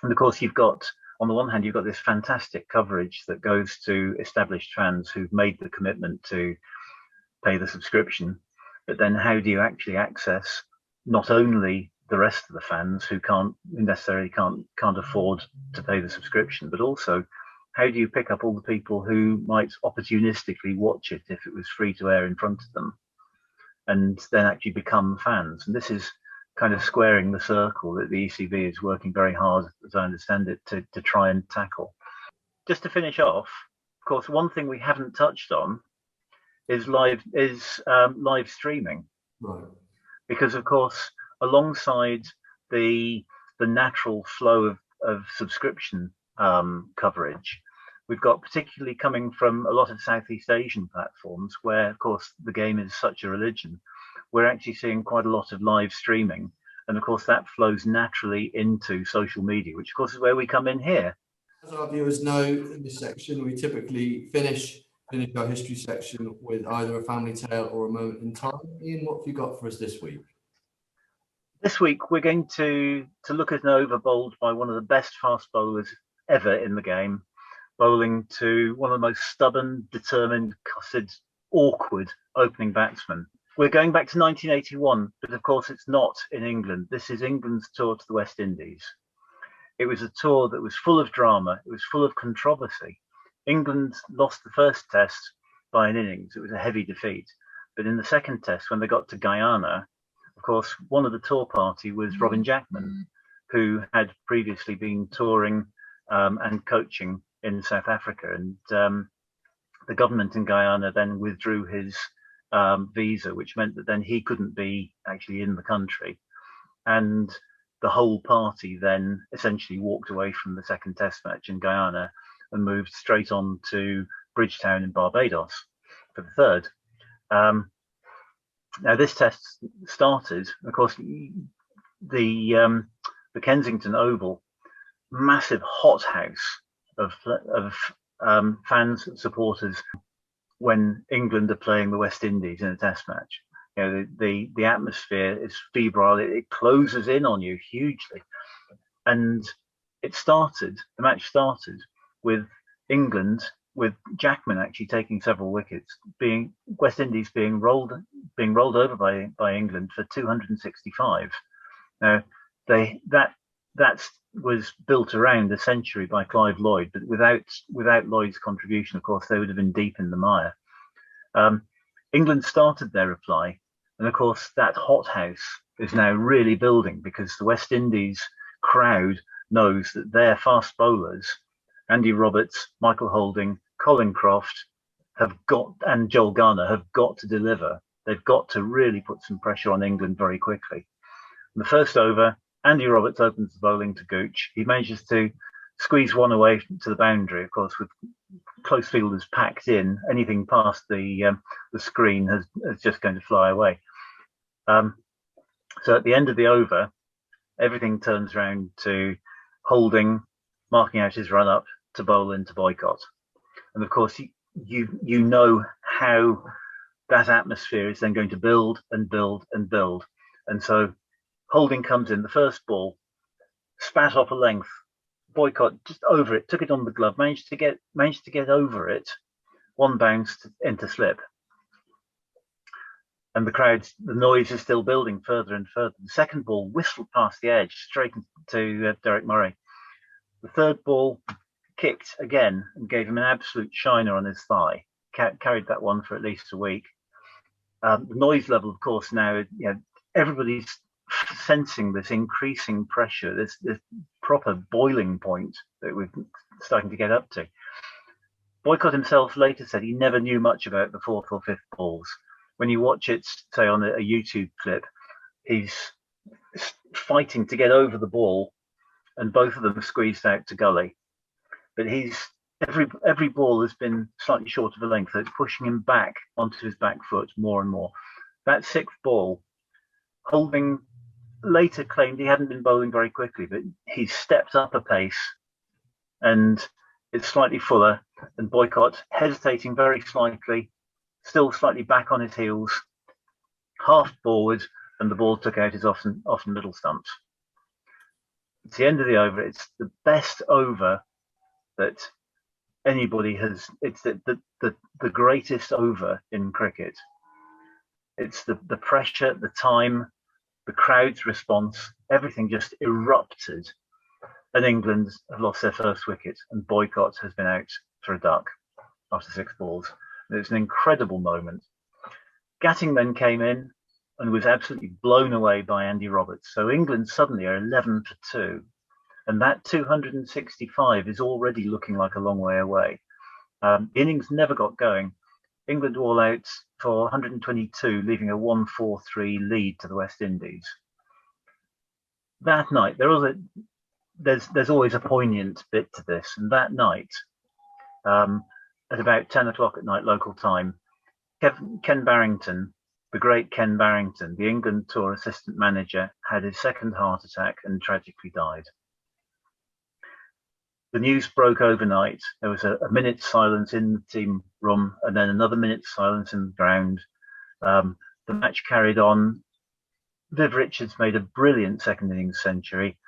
[SPEAKER 5] of course, you've got, on the one hand, you've got this fantastic coverage that goes to established fans who've made the commitment to pay the subscription. But then how do you actually access not only the rest of the fans who can't afford to pay the subscription, but also how do you pick up all the people who might opportunistically watch it if it was free to air in front of them, and then actually become fans? And this is kind of squaring the circle that the ECB is working very hard, as I understand it, to try and tackle. Just to finish off, of course, one thing we haven't touched on is live streaming,
[SPEAKER 1] right? Because
[SPEAKER 5] of course, alongside the natural flow of subscription coverage, we've got, particularly coming from a lot of Southeast Asian platforms, where of course the game is such a religion, we're actually seeing quite a lot of live streaming, and of course that flows naturally into social media, which of course is where we come in here.
[SPEAKER 1] As our viewers know, in this section we typically finish our history section with either a family tale or a moment in time. Ian, what have you got for us this week?
[SPEAKER 5] This week we're going to look at an over bowled by one of the best fast bowlers ever in the game, bowling to one of the most stubborn, determined, cussed, awkward opening batsmen. We're going back to 1981, but of course it's not in England. This is England's tour to the West Indies. It was a tour that was full of drama. It was full of controversy. England lost the first test by an innings. It was a heavy defeat. But in the second test, when they got to Guyana, of course, one of the tour party was Robin Jackman, who had previously been touring and coaching in South Africa. And the government in Guyana then withdrew his visa, which meant that then he couldn't be actually in the country. And the whole party then essentially walked away from the second test match in Guyana and moved straight on to Bridgetown in Barbados for the third. Now this test started, of course, the Kensington Oval, massive hothouse of fans and supporters when England are playing the West Indies in a test match. You know, the atmosphere is febrile. It closes in on you hugely. And the match started with England, with Jackman actually taking several wickets, West Indies being rolled being rolled over by England for 265. Now, that was built around a century by Clive Lloyd, but without Lloyd's contribution, of course, they would have been deep in the mire. England started their reply, and of course, that hothouse is now really building because the West Indies crowd knows that their fast bowlers, Andy Roberts, Michael Holding, Colin Croft, and Joel Garner have got to deliver. They've got to really put some pressure on England very quickly. In the first over, Andy Roberts opens the bowling to Gooch. He manages to squeeze one away to the boundary. Of course, with close fielders packed in, anything past the screen is just going to fly away. So at the end of the over, everything turns around to Holding marking out his run up to bowl into Boycott. And of course, you know how that atmosphere is then going to build and build and build. And so Holding comes in, the first ball, spat off a length, Boycott just over it, took it on the glove, managed to get over it, one bounce into slip. And the noise is still building further and further. The second ball whistled past the edge, straight to Derek Murray. The third ball kicked again and gave him an absolute shiner on his thigh. Carried that one for at least a week. The noise level, of course, now everybody's sensing this increasing pressure, this proper boiling point that we're starting to get up to. Boycott himself later said he never knew much about the fourth or fifth balls. When you watch it, say on a YouTube clip, he's fighting to get over the ball, and both of them are squeezed out to gully. But every ball has been slightly short of a length, so it's pushing him back onto his back foot more and more. That sixth ball, Holding later claimed he hadn't been bowling very quickly, but he stepped up a pace, and it's slightly fuller, and Boycott hesitating very slightly, still slightly back on his heels, half forward, and the ball took out his often middle stumps. It's the end of the over. It's the best over that anybody has. It's the greatest over in cricket. It's the pressure, the time, the crowd's response, everything just erupted. And England have lost their first wicket, and Boycott has been out for a duck after 6 balls. And it's an incredible moment. Gatting then came in and was absolutely blown away by Andy Roberts. So England suddenly are 11 for 2. And that 265 is already looking like a long way away. The innings never got going. England all out for 122, leaving a 1-4-3 lead to the West Indies. That night, there's always a poignant bit to this. And that night, at about 10 o'clock at night local time, Ken Barrington, the great Ken Barrington, the England tour assistant manager, had his second heart attack and tragically died. The news broke overnight. There was a minute's silence in the team room, and then another minute's silence in the ground. The match carried on. Viv Richards made a brilliant second innings century.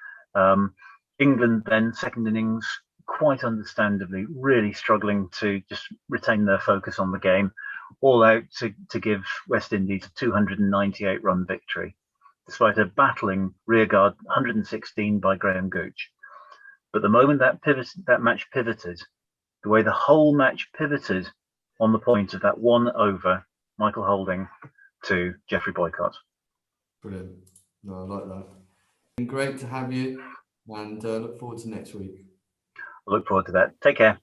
[SPEAKER 5] England then, second innings, quite understandably, really struggling to just retain their focus on the game, all out to give West Indies a 298-run victory, despite a battling rearguard 116 by Graham Gooch. But the moment that match pivoted, the way the whole match pivoted on the point of that one over, Michael Holding to Geoffrey Boycott.
[SPEAKER 1] Brilliant. No, I like that. Been great to have you, and look forward to next week.
[SPEAKER 5] I look forward to that. Take care.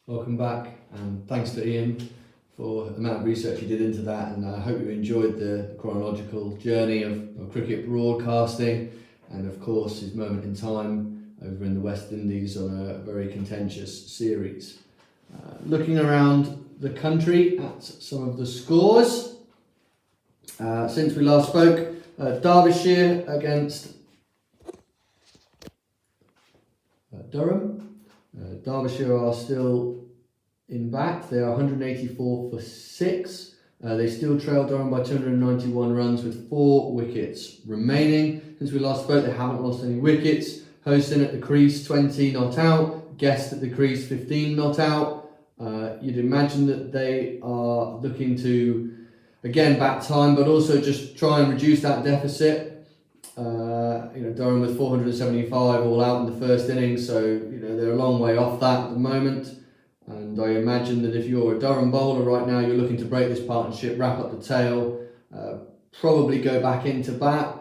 [SPEAKER 1] Welcome back, and thanks to Ian for the amount of research you did into that, and I hope you enjoyed the chronological journey of cricket broadcasting, and of course his moment in time over in the West Indies on a very contentious series. Looking around the country at some of the scores since we last spoke, Derbyshire against Durham. Derbyshire are still in back. They are 184 for 6. They still trail Durham by 291 runs with 4 wickets remaining. Since we last spoke, they haven't lost any wickets. Hosting at the crease, 20 not out. guessed at the crease 15 not out. You'd imagine that they are looking to, again, back time, but also just try and reduce that deficit. Durham with 475 all out in the first innings, so they're a long way off that at the moment. And I imagine that if you're a Durham bowler right now, you're looking to break this partnership, wrap up the tail, probably go back into bat,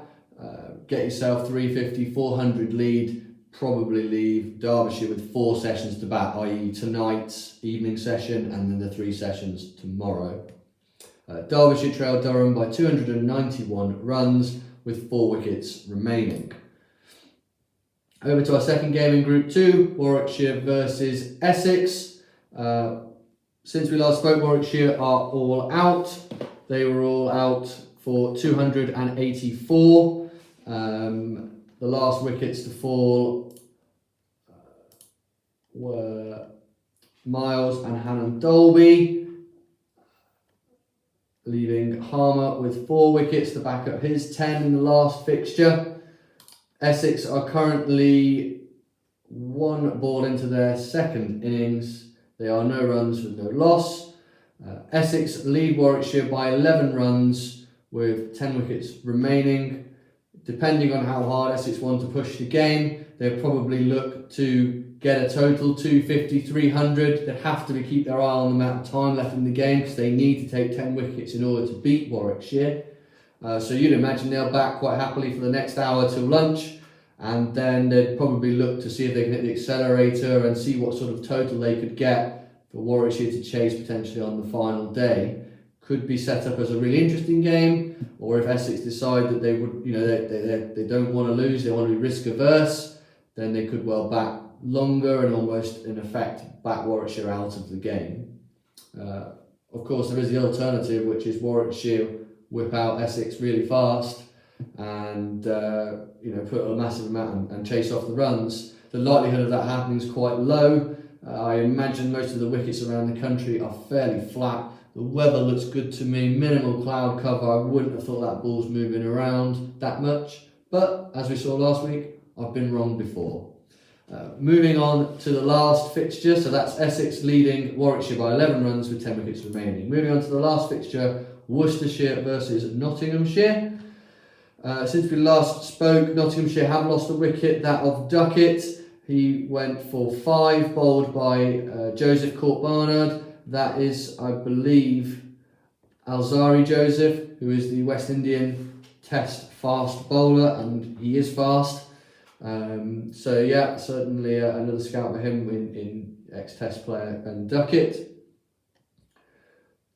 [SPEAKER 1] get yourself 350, 400 lead, probably leave Derbyshire with 4 sessions to bat, i.e. tonight's evening session and then the 3 sessions tomorrow. Derbyshire trailed Durham by 291 runs with 4 wickets remaining. Over to our second game in Group 2, Warwickshire versus Essex. Since we last spoke, Warwickshire are all out. They were all out for 284. The last wickets to fall were Miles and Hannah Dolby, leaving Harmer with 4 wickets to back up his 10 in the last fixture. Essex are currently 1 ball into their second innings. They are no runs with no loss. Essex lead Warwickshire by 11 runs with 10 wickets remaining. Depending on how hard Essex want to push the game, they'll probably look to get a total 250, 300. They have to keep their eye on the amount of time left in the game because they need to take 10 wickets in order to beat Warwickshire. So you'd imagine they'll bat quite happily for the next hour till lunch, and then they'd probably look to see if they can hit the accelerator and see what sort of total they could get for Warwickshire to chase potentially on the final day. Could be set up as a really interesting game, or if Essex decide that they would, they don't want to lose, they want to be risk averse, then they could well bat longer and almost in effect bat Warwickshire out of the game. Of course, there is the alternative, which is Warwickshire whip out Essex really fast and put a massive amount and chase off the runs. The likelihood of that happening is quite low. I imagine most of the wickets around the country are fairly flat. The weather looks good to me, minimal cloud cover. I wouldn't have thought that ball's moving around that much, but as we saw last week, I've been wrong before. Moving on to the last fixture, so that's Essex leading Warwickshire by 11 runs with 10 wickets remaining. Moving on to the last fixture, Worcestershire versus Nottinghamshire. Since we last spoke, Nottinghamshire have lost a wicket, that of Duckett. He went for 5, bowled by Joseph Court-Barnard. That is, I believe, Alzari Joseph, who is the West Indian Test fast bowler, and he is fast. So yeah, certainly another scout for him in ex-Test player and Duckett.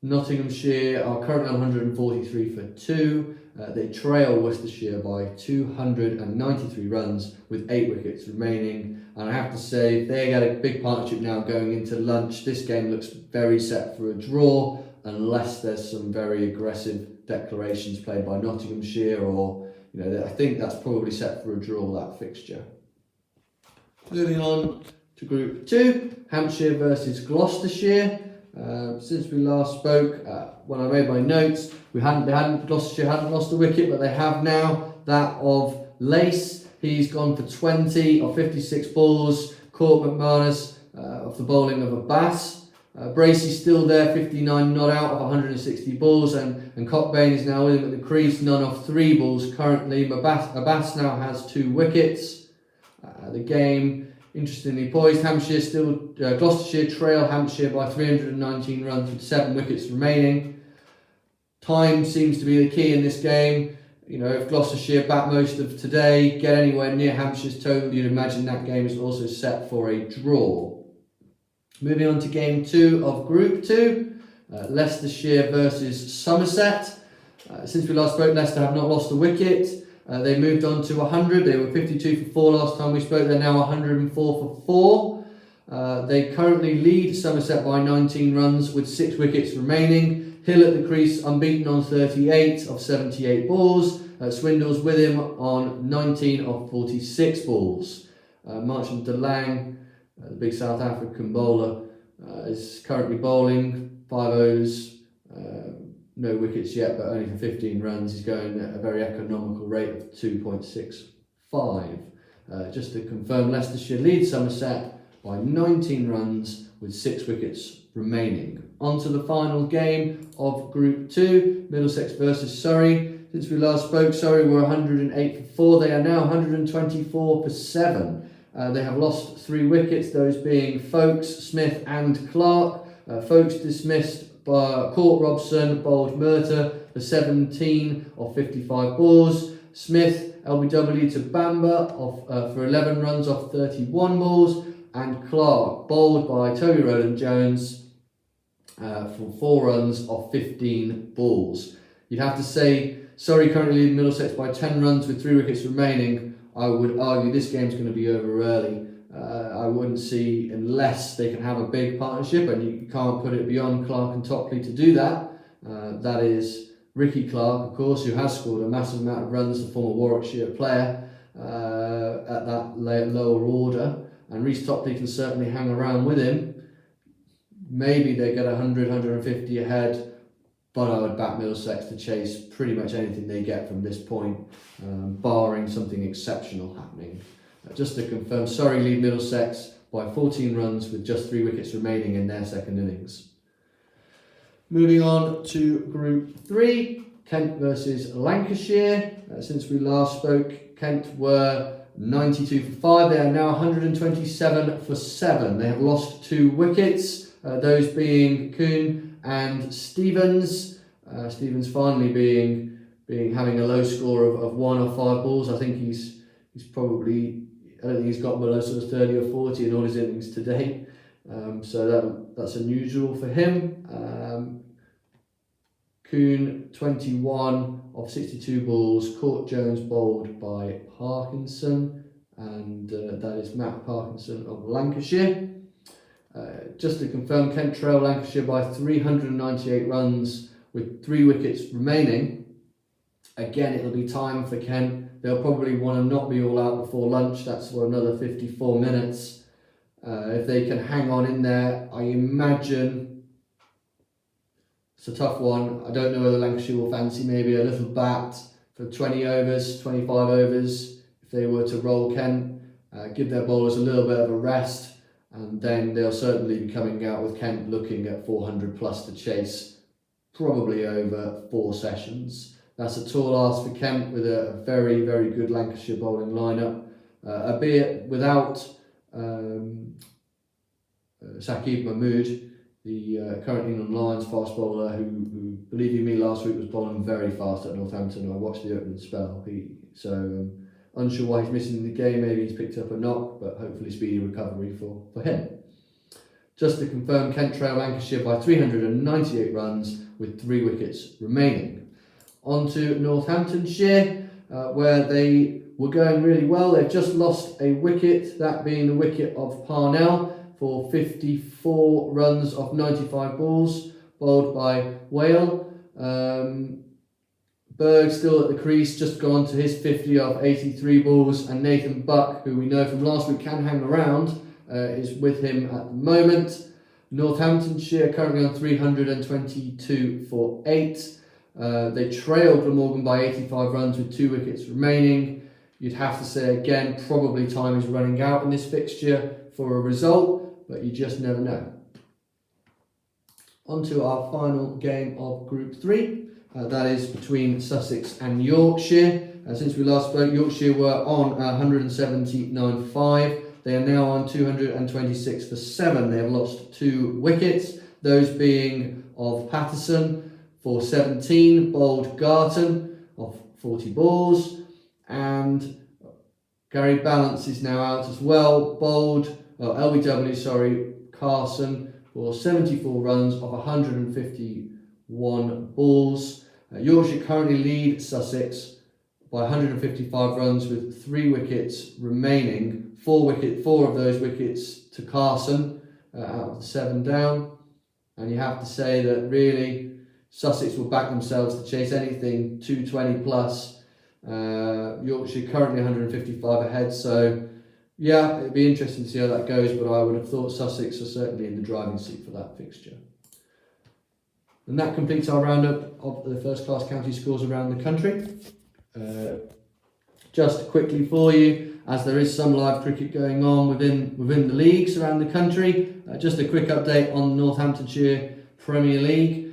[SPEAKER 1] Nottinghamshire are currently on 143 for 2. They trail Worcestershire by 293 runs with 8 wickets remaining. And I have to say, they get a big partnership now going into lunch. This game looks very set for a draw, unless there's some very aggressive declarations played by Nottinghamshire, or I think that's probably set for a draw, that fixture. Moving on to Group 2, Hampshire versus Gloucestershire. Since we last spoke, when I made my notes, Gloucestershire hadn't lost a wicket, but they have now. That of Lace, he's gone for 20 of 56 balls. Court McManus of the bowling of Abbas. Bracey's still there, 59 not out of 160 balls, and Cockbain is now with him at the crease, none of 3 balls currently. Abbas now has 2 wickets. The game, interestingly poised. Gloucestershire trail Hampshire by 319 runs with 7 wickets remaining. Time seems to be the key in this game. If Gloucestershire bat most of today, get anywhere near Hampshire's total, you'd imagine that game is also set for a draw. Moving on to game 2 of Group 2, Leicestershire versus Somerset. Since we last spoke, Leicester have not lost a wicket. They moved on to 100. They were 52 for 4 last time we spoke. They're now 104 for 4. They currently lead Somerset by 19 runs with 6 wickets remaining. Hill at the crease, unbeaten on 38 of 78 balls. Swindle's with him on 19 of 46 balls. Marchant de Lang, the big South African bowler, is currently bowling 5 overs, no wickets yet, but only for 15 runs. He's going at a very economical rate of 2.65. Just to confirm, Leicestershire lead Somerset by 19 runs with 6 wickets remaining. On to the final game of Group 2, Middlesex versus Surrey. Since we last spoke, Surrey were 108 for 4. They are now 124 for 7. They have lost 3 wickets, those being Folkes, Smith and Clark. Folkes dismissed by Court Robson, bowled Murtagh for 17 of 55 balls. Smith LBW to Bamber for 11 runs off 31 balls. And Clark bowled by Toby Rowland-Jones for 4 runs off 15 balls. You'd have to say Surrey currently leading Middlesex by 10 runs with 3 wickets remaining. I would argue this game's going to be over early. I wouldn't see, unless they can have a big partnership, and you can't put it beyond Clark and Topley to do that. That is Ricky Clark, of course, who has scored a massive amount of runs, the former Warwickshire player, at that lower order. And Reece Topley can certainly hang around with him. Maybe they get 100, 150 ahead, but I would back Middlesex to chase pretty much anything they get from this point, barring something exceptional happening. Just to confirm, Surrey lead Middlesex by 14 runs with just 3 wickets remaining in their second innings. Moving on to Group 3, Kent versus Lancashire. Since we last spoke, Kent were 92 for 5. They are now 127 for 7. They have lost 2 wickets, those being Kuhn and Stevens. Stevens finally having a low score of 1 or 5 balls. I think he's probably, I don't think he's got below sort of 30 or 40 in all his innings to date. So that's unusual for him. Kuhn 21 of 62 balls. Court Jones bowled by Parkinson, and that is Matt Parkinson of Lancashire. Just to confirm, Kent trail Lancashire by 398 runs with 3 wickets remaining. Again, it'll be time for Kent. They'll probably want to not be all out before lunch. That's for another 54 minutes. If they can hang on in there, I imagine it's a tough one. I don't know whether Lancashire will fancy maybe a little bat for 20 overs, 25 overs. If they were to roll Kent, give their bowlers a little bit of a rest. And then they'll certainly be coming out with Kent looking at 400 plus to chase, probably over 4 sessions. That's a tall ask for Kent with a very, very good Lancashire bowling lineup, albeit without Saqib Mahmood, the current England Lions fast bowler, who, believe you me, last week was bowling very fast at Northampton. I watched the opening spell. Unsure why he's missing the game. Maybe he's picked up a knock, but hopefully speedy recovery for him. Just to confirm, Kent trail Lancashire by 398 runs with 3 wickets remaining. On to Northamptonshire, where they were going really well. They've just lost a wicket, that being the wicket of Parnell for 54 runs off 95 balls, bowled by Whale. Berg still at the crease, just gone to his 50 off 83 balls, and Nathan Buck, who we know from last week can hang around, is with him at the moment. Northamptonshire currently on 322 for 8. They trailed Glamorgan by 85 runs with 2 wickets remaining. You'd have to say again, probably time is running out in this fixture for a result, but you just never know. On to our final game of Group 3. That is between Sussex and Yorkshire. Since we last spoke, Yorkshire were on 179 for 5. They are now on 226 for 7. They have lost 2 wickets, those being of Patterson for 17, bowled Garton of 40 balls, and Gary Balance is now out as well, bowled, Carson for 74 runs of 151 balls. Yorkshire currently lead Sussex by 155 runs with 3 wickets remaining. 4 of those wickets to Carson out of the 7 down. And you have to say that really Sussex will back themselves to chase anything 220 plus. Yorkshire currently 155 ahead. So yeah, it'd be interesting to see how that goes, but I would have thought Sussex are certainly in the driving seat for that fixture. And that completes our roundup of the first class county scores around the country. Just quickly for you, as there is some live cricket going on within the leagues around the country. Just a quick update on the Northamptonshire Premier League.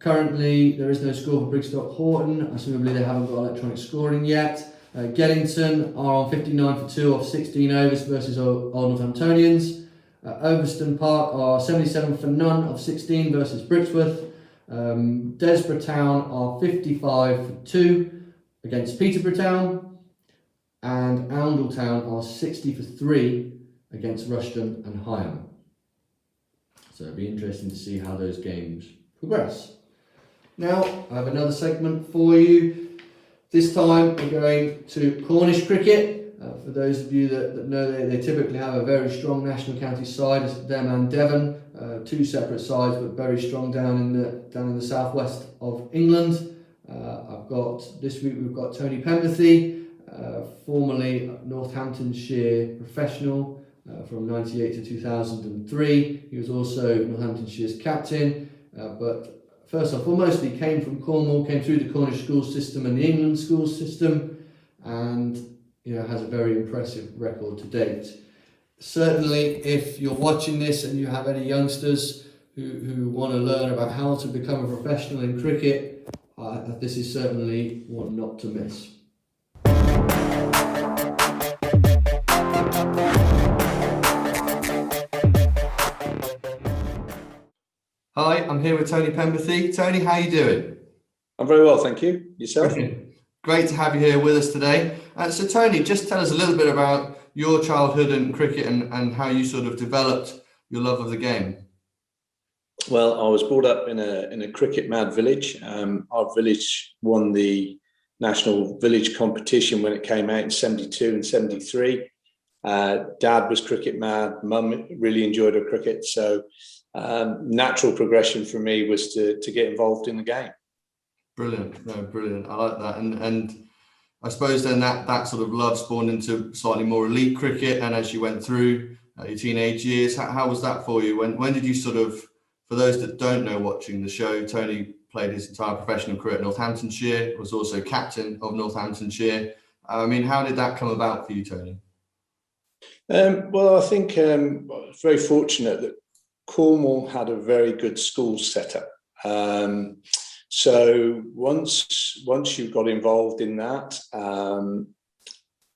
[SPEAKER 1] Currently, there is no score for Brigstock Horton. Assumably, they haven't got electronic scoring yet. Geddington are on 59 for 2 off 16 overs versus Old Northamptonians. Overston Park are 77 for none off 16 versus Brixworth. Desborough Town are 55 for 2 against Peterborough Town. And Oundle Town are 60 for 3 against Rushden and Higham. So it'll be interesting to see how those games progress. Now, I have another segment for you. This time we're going to Cornish cricket. For those of you that know, they typically have a very strong national county side, it's them and Devon, two separate sides but very strong down in the southwest of England. This week we've got Tony Pemberthy, formerly Northamptonshire professional from 98 to 2003. He was also Northamptonshire's captain, but first and foremost, he came from Cornwall, came through the Cornish school system and the England school system, and has a very impressive record to date. Certainly, if you're watching this and you have any youngsters who want to learn about how to become a professional in cricket, this is certainly one not to miss. Hi, I'm here with Tony Pemberthy. Tony, how are you doing?
[SPEAKER 6] I'm very well, thank you. Yourself?
[SPEAKER 1] Great to have you here with us today. So Tony, just tell us a little bit about your childhood and cricket and how you sort of developed your love of the game.
[SPEAKER 6] Well, I was brought up in a cricket mad village. Our village won the national village competition when it came out in 72 and 73. Dad was cricket mad, mum really enjoyed her cricket. So natural progression for me was to get involved in the game.
[SPEAKER 1] Brilliant. No, brilliant. I like that. And I suppose then that sort of love spawned into slightly more elite cricket. And as you went through your teenage years, how was that for you? When did you sort of, for those that don't know watching the show, Tony played his entire professional career at Northamptonshire, was also captain of Northamptonshire. I mean, how did that come about for you, Tony?
[SPEAKER 6] Well, I think I was very fortunate that Cornwall had a very good school setup. So once you got involved in that,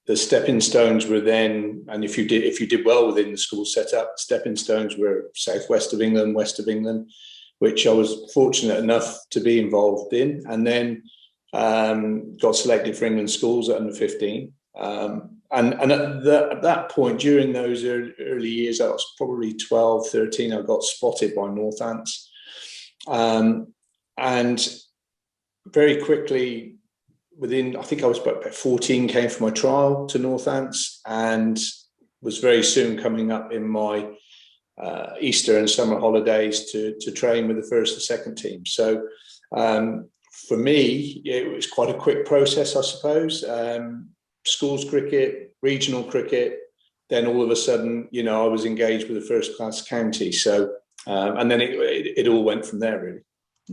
[SPEAKER 6] the stepping stones were then, and if you did well within the school setup, stepping stones were southwest of England, west of England, which I was fortunate enough to be involved in, and then got selected for England schools at under 15. And at that point, during those early years, I was probably 12, 13, I got spotted by Northants. And very quickly, I think I was about 14, came for my trial to Northants and was very soon coming up in my Easter and summer holidays to train with the first and second team. So for me, it was quite a quick process, I suppose. Schools cricket, regional cricket, then all of a sudden, I was engaged with the first class county. So, and then it all went from there, really.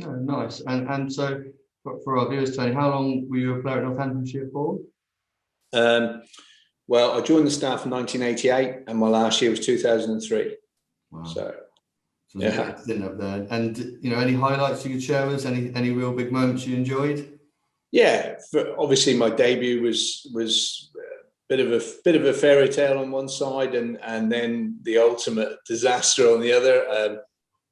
[SPEAKER 1] Oh, nice. And so for our viewers, Tony, how long were you a player at Northamptonshire for?
[SPEAKER 6] Well, I joined the staff in 1988 and my last year was 2003.
[SPEAKER 1] Wow.
[SPEAKER 6] So
[SPEAKER 1] yeah. Up there. And, any highlights you could share with us? Any real big moments you enjoyed?
[SPEAKER 6] Yeah, obviously my debut was a bit of a fairy tale on one side and then the ultimate disaster on the other.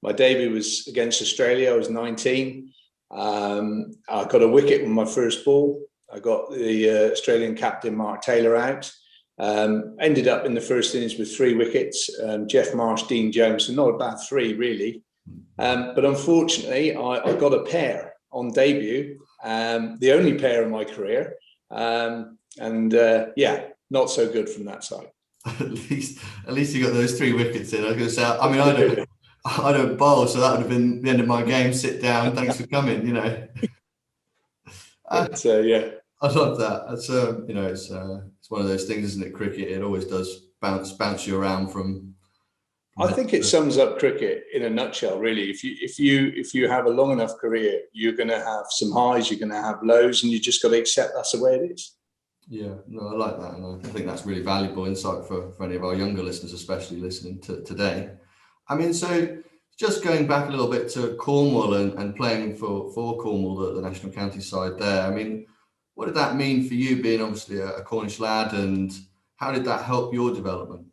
[SPEAKER 6] My debut was against Australia. I was 19. I got a wicket with my first ball. I got the Australian captain, Mark Taylor, out. Ended up in the first innings with 3 wickets. Jeff Marsh, Dean Jones, so not a bad 3, really. But unfortunately, I got a pair on debut, the only pair in my career. Not so good from that side.
[SPEAKER 1] At least you got those 3 wickets in. I was going to say, I don't bowl, so that would have been the end of my game. Sit down. Thanks for coming.
[SPEAKER 6] Yeah,
[SPEAKER 1] I love that. It's it's one of those things, isn't it? Cricket. It always does bounce you around from.
[SPEAKER 6] I think it sums up cricket in a nutshell, really. If you have a long enough career, you're going to have some highs, you're going to have lows, and you just got to accept that's the way it is.
[SPEAKER 1] Yeah, no, I like that, and I think that's really valuable insight for any of our younger listeners, especially listening to today. I mean, so just going back a little bit to Cornwall and playing for Cornwall, the national county side there. I mean, what did that mean for you, being obviously a Cornish lad, and how did that help your development?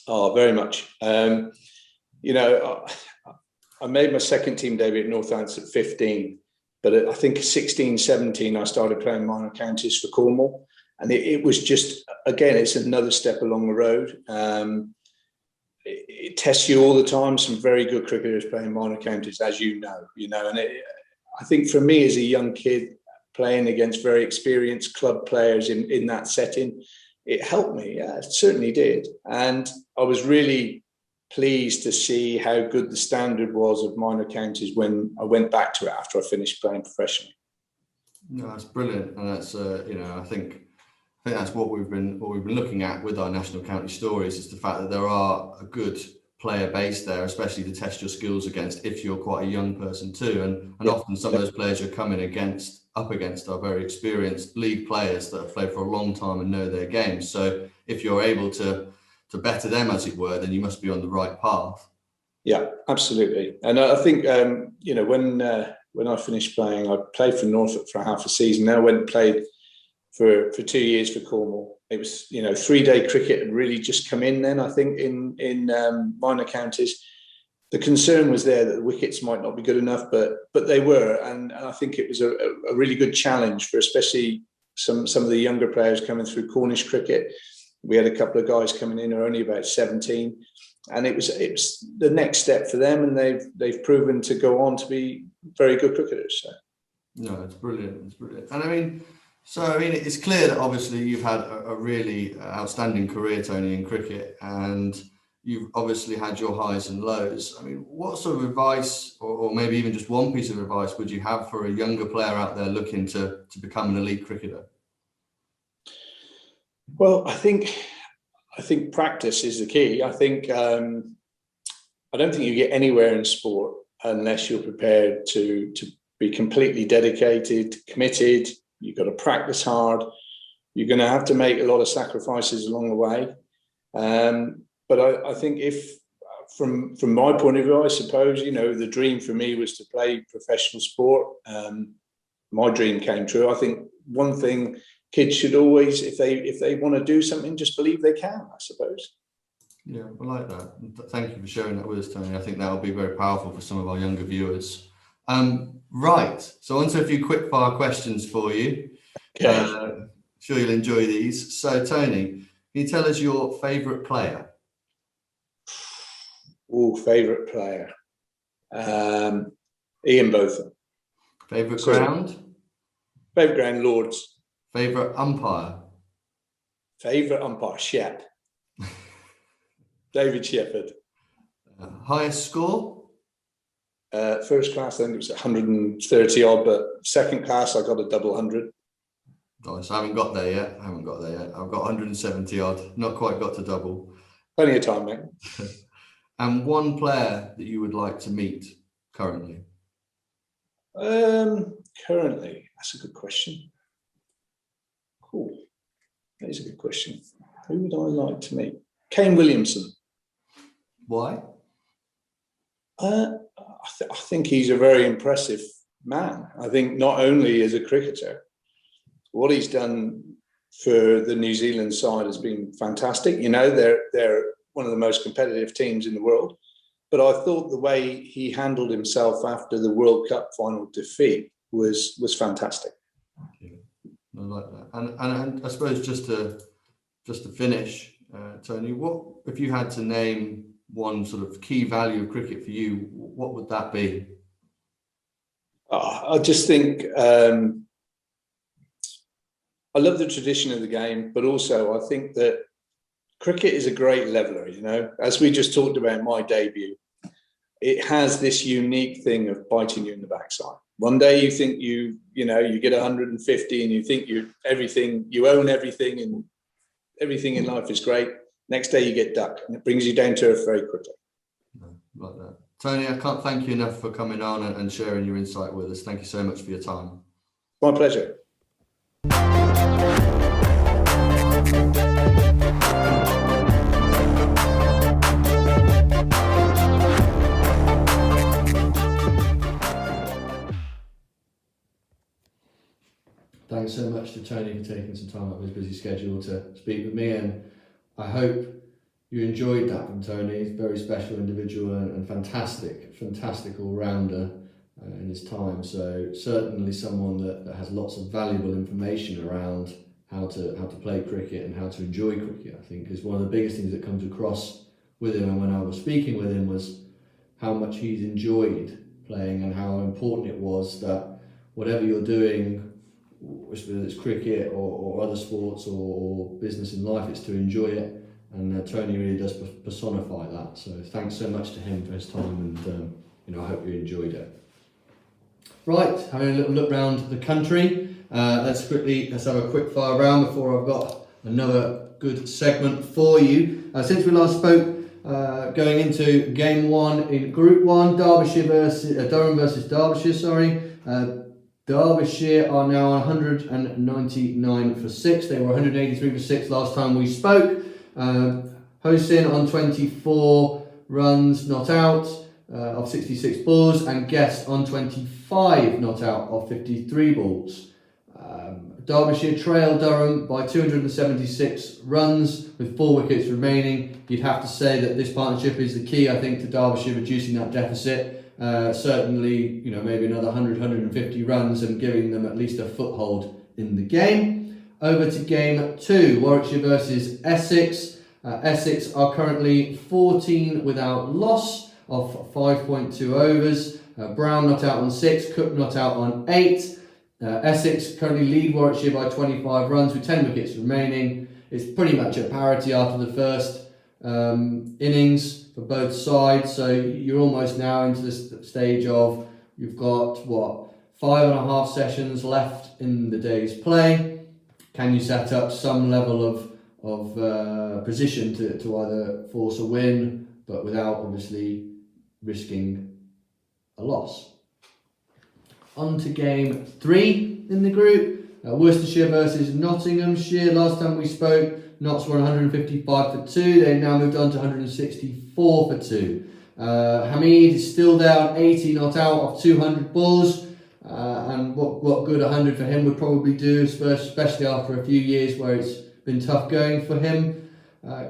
[SPEAKER 6] Oh, very much. You know, I made my second team debut at Northants at 15, but I think 16, 17, I started playing minor counties for Cornwall. And it was just, again, it's another step along the road. It tests you all the time. Some very good cricketers playing minor counties, as you know, and I think for me as a young kid playing against very experienced club players in that setting, it helped me. Yeah, it certainly did. And I was really pleased to see how good the standard was of minor counties when I went back to it after I finished playing professionally.
[SPEAKER 1] No, that's brilliant, and that's I think that's what we've been looking at with our national county stories, is the fact that there are a good player base there, especially to test your skills against if you're quite a young person too. And often some of those players you're coming up against are very experienced league players that have played for a long time and know their game. So if you're able to better them, as it were, then you must be on the right path. Yeah,
[SPEAKER 6] absolutely. And I think when I finished playing, I played for Norfolk for half a season. Then I went and played for 2 years for Cornwall. It was 3-day cricket had really just come in then, I think, in minor counties. The concern was there that the wickets might not be good enough, but they were, and I think it was a really good challenge for especially some of the younger players coming through Cornish cricket. We had a couple of guys coming in who are only about 17, and it was the next step for them, and they've proven to go on to be very good cricketers. So.
[SPEAKER 1] No, it's brilliant. It's brilliant, and I mean, it's clear that obviously you've had a really outstanding career, Tony, in cricket, and you've obviously had your highs and lows. I mean, what sort of advice, or maybe even just one piece of advice, would you have for a younger player out there looking to become an elite cricketer?
[SPEAKER 6] Well, I think practice is the key. I think I don't think you get anywhere in sport unless you're prepared to be completely dedicated, committed. You've got to practice hard. You're going to have to make a lot of sacrifices along the way. But I think if, from my point of view, I suppose, the dream for me was to play professional sport. My dream came true. I think one thing kids should always, if they want to do something, just believe they can, I suppose.
[SPEAKER 1] Yeah, I like that. Thank you for sharing that with us, Tony. I think that will be very powerful for some of our younger viewers. Right, so on to a few quick fire questions for you.
[SPEAKER 6] Okay.
[SPEAKER 1] Sure you'll enjoy these. So, Tony, can you tell us your favourite player?
[SPEAKER 6] Oh, favourite player. Ian Botham.
[SPEAKER 1] Favourite ground?
[SPEAKER 6] Favourite ground, Lords.
[SPEAKER 1] Favourite umpire?
[SPEAKER 6] Favourite umpire, Shep. David Shepherd.
[SPEAKER 1] Highest score?
[SPEAKER 6] First class, I think it was 130 odd, but second class, I got a double 100.
[SPEAKER 1] Nice. I haven't got there yet. I've got 170 odd. Not quite got to double.
[SPEAKER 6] Plenty of time, mate.
[SPEAKER 1] And one player that you would like to meet currently?
[SPEAKER 6] Currently, that's a good question. Cool. That is a good question. Who would I like to meet? Kane Williamson.
[SPEAKER 1] Why?
[SPEAKER 6] I think he's a very impressive man. I think not only as a cricketer, what he's done for the New Zealand side has been fantastic. They're one of the most competitive teams in the world. But I thought the way he handled himself after the World Cup final defeat was fantastic.
[SPEAKER 1] Yeah, I like that. And I suppose just to finish, Tony, what if you had to name one sort of key value of cricket for you, what would that be?
[SPEAKER 6] I just think I love the tradition of the game, but also I think that cricket is a great leveler. As we just talked about my debut, it has this unique thing of biting you in the backside. One day you think you get 150 and you think you own everything and everything in life is great. Next day you get ducked and it brings you down to earth very quickly.
[SPEAKER 1] Like that. Tony, I can't thank you enough for coming on and sharing your insight with us. Thank you so much for your time.
[SPEAKER 6] My pleasure.
[SPEAKER 1] Thanks so much to Tony for taking some time out of his busy schedule to speak with me, and I hope you enjoyed that from Tony. He's a very special individual and fantastic all-rounder in his time. So certainly someone that has lots of valuable information around how to play cricket and how to enjoy cricket. I think is one of the biggest things that comes across with him, and when I was speaking with him was how much he's enjoyed playing and how important it was that whatever you're doing, whether it's cricket or other sports or business in life, it's to enjoy it. And Tony really does personify that. So thanks so much to him for his time, and I hope you enjoyed it. Right, having a little look around the country. Let's have a quick fire round before I've got another good segment for you. Since we last spoke, going into game one in Group 1, Durham versus Derbyshire. Derbyshire are now 199 for 6. They were 183 for 6 last time we spoke. Hosin on 24 runs not out of 66 balls, and Guest on 25 not out of 53 balls. Derbyshire trailed Durham by 276 runs with 4 wickets remaining. You'd have to say that this partnership is the key, I think, to Derbyshire reducing that deficit. Certainly, maybe another 100, 150 runs and giving them at least a foothold in the game. Over to game 2, Warwickshire versus Essex. Essex are currently 14 without loss of 5.2 overs. Brown not out on 6, Cook not out on 8. Essex currently lead Warwickshire by 25 runs with 10 wickets remaining. It's pretty much at parity after the first innings for both sides, so you're almost now into this stage of you've got 5.5 sessions left in the day's play. Can you set up some level of position to either force a win, but without obviously risking a loss? On to game 3 in the group, Worcestershire versus Nottinghamshire. Last time we spoke, Notts were 155 for 2. They've now moved on to 164 for 2. Hamid is still down 80 not out of 200 balls. And what good 100 for him would probably do, especially after a few years where it's been tough going for him.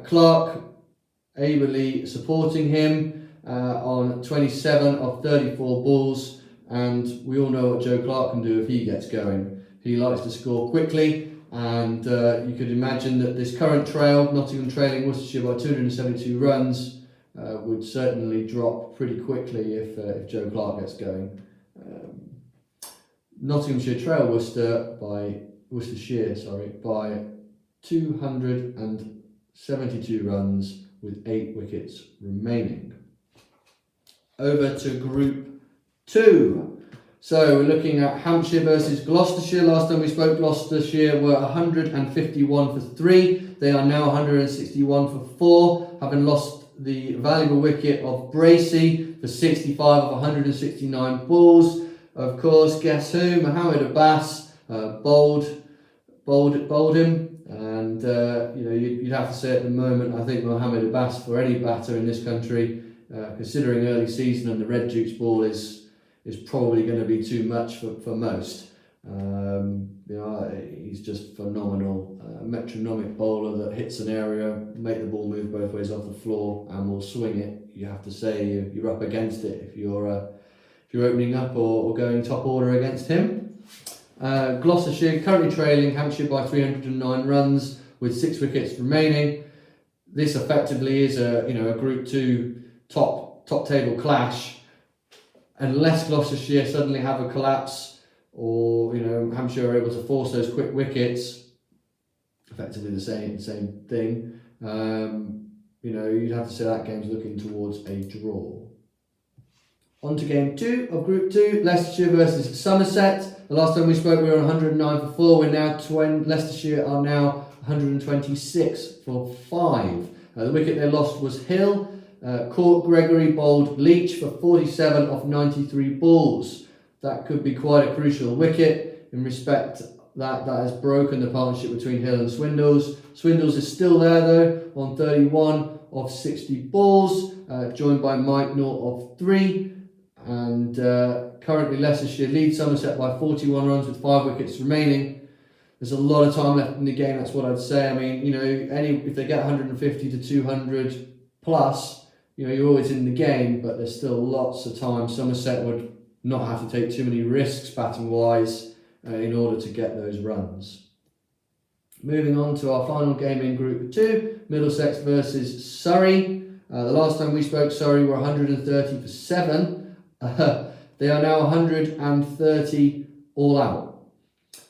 [SPEAKER 1] Clark ably supporting him on 27 of 34 balls. And we all know what Joe Clark can do if he gets going. He likes to score quickly. And you could imagine that this current trail, Nottingham trailing Worcestershire by 272 runs, would certainly drop pretty quickly if Joe Clark gets going. Nottinghamshire trail Worcestershire by 272 runs with 8 wickets remaining. Over to Group 2. So we're looking at Hampshire versus Gloucestershire. Last time we spoke, Gloucestershire were 151 for 3. They are now 161 for 4, having lost the valuable wicket of Bracey for 65 of 169 balls. Of course, guess who? Mohammed Abbas bowled him. And you'd have to say at the moment, I think Mohammed Abbas, for any batter in this country, considering early season and the Red Dukes ball is probably going to be too much for most. He's just phenomenal. Metronomic bowler that hits an area, make the ball move both ways off the floor, and will swing it. You have to say you're up against it if you're opening up or going top order against him. Gloucestershire currently trailing Hampshire by 309 runs with 6 wickets remaining. This effectively is a Group 2 top table clash. Unless Gloucestershire suddenly have a collapse, or Hampshire are able to force those quick wickets, effectively the same thing. You'd have to say that game's looking towards a draw. On to game 2 of Group 2, Leicestershire versus Somerset. The last time we spoke, we were on 109 for 4. We're now Leicestershire are now 126 for 5. The wicket they lost was Hill. Court Gregory bowled Leach for 47 off 93 balls. That could be quite a crucial wicket in respect that has broken the partnership between Hill and Swindles. Swindles is still there though, on 31 of 60 balls, joined by Mike Naught of 3. And currently Leicestershire lead Somerset by 41 runs with 5 wickets remaining. There's a lot of time left in the game, that's what I'd say. I mean, you know, if they get 150 to 200 plus, you know, you're always in the game, but there's still lots of time. Somerset would not have to take too many risks batting wise in order to get those runs. Moving on to our final game in Group 2, Middlesex versus Surrey. The last time we spoke, Surrey were 130 for 7. They are now 130 all out.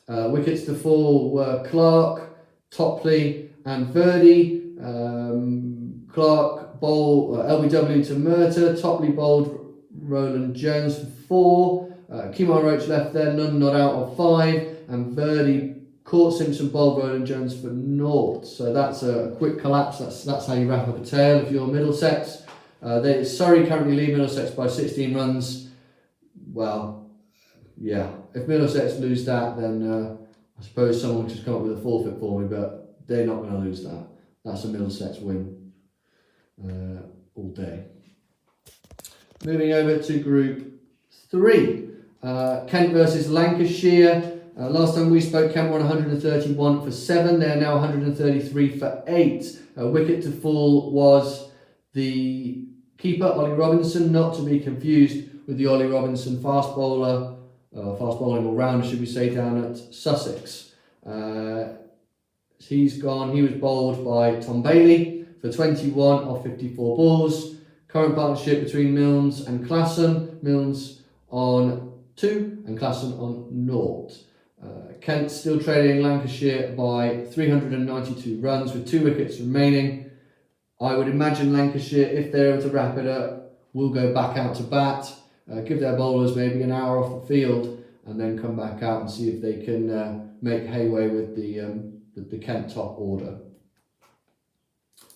[SPEAKER 1] Wickets to fall were Clark, Topley and Verdi. Clark bowled LBW to Murtagh. Topley bowled Roland Jones for 4. Kemar Roach left there, none not out of 5. And Verdi caught Simpson bowled Roland Jones for 0. So that's a quick collapse. That's how you wrap up a tale if you're Middlesex. Surrey currently lead Middlesex by 16 runs. Well, yeah, if Middlesex lose that, then I suppose someone should come up with a forfeit for me, but they're not going to lose that. That's a Middlesex win all day. Moving over to Group 3, Kent versus Lancashire. Last time we spoke, Kent won 131 for 7. They are now 133 for 8. Wicket to fall was the keeper, Ollie Robinson, not to be confused with the Ollie Robinson fast bowling all-rounder, should we say, down at Sussex. He's gone. He was bowled by Tom Bailey for 21 of 54 balls. Current partnership between Milnes and Classen. Milnes on 2 and Classen on 0. Kent still trailing Lancashire by 392 runs with 2 wickets remaining. I would imagine Lancashire, if they're able to wrap it up, will go back out to bat, give their bowlers maybe an hour off the field, and then come back out and see if they can make headway with the Kent top order.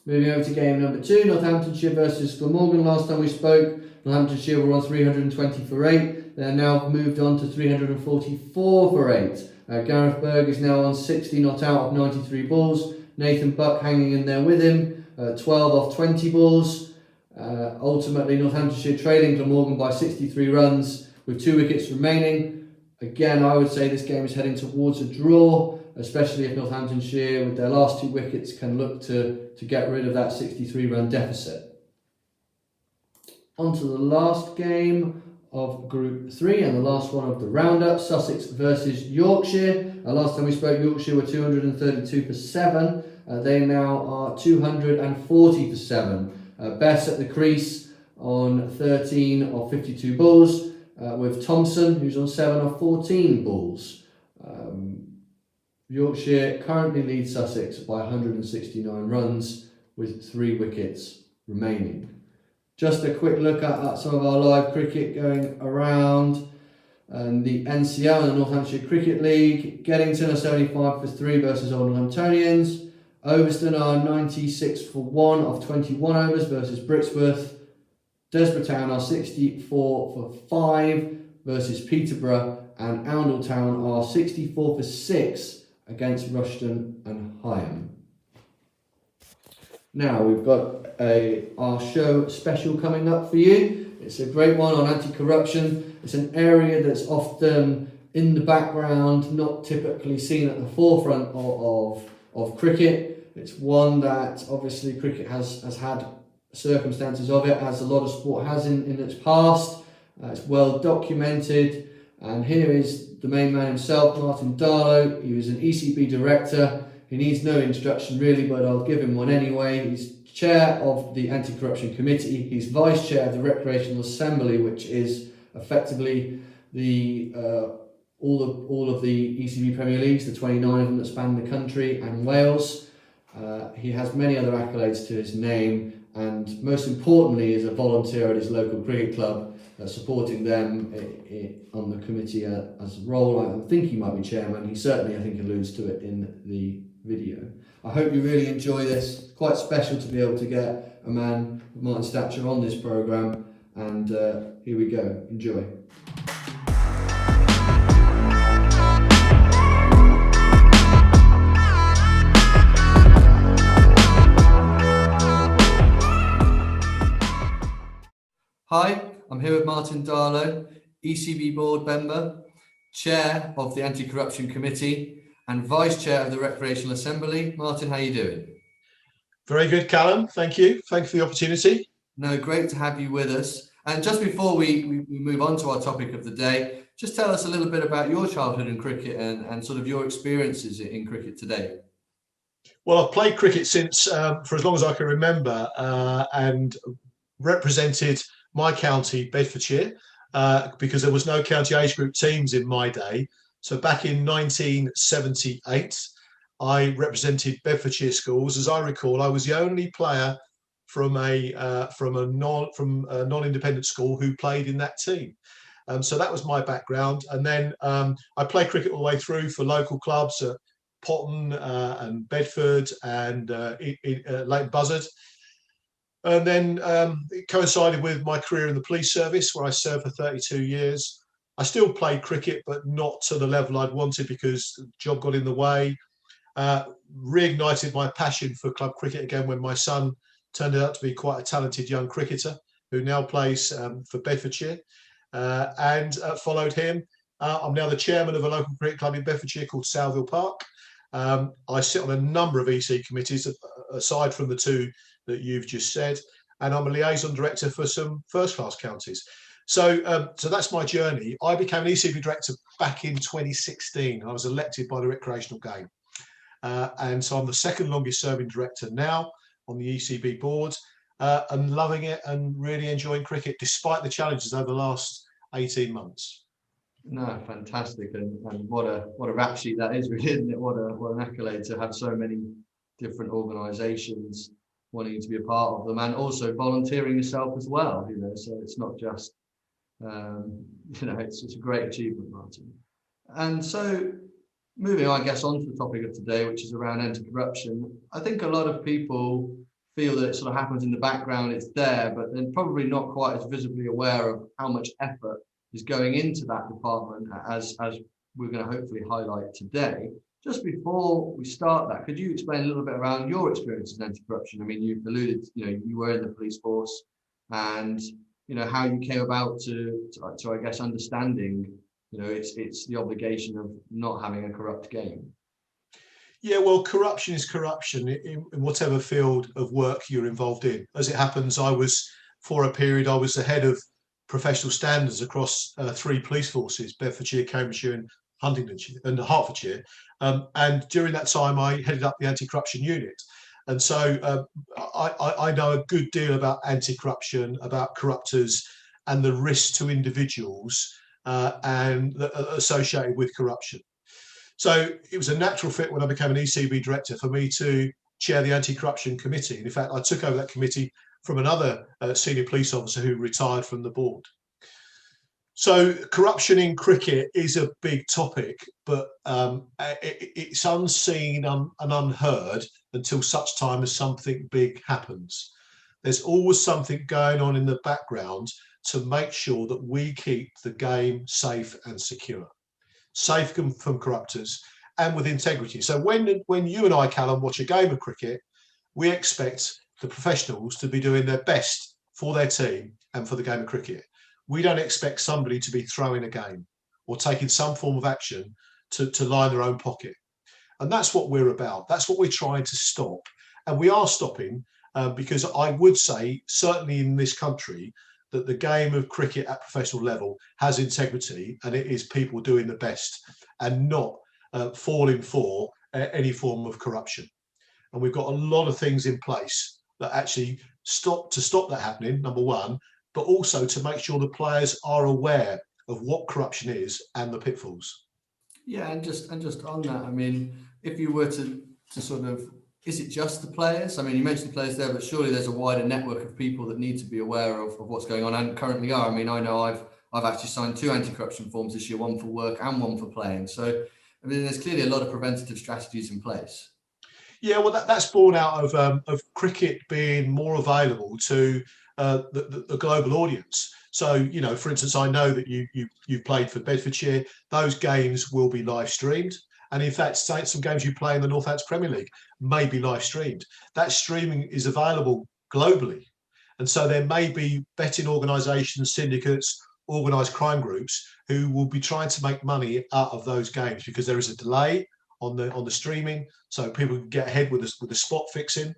[SPEAKER 1] Moving over to game number 2, Northamptonshire versus Glamorgan. Last time we spoke, Northamptonshire were on 320 for 8. They're now moved on to 344 for 8. Gareth Berg is now on 60 not out of 93 balls. Nathan Buck hanging in there with him, 12 off 20 balls. Ultimately, Northamptonshire trailing Glamorgan by 63 runs with 2 wickets remaining. Again, I would say this game is heading towards a draw, especially if Northamptonshire, with their last 2 wickets, can look to get rid of that 63-run deficit. On to the last game of Group 3 and the last one of the roundup, Sussex versus Yorkshire. Last time we spoke, Yorkshire were 232 for 7. They now are 240 for 7. Bess at the crease on 13 of 52 balls, with Thompson, who's on 7 of 14 balls. Yorkshire currently leads Sussex by 169 runs with 3 wickets remaining. Just a quick look at some of our live cricket going around. And the NCL and the Northamptonshire Cricket League. Geddington are 75 for 3 versus Oldham Hamptonians. Overston are 96 for 1 of 21 overs versus Brixworth. Desborough Town are 64 for 5 versus Peterborough. And Oundle Town are 64 for 6 against Rushden and Higham. Now we've got our show special coming up for you. It's a great one on anti-corruption. It's an area that's often in the background, not typically seen at the forefront of cricket. It's one that obviously cricket has had circumstances of it, as a lot of sport has in its past. It's well documented. And here is the main man himself, Martin Darlow. He was an ECB director. He needs no introduction really, but I'll give him one anyway. He's chair of the Anti-Corruption Committee. He's vice chair of the Recreational Assembly, which is effectively all of the ECB Premier Leagues, the 29 of them that span the country and Wales. He has many other accolades to his name, and most importantly is a volunteer at his local cricket club, supporting them on the committee as a role. I think he might be chairman. He certainly, I think, alludes to it in the video. I hope you really enjoy this. Quite special to be able to get a man of Martin's stature on this programme, and here we go. Enjoy. Hi, I'm here with Martin Darlow, ECB board member, chair of the Anti-Corruption Committee and vice chair of the Recreational Assembly. Martin, how are you doing?
[SPEAKER 7] Very good, Callum. Thank you. Thank you for the opportunity.
[SPEAKER 1] No, great to have you with us. And just before we move on to our topic of the day, just tell us a little bit about your childhood in cricket and sort of your experiences in cricket today.
[SPEAKER 7] Well, I've played cricket since for as long as I can remember and represented my county, Bedfordshire, because there was no county age group teams in my day. So back in 1978, I represented Bedfordshire schools. As I recall, I was the only player from a non-independent school who played in that team. So that was my background. And then I played cricket all the way through for local clubs at Potton and Bedford and Leighton Buzzard. And then it coincided with my career in the police service, where I served for 32 years. I still played cricket, but not to the level I'd wanted because the job got in the way. Reignited my passion for club cricket again when my son turned out to be quite a talented young cricketer who now plays for Bedfordshire, and followed him. I'm now the chairman of a local cricket club in Bedfordshire called Salville Park. I sit on a number of EC committees aside from the two that you've just said, and I'm a liaison director for some first-class counties. So that's my journey. I became an ECB director back in 2016. I was elected by the recreational game. And so I'm the second longest serving director now on the ECB board, and loving it and really enjoying cricket despite the challenges over the last 18 months.
[SPEAKER 1] No, fantastic, and what a rap sheet that is, really, isn't it? What an accolade to have so many different organisations wanting to be a part of them, and also volunteering yourself as well. So it's not just it's a great achievement, Martin. And so, moving, I guess, on to the topic of today, which is around anti-corruption. I think a lot of people feel that it sort of happens in the background, it's there, but they're probably not quite as visibly aware of how much effort is going into that department, as we're going to hopefully highlight today. Just before we start that, could you explain a little bit around your experience in anti-corruption? I mean, you've alluded, you were in the police force, and how you came about to I guess understanding, it's the obligation of not having a corrupt game.
[SPEAKER 7] Yeah, well, corruption is corruption in whatever field of work you're involved in. As it happens, for a period, I was the head of professional standards across three police forces: Bedfordshire, Cambridgeshire, and Huntingdonshire and Hertfordshire. And during that time, I headed up the anti-corruption unit. And so I know a good deal about anti-corruption, about corruptors, and the risks to individuals and associated with corruption. So it was a natural fit when I became an ECB director for me to chair the anti-corruption committee. And in fact, I took over that committee from another senior police officer who retired from the board. So corruption in cricket is a big topic, but it's unseen and unheard until such time as something big happens. There's always something going on in the background to make sure that we keep the game safe and secure, safe from corruptors and with integrity. So when you and I, Callum, watch a game of cricket, we expect the professionals to be doing their best for their team and for the game of cricket. We don't expect somebody to be throwing a game or taking some form of action to line their own pocket. And that's what we're about. That's what we're trying to stop. And we are stopping because I would say, certainly in this country, that the game of cricket at professional level has integrity, and it is people doing the best and not falling for any form of corruption. And we've got a lot of things in place that actually stop that happening, number one, but also to make sure the players are aware of what corruption is and the pitfalls.
[SPEAKER 1] Yeah, and just on that, I mean, if you were to sort of, is it just the players? I mean, you mentioned the players there, but surely there's a wider network of people that need to be aware of what's going on and currently are. I mean, I know I've actually signed 2 anti-corruption forms this year, one for work and one for playing. So, I mean, there's clearly a lot of preventative strategies in place. Yeah,
[SPEAKER 7] well, that's born out of cricket being more available to the global audience. So, for instance, I know that you've played for Bedfordshire. Those games will be live streamed. And in fact, some games you play in the Northants Premier League may be live streamed. That streaming is available globally. And so there may be betting organisations, syndicates, organised crime groups who will be trying to make money out of those games because there is a delay on the streaming, so people can get ahead with the spot fixing.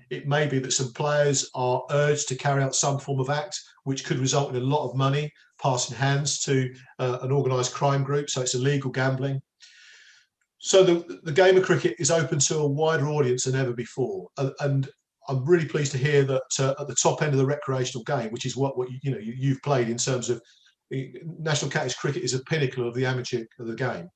[SPEAKER 7] It may be that some players are urged to carry out some form of act which could result in a lot of money passing hands to an organised crime group, so it's illegal gambling. So the game of cricket is open to a wider audience than ever before, and I'm really pleased to hear that at the top end of the recreational game, which is what you've played in terms of National Counties cricket, is a pinnacle of the amateur of the game,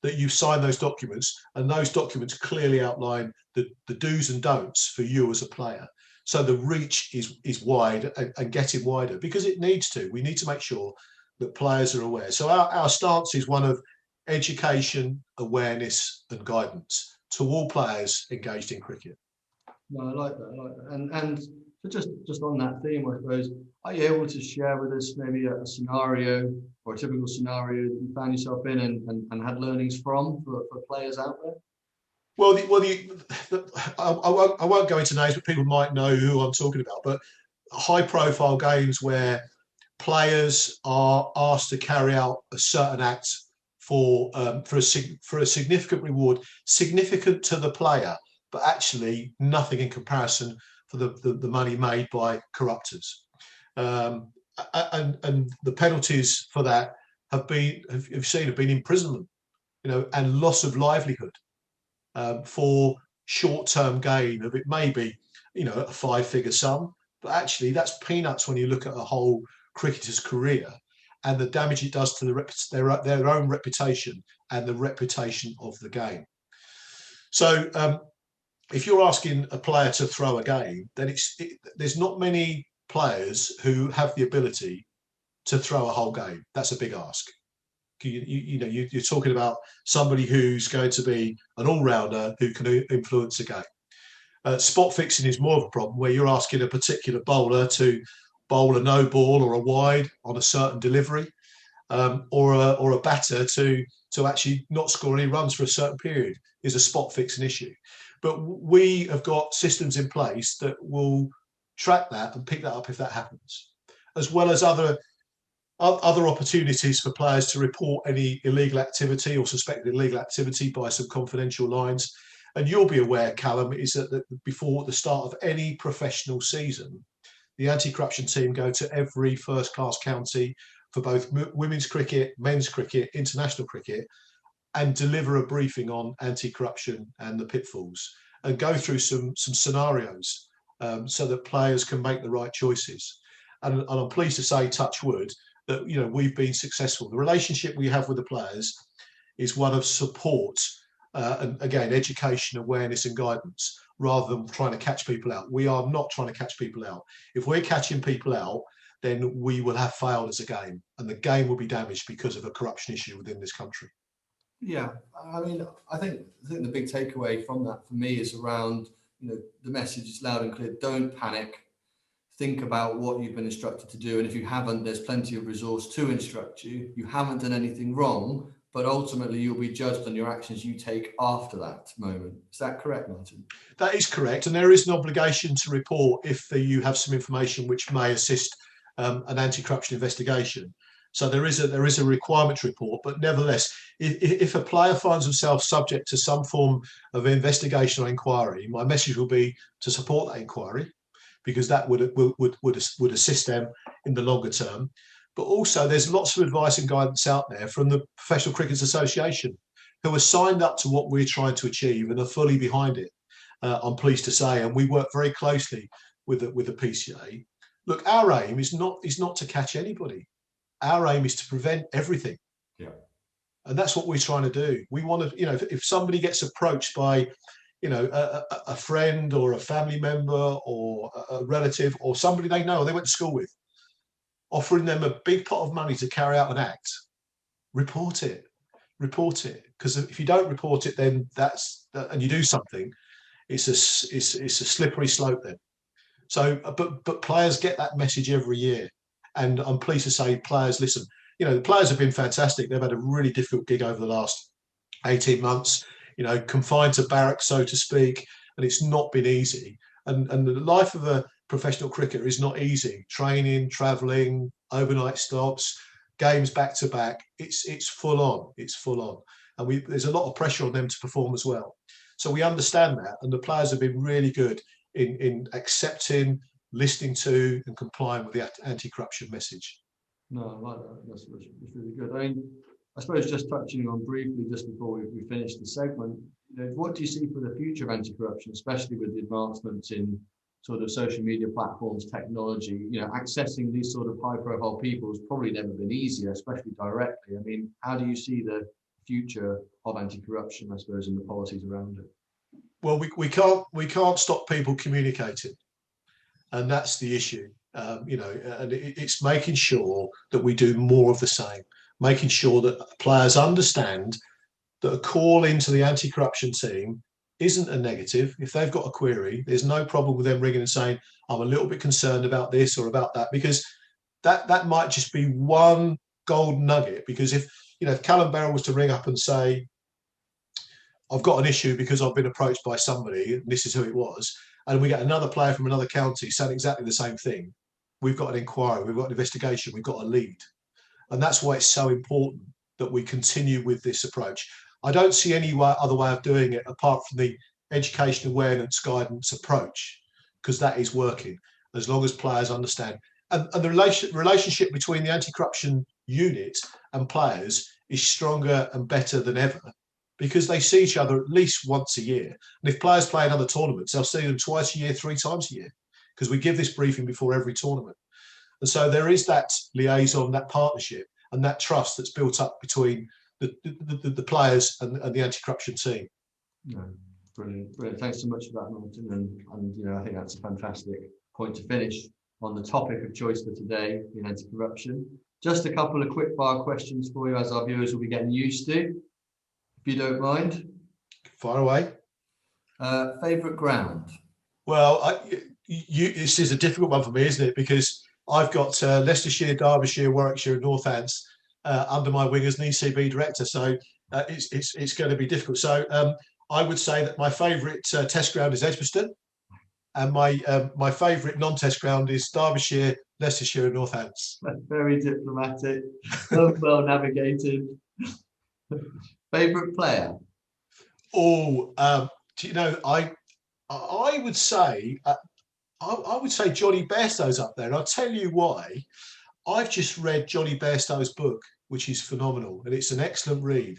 [SPEAKER 7] that you've signed those documents, and those documents clearly outline the do's and don'ts for you as a player. So the reach is wide and getting wider because it needs to. We need to make sure that players are aware. So our stance is one of education, awareness and guidance to all players engaged in cricket.
[SPEAKER 1] No, I like that. And just on that theme, I suppose, are you able to share with us maybe a scenario or a typical scenario that you found yourself in and had learnings from for players out there?
[SPEAKER 7] Well, I won't go into names, but people might know who I'm talking about. But high-profile games where players are asked to carry out a certain act for a significant reward, significant to the player, but actually nothing in comparison for the money made by corruptors. And the penalties for that have been imprisonment, and loss of livelihood for short-term gain of, it may be, a 5-figure sum, but actually that's peanuts when you look at a whole cricketer's career and the damage it does to their own reputation and the reputation of the game. So if you're asking a player to throw a game, then there's not many players who have the ability to throw a whole game. That's a big ask. You're talking about somebody who's going to be an all-rounder who can influence a game. Spot fixing is more of a problem, where you're asking a particular bowler to bowl a no ball or a wide on a certain delivery, or a batter to actually not score any runs for a certain period, is a spot fixing issue. But we have got systems in place that will track that and pick that up if that happens, as well as other opportunities for players to report any illegal activity or suspected illegal activity by some confidential lines. And you'll be aware, Callum, is that before the start of any professional season, the anti-corruption team go to every first-class county for both women's cricket, men's cricket, international cricket, and deliver a briefing on anti-corruption and the pitfalls, and go through some scenarios so that players can make the right choices. And I'm pleased to say, touch wood, that we've been successful. The relationship we have with the players is one of support and, again, education, awareness and guidance, rather than trying to catch people out. We are not trying to catch people out. If we're catching people out, then we will have failed as a game, and the game will be damaged because of a corruption issue within this country.
[SPEAKER 1] Yeah, I mean, I think the big takeaway from that for me is around, the message is loud and clear. Don't panic. Think about what you've been instructed to do, and if you haven't, there's plenty of resource to instruct you. You haven't done anything wrong, but ultimately you'll be judged on your actions you take after that moment. Is that correct, Martin? That
[SPEAKER 7] is correct, and there is an obligation to report if you have some information which may assist an anti-corruption investigation. So there is a requirement to report, but nevertheless, if a player finds himself subject to some form of investigation or inquiry, my message will be to support that inquiry, because that would assist them in the longer term. But also, there's lots of advice and guidance out there from the Professional Cricketers Association, who are signed up to what we're trying to achieve and are fully behind it. I'm pleased to say, and we work very closely with the PCA. Look, our aim is not to catch anybody. Our aim is to prevent everything.
[SPEAKER 1] Yeah.
[SPEAKER 7] And that's what we're trying to do. We want to, if somebody gets approached by, a friend or a family member or a relative or somebody they know or they went to school with, offering them a big pot of money to carry out an act, report it. Because if you don't report it, then and you do something, it's a slippery slope then. So, but players get that message every year. And I'm pleased to say players listen. The players have been fantastic. They've had a really difficult gig over the last 18 months, confined to barracks, so to speak, and it's not been easy. And the life of professional cricketer is not easy. Training, travelling, overnight stops, games back to back. It's full on. It's full on, and there's a lot of pressure on them to perform as well. So we understand that, and the players have been really good in accepting, listening to, and complying with the anti-corruption message.
[SPEAKER 1] No, I like that. That's really good. I mean, I suppose just touching on briefly, just before we finish the segment, what do you see for the future of anti-corruption, especially with the advancements in sort of social media platforms, technology? Accessing these sort of high-profile people has probably never been easier, especially directly. I mean, how do you see the future of anti-corruption, I suppose, and the policies around it?
[SPEAKER 7] Well, we can't stop people communicating, and that's the issue. And it's making sure that we do more of the same, making sure that players understand that a call into the anti-corruption team isn't a negative. If they've got a query, there's no problem with them ringing and saying, I'm a little bit concerned about this or about that, because that might just be one gold nugget. Because if Callum Berrco was to ring up and say, I've got an issue because I've been approached by somebody, and this is who it was, and we get another player from another county saying exactly the same thing, we've got an inquiry, we've got an investigation, we've got a lead. And that's why it's so important that we continue with this approach. I don't see any other way of doing it apart from the education, awareness, guidance approach, because that is working, as long as players understand. And the relationship between the anti-corruption unit and players is stronger and better than ever, because they see each other at least once a year. And if players play in other tournaments, they'll see them twice a year, 3 times a year, because we give this briefing before every tournament. And so there is that liaison, that partnership, and that trust that's built up between the players and the anti-corruption team.
[SPEAKER 1] No, brilliant. Thanks so much for that, Martin. And I think that's a fantastic point to finish on the topic of choice for today in anti-corruption. Just a couple of quick fire questions for you, as our viewers will be getting used to, if you don't mind.
[SPEAKER 7] Fire away.
[SPEAKER 1] Favourite ground?
[SPEAKER 7] Well, this is a difficult one for me, isn't it? Because I've got Leicestershire, Derbyshire, Warwickshire, and Northants under my wing as an ECB director, so it's going to be difficult. So I would say that my favourite test ground is Edgbaston, and my favourite non-test ground is Derbyshire, Leicestershire, and Northants.
[SPEAKER 1] Very diplomatic, well navigated. Favourite player?
[SPEAKER 7] Oh, I would say. I would say Johnny Bairstow's up there, and I'll tell you why. I've just read Johnny Bairstow's book, which is phenomenal, and it's an excellent read.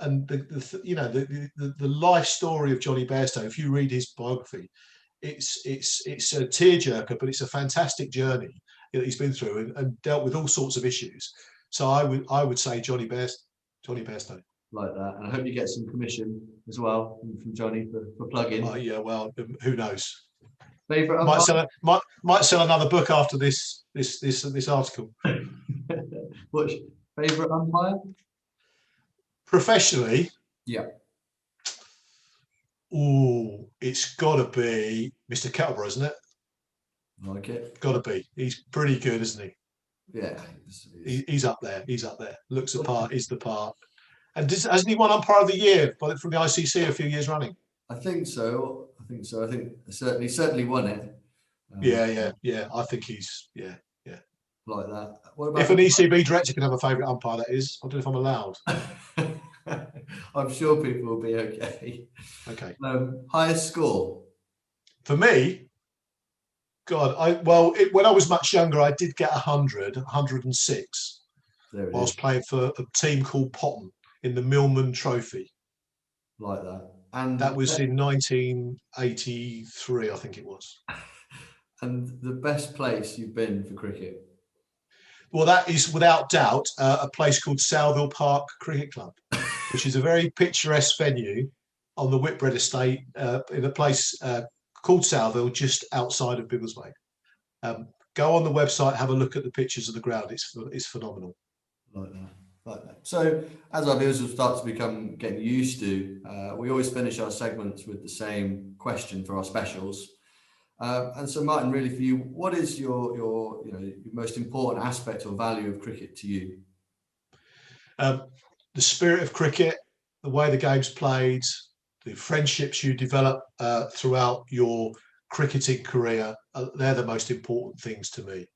[SPEAKER 7] And the life story of Johnny Bairstow, if you read his biography, it's a tearjerker, but it's a fantastic journey that he's been through and dealt with all sorts of issues. So I would say Johnny Bairstow.
[SPEAKER 1] Like that, and I hope you get some commission as well from Johnny for plugging.
[SPEAKER 7] Oh yeah, well, who knows?
[SPEAKER 1] Favorite
[SPEAKER 7] might sell another book after this article.
[SPEAKER 1] What's favorite umpire?
[SPEAKER 7] Professionally,
[SPEAKER 1] yeah.
[SPEAKER 7] Oh, it's got to be Mr. Kettleborough, isn't it?
[SPEAKER 1] Like it.
[SPEAKER 7] Got to be. He's pretty good, isn't he?
[SPEAKER 1] Yeah.
[SPEAKER 7] He's up there. He's up there. looks the part. Is the part. And hasn't he won Umpire of the Year from the ICC a few years running?
[SPEAKER 1] I think so. I think certainly won it.
[SPEAKER 7] Yeah. I think he's
[SPEAKER 1] like that. What about
[SPEAKER 7] if an ECB director can have a favourite umpire? That is, I don't know if I'm allowed.
[SPEAKER 1] I'm sure people will be okay.
[SPEAKER 7] Okay.
[SPEAKER 1] Highest score
[SPEAKER 7] for me. God, when I was much younger, I did get 106. Whilst playing for a team called Potton in the Millman Trophy.
[SPEAKER 1] Like that. And
[SPEAKER 7] that was in 1983, I think it was.
[SPEAKER 1] And the best place you've been for cricket?
[SPEAKER 7] Well, that is without doubt a place called Southill Park Cricket Club, which is a very picturesque venue on the Whitbread estate in a place called Southill, just outside of Biggleswade. Go on the website, have a look at the pictures of the ground. It's phenomenal.
[SPEAKER 1] Like that. So, as our viewers will start to getting used to, we always finish our segments with the same question for our specials. And so, Martin, really for you, what is your most important aspect or value of cricket to you?
[SPEAKER 7] The spirit of cricket, the way the game's played, the friendships you develop throughout your cricketing career. They're the most important things to me.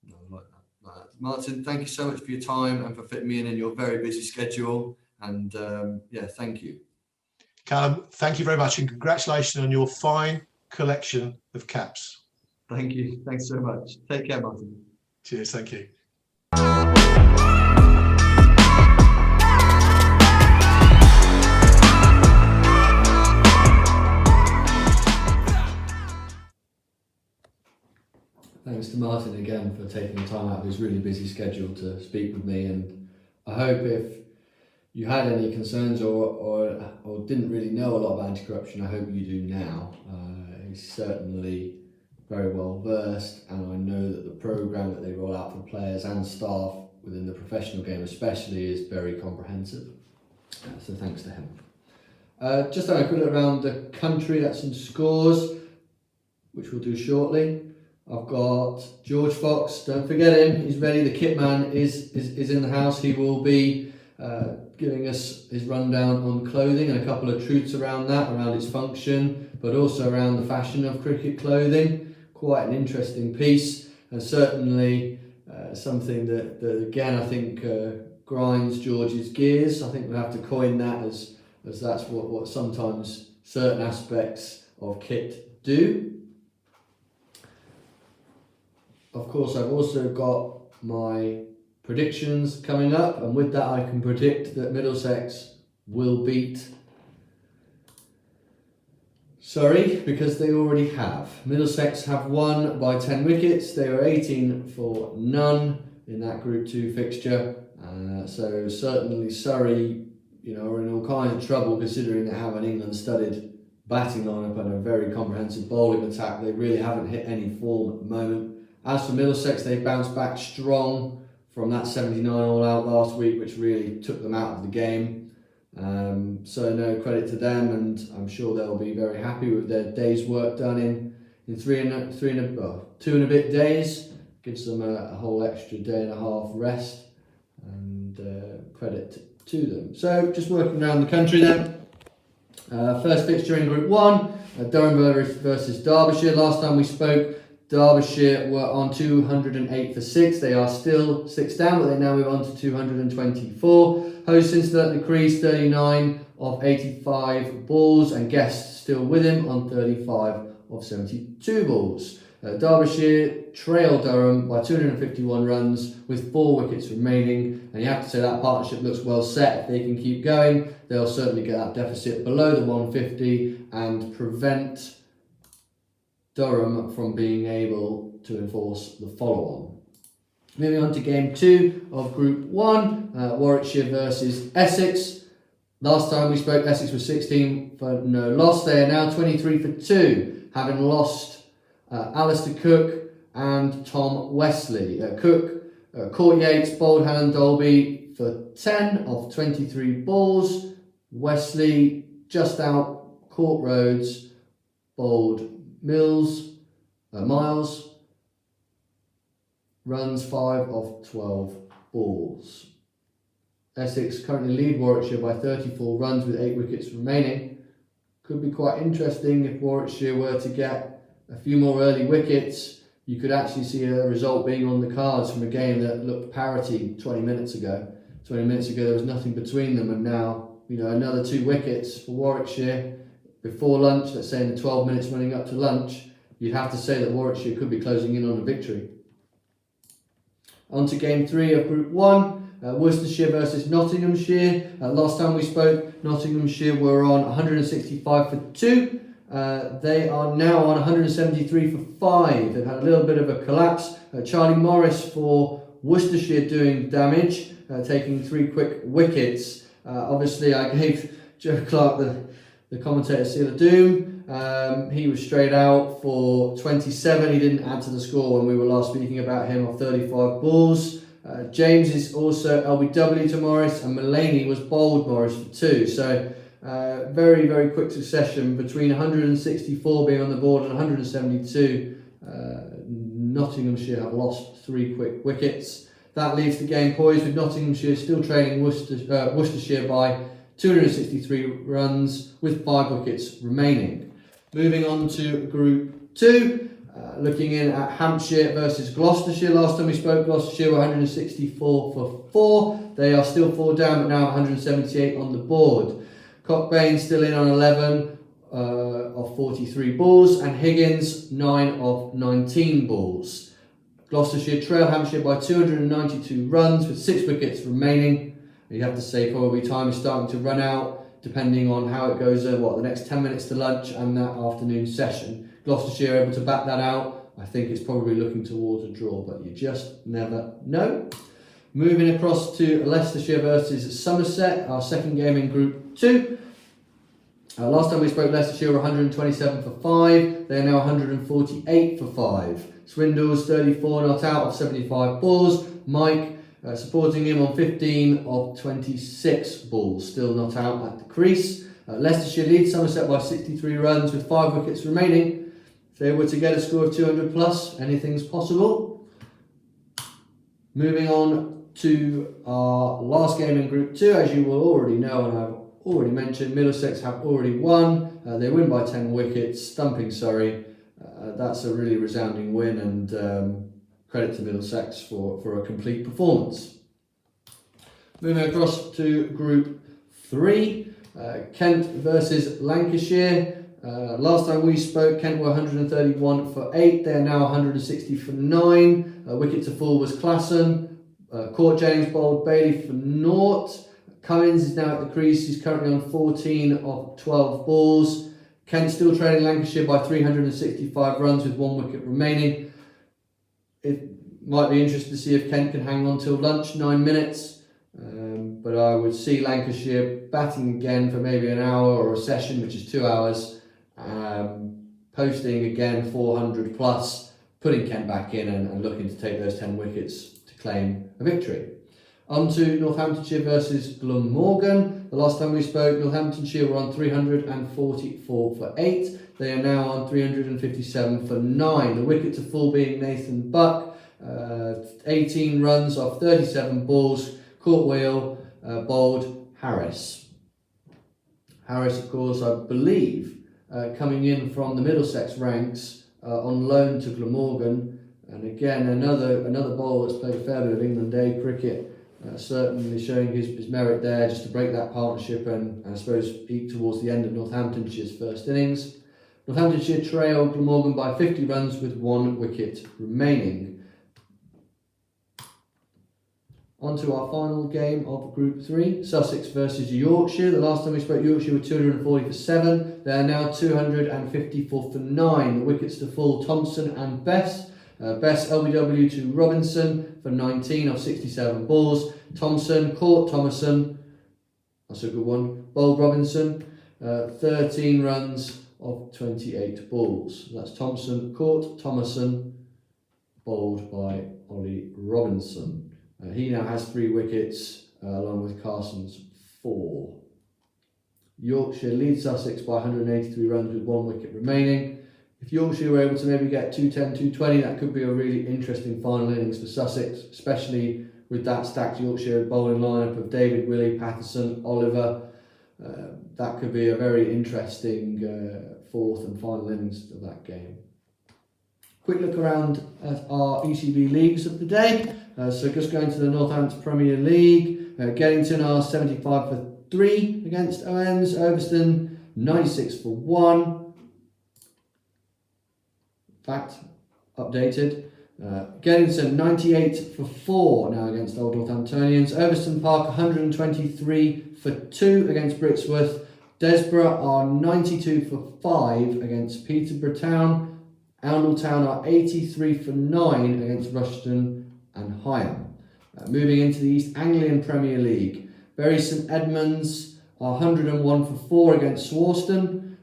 [SPEAKER 1] No, I like that. Martin, thank you so much for your time and for fitting me in your very busy schedule. And thank you.
[SPEAKER 7] Callum, thank you very much, and congratulations on your fine collection of caps.
[SPEAKER 1] Thank you. Thanks so much. Take care, Martin.
[SPEAKER 7] Cheers. Thank you.
[SPEAKER 1] Thanks to Martin again for taking the time out of his really busy schedule to speak with me, and I hope if you had any concerns or didn't really know a lot about anti-corruption, I hope you do now. He's certainly very well versed, and I know that the programme that they roll out for players and staff within the professional game especially is very comprehensive, so thanks to him. Just having a quick look around the country at some scores, which we'll do shortly. I've got George Fox, don't forget him, he's ready, the kit man is in the house. He will be giving us his rundown on clothing and a couple of truths around that, around its function, but also around the fashion of cricket clothing. Quite an interesting piece, and certainly something that again I think grinds George's gears. I think we'll have to coin that as that's what sometimes certain aspects of kit do. Of course, I've also got my predictions coming up, and with that I can predict that Middlesex will beat Surrey, because they already have. Middlesex have won by 10 wickets. They are 18 for none in that Group 2 fixture. So certainly Surrey, are in all kinds of trouble, considering they have an England-studded batting lineup and a very comprehensive bowling attack. They really haven't hit any form at the moment. As for Middlesex, they bounced back strong from that 79 all-out last week, which really took them out of the game. So no credit to them, and I'm sure they'll be very happy with their day's work done in 2 and a bit days. Gives them a whole extra day and a half rest, and credit to them. So just working around the country then. First fixture in Group 1, Durham versus Derbyshire. Last time we spoke, Derbyshire were on 208 for 6. They are still 6 down, but they now move on to 224. Host incidentally creased 39 of 85 balls, and Guest still with him on 35 of 72 balls. Derbyshire trailed Durham by 251 runs with 4 wickets remaining, and you have to say that partnership looks well set. If they can keep going, they'll certainly get that deficit below the 150 and prevent Durham from being able to enforce the follow-on. Moving on to game 2 of Group 1, Warwickshire versus Essex. Last time we spoke, Essex was 16 for no loss. They are now 23 for 2, having lost Alistair Cook and Tom Wesley. Cook caught Yates, bowled Helen Dolby for 10 of 23 balls. Wesley just out, caught Rhodes, bowled Miles, runs 5 of 12 balls. Essex currently lead Warwickshire by 34 runs with 8 wickets remaining. Could be quite interesting if Warwickshire were to get a few more early wickets. You could actually see a result being on the cards from a game that looked parity 20 minutes ago. 20 minutes ago there was nothing between them, and now another 2 wickets for Warwickshire before lunch. Let's say in the 12 minutes running up to lunch, you'd have to say that Warwickshire could be closing in on a victory. On to game 3 of Group 1, Worcestershire versus Nottinghamshire. Last time we spoke, Nottinghamshire were on 165 for 2. They are now on 173 for 5. They've had a little bit of a collapse. Charlie Morris for Worcestershire doing damage, taking 3 quick wickets. Obviously, I gave Joe Clark, the commentator, seal of doom. He was straight out for 27. He didn't add to the score when we were last speaking about him, of 35 balls. James is also LBW to Morris, and Mulaney was bowled Morris for 2. So very, very quick succession between 164 being on the board and 172. Nottinghamshire have lost 3 quick wickets. That leaves the game poised with Nottinghamshire still trailing Worcestershire by 263 runs with 5 wickets remaining. Moving on to Group 2. Looking in at Hampshire versus Gloucestershire. Last time we spoke, Gloucestershire were 164 for 4. They are still 4 down, but now 178 on the board. Cockbain still in on 11 of 43 balls, and Higgins 9 of 19 balls. Gloucestershire trail Hampshire by 292 runs with 6 wickets remaining. You have to say probably time is starting to run out, depending on how it goes over the next 10 minutes to lunch and that afternoon session. Gloucestershire able to bat that out. I think it's probably looking towards a draw, but you just never know. Moving across to Leicestershire versus Somerset, our second game in Group 2. Last time we spoke, Leicestershire were 127 for 5. They are now 148 for 5. Swindles 34 not out of 75 balls. Mike supporting him on 15 of 26 balls, still not out at the crease. Leicestershire leads Somerset by 63 runs with 5 wickets remaining. If they were to get a score of 200 plus, anything's possible. Moving on to our last game in Group 2, as you will already know and I've already mentioned, Middlesex have already won. They win by 10 wickets, stumping Surrey. That's a really resounding win, and credit to Middlesex for a complete performance. Moving across to Group 3, Kent versus Lancashire. Last time we spoke, Kent were 131 for 8. They are now 160 for 9. Wicket to fall was Klassen. Court James bowled Bailey for 0. Cummins is now at the crease. He's currently on 14 of 12 balls. Kent still trailing Lancashire by 365 runs with 1 wicket remaining. It might be interesting to see if Kent can hang on till lunch, 9 minutes. But I would see Lancashire batting again for maybe an hour or a session, which is 2 hours. Posting again 400 plus, putting Kent back in and looking to take those 10 wickets to claim a victory. On to Northamptonshire versus Glamorgan. The last time we spoke, Northamptonshire were on 344 for 8. They are now on 357 for 9. The wicket to fall being Nathan Buck. 18 runs off 37 balls. Caught wheel, bowled Harris. Harris, of course, I believe, coming in from the Middlesex ranks on loan to Glamorgan. And again, another bowler that's played a fair bit of England Day cricket. Certainly showing his merit there, just to break that partnership and I suppose peak towards the end of Northamptonshire's first innings. Northamptonshire trailed Glamorgan by 50 runs with 1 wicket remaining. On to our final game of Group 3, Sussex versus Yorkshire. The last time we spoke, Yorkshire were 240 for 7. They are now 254 for 9. The wickets to fall, Thompson and Bess. Bess LBW to Robinson for 19 of 67 balls. Thompson caught Thomason, that's a good one, bowled Robinson, 13 runs of 28 balls. That's Thompson caught Thomason, bowled by Ollie Robinson. He now has 3 wickets along with Carson's 4. Yorkshire leads Sussex by 183 runs with 1 wicket remaining. If Yorkshire were able to maybe get 210, 220, that could be a really interesting final innings for Sussex, especially with that stacked Yorkshire bowling lineup of David, Willie, Patterson, Oliver. That could be a very interesting fourth and final innings of that game. Quick look around at our ECB leagues of the day. So just going to the Northampton Premier League. Geddington are 75 for 3 against Owens. Overston 96 for 1. Fact updated. Geddington 98 for 4 now against Old Northamptonians. Overston Park 123 for 2 against Brixworth. Desborough are 92 for 5 against Peterborough Town. Oundle Town are 83 for 9 against Rushden and Higham. Moving into the East Anglian Premier League. Bury St Edmunds are 101 for 4 against Swarston.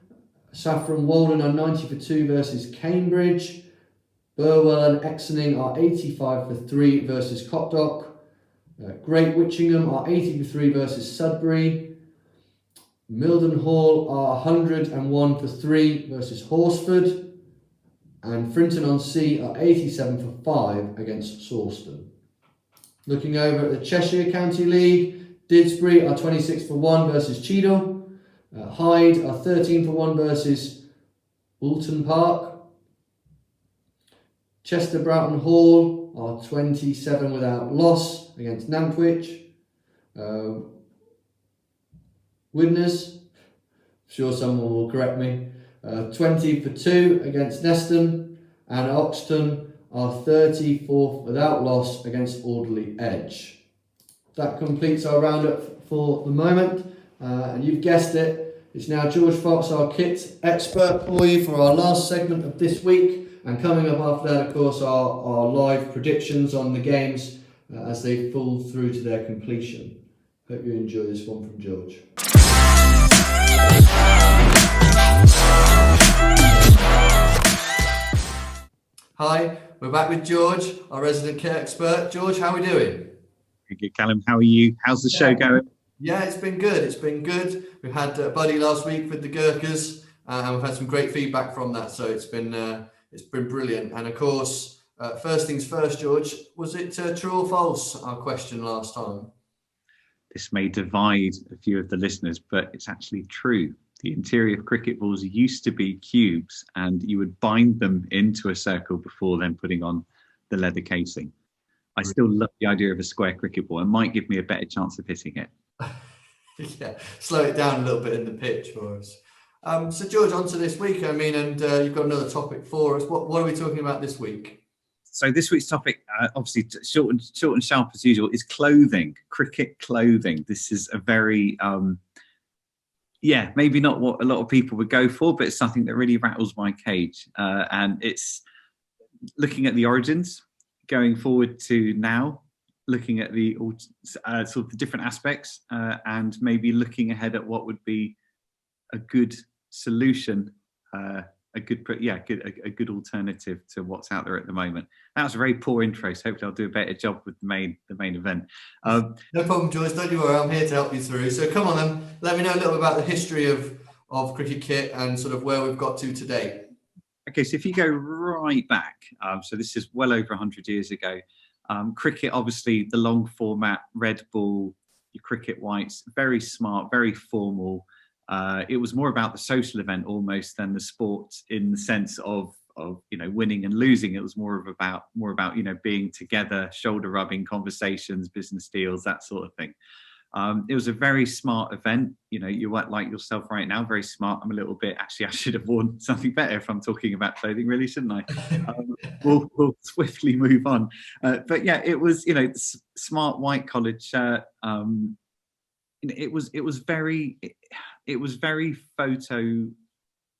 [SPEAKER 1] Saffron Walden are 90 for 2 versus Cambridge. Burwell and Exening are 85 for 3 versus Copdock. Great Witchingham are 80 for 3 versus Sudbury. Mildenhall are 101 for 3 versus Horsford. And Frinton-on-Sea are 87 for 5 against Sawston. Looking over at the Cheshire County League, Didsbury are 26 for 1 versus Cheadle. Hyde are 13 for 1 versus Woolton Park. Chester Broughton Hall are 27 without loss against Nantwich. Widnes, I'm sure someone will correct me, 20 for 2 against Neston, and Oxton are 34th without loss against Alderley Edge. That completes our roundup for the moment, and you've guessed it, it's now George Fox, our kit expert, for you for our last segment of this week, and coming up after that, of course, our live predictions on the games as they fall through to their completion. Hope you enjoy this one from George. Hi, we're back with George, our resident kit expert. George, how are we doing?
[SPEAKER 8] Very good, Callum. How are you? How's the show going?
[SPEAKER 1] Yeah, it's been good. It's been good. We had Buddy last week with the Gurkhas, and we've had some great feedback from that. So it's been brilliant. And of course, first things first, George. Was it true or false? Our question last time.
[SPEAKER 8] This may divide a few of the listeners, but it's actually true. The interior of cricket balls used to be cubes, and you would bind them into a circle before then putting on the leather casing. I still love the idea of a square cricket ball. It might give me a better chance of hitting it.
[SPEAKER 1] Yeah, slow it down a little bit in the pitch for us. So George, on to this week. I mean, and you've got another topic for us. What are we talking about this week?
[SPEAKER 8] So this week's topic, obviously short and sharp as usual, is clothing, cricket clothing. This is a very, maybe not what a lot of people would go for, but it's something that really rattles my cage. And it's looking at the origins, going forward to now, looking at the sort of the different aspects, and maybe looking ahead at what would be a good solution, a good alternative to what's out there at the moment. That was a very poor intro, so hopefully I'll do a better job with the main event.
[SPEAKER 1] No problem, George. Don't you worry. I'm here to help you through. So come on then. Let me know a little bit about the history of cricket kit and sort of where we've got to today.
[SPEAKER 8] Okay, so if you go right back, so this is well over 100 years ago. Cricket, obviously, the long format, red ball, your cricket whites, very smart, very formal. It was more about the social event almost than the sport in the sense of winning and losing. It was more about being together, shoulder rubbing, conversations, business deals, that sort of thing. It was a very smart event. You weren't like yourself right now, very smart. I'm a little bit, actually, I should have worn something better if I'm talking about clothing, really, shouldn't I? We'll swiftly move on. But yeah, it was, smart white collared shirt. It was very photo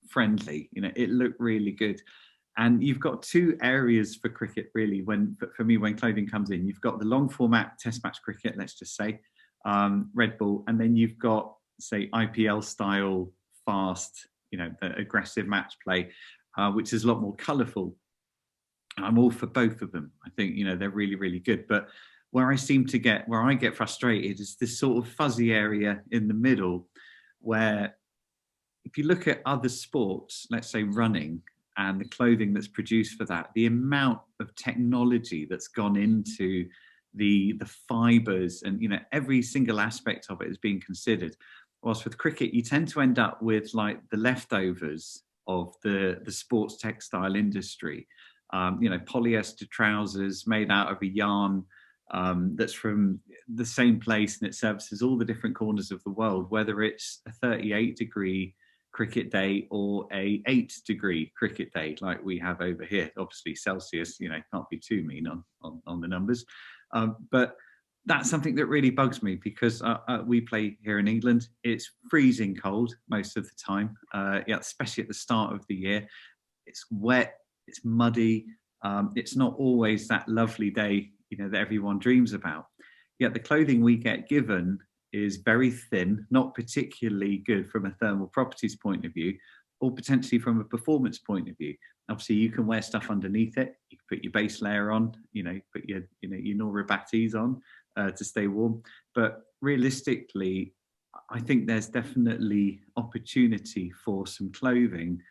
[SPEAKER 8] friendly. It looked really good. And you've got two areas for cricket, really, for me, when clothing comes in. You've got the long format test match cricket, let's just say, red ball, and then you've got, say, IPL style fast, the aggressive match play, which is a lot more colourful. I'm all for both of them. I think they're really, really good. But where I get frustrated is this sort of fuzzy area in the middle, where if you look at other sports, let's say running, and the clothing that's produced for that, the amount of technology that's gone into the fibers, and every single aspect of it is being considered. Whilst with cricket, you tend to end up with like the leftovers of the sports textile industry. Polyester trousers made out of a yarn that's from the same place, and it services all the different corners of the world, whether it's a 38-degree cricket day or a 8-degree cricket day like we have over here. Obviously Celsius, can't be too mean on the numbers. But that's something that really bugs me, because we play here in England. It's freezing cold most of the time, especially at the start of the year. It's wet, it's muddy. It's not always that lovely day, that everyone dreams about. Yet the clothing we get given is very thin, not particularly good from a thermal properties point of view, or potentially from a performance point of view. Obviously, you can wear stuff underneath it. You can put your base layer on, put your Nora batties on to stay warm. But realistically, I think there's definitely opportunity for some clothing.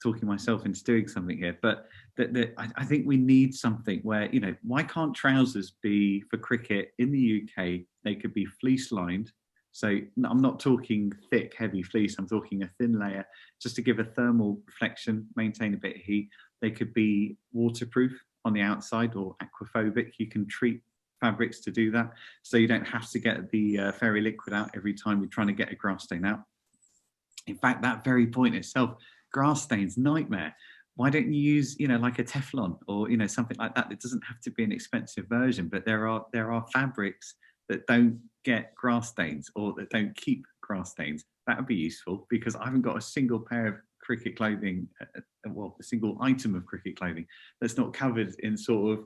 [SPEAKER 8] Talking myself into doing something here, but I think we need something where, why can't trousers be, for cricket in the UK, they could be fleece lined. So I'm not talking thick, heavy fleece, I'm talking a thin layer, just to give a thermal reflection, maintain a bit of heat. They could be waterproof, on the outside or aquaphobic, you can treat fabrics to do that. So you don't have to get the fairy liquid out every time you're trying to get a grass stain out. In fact, that very point itself, grass stains, nightmare. Why don't you use, like a Teflon or, something like that? It doesn't have to be an expensive version, but there are fabrics that don't get grass stains or that don't keep grass stains. That would be useful, because I haven't got a single pair of cricket clothing, a single item of cricket clothing that's not covered in sort of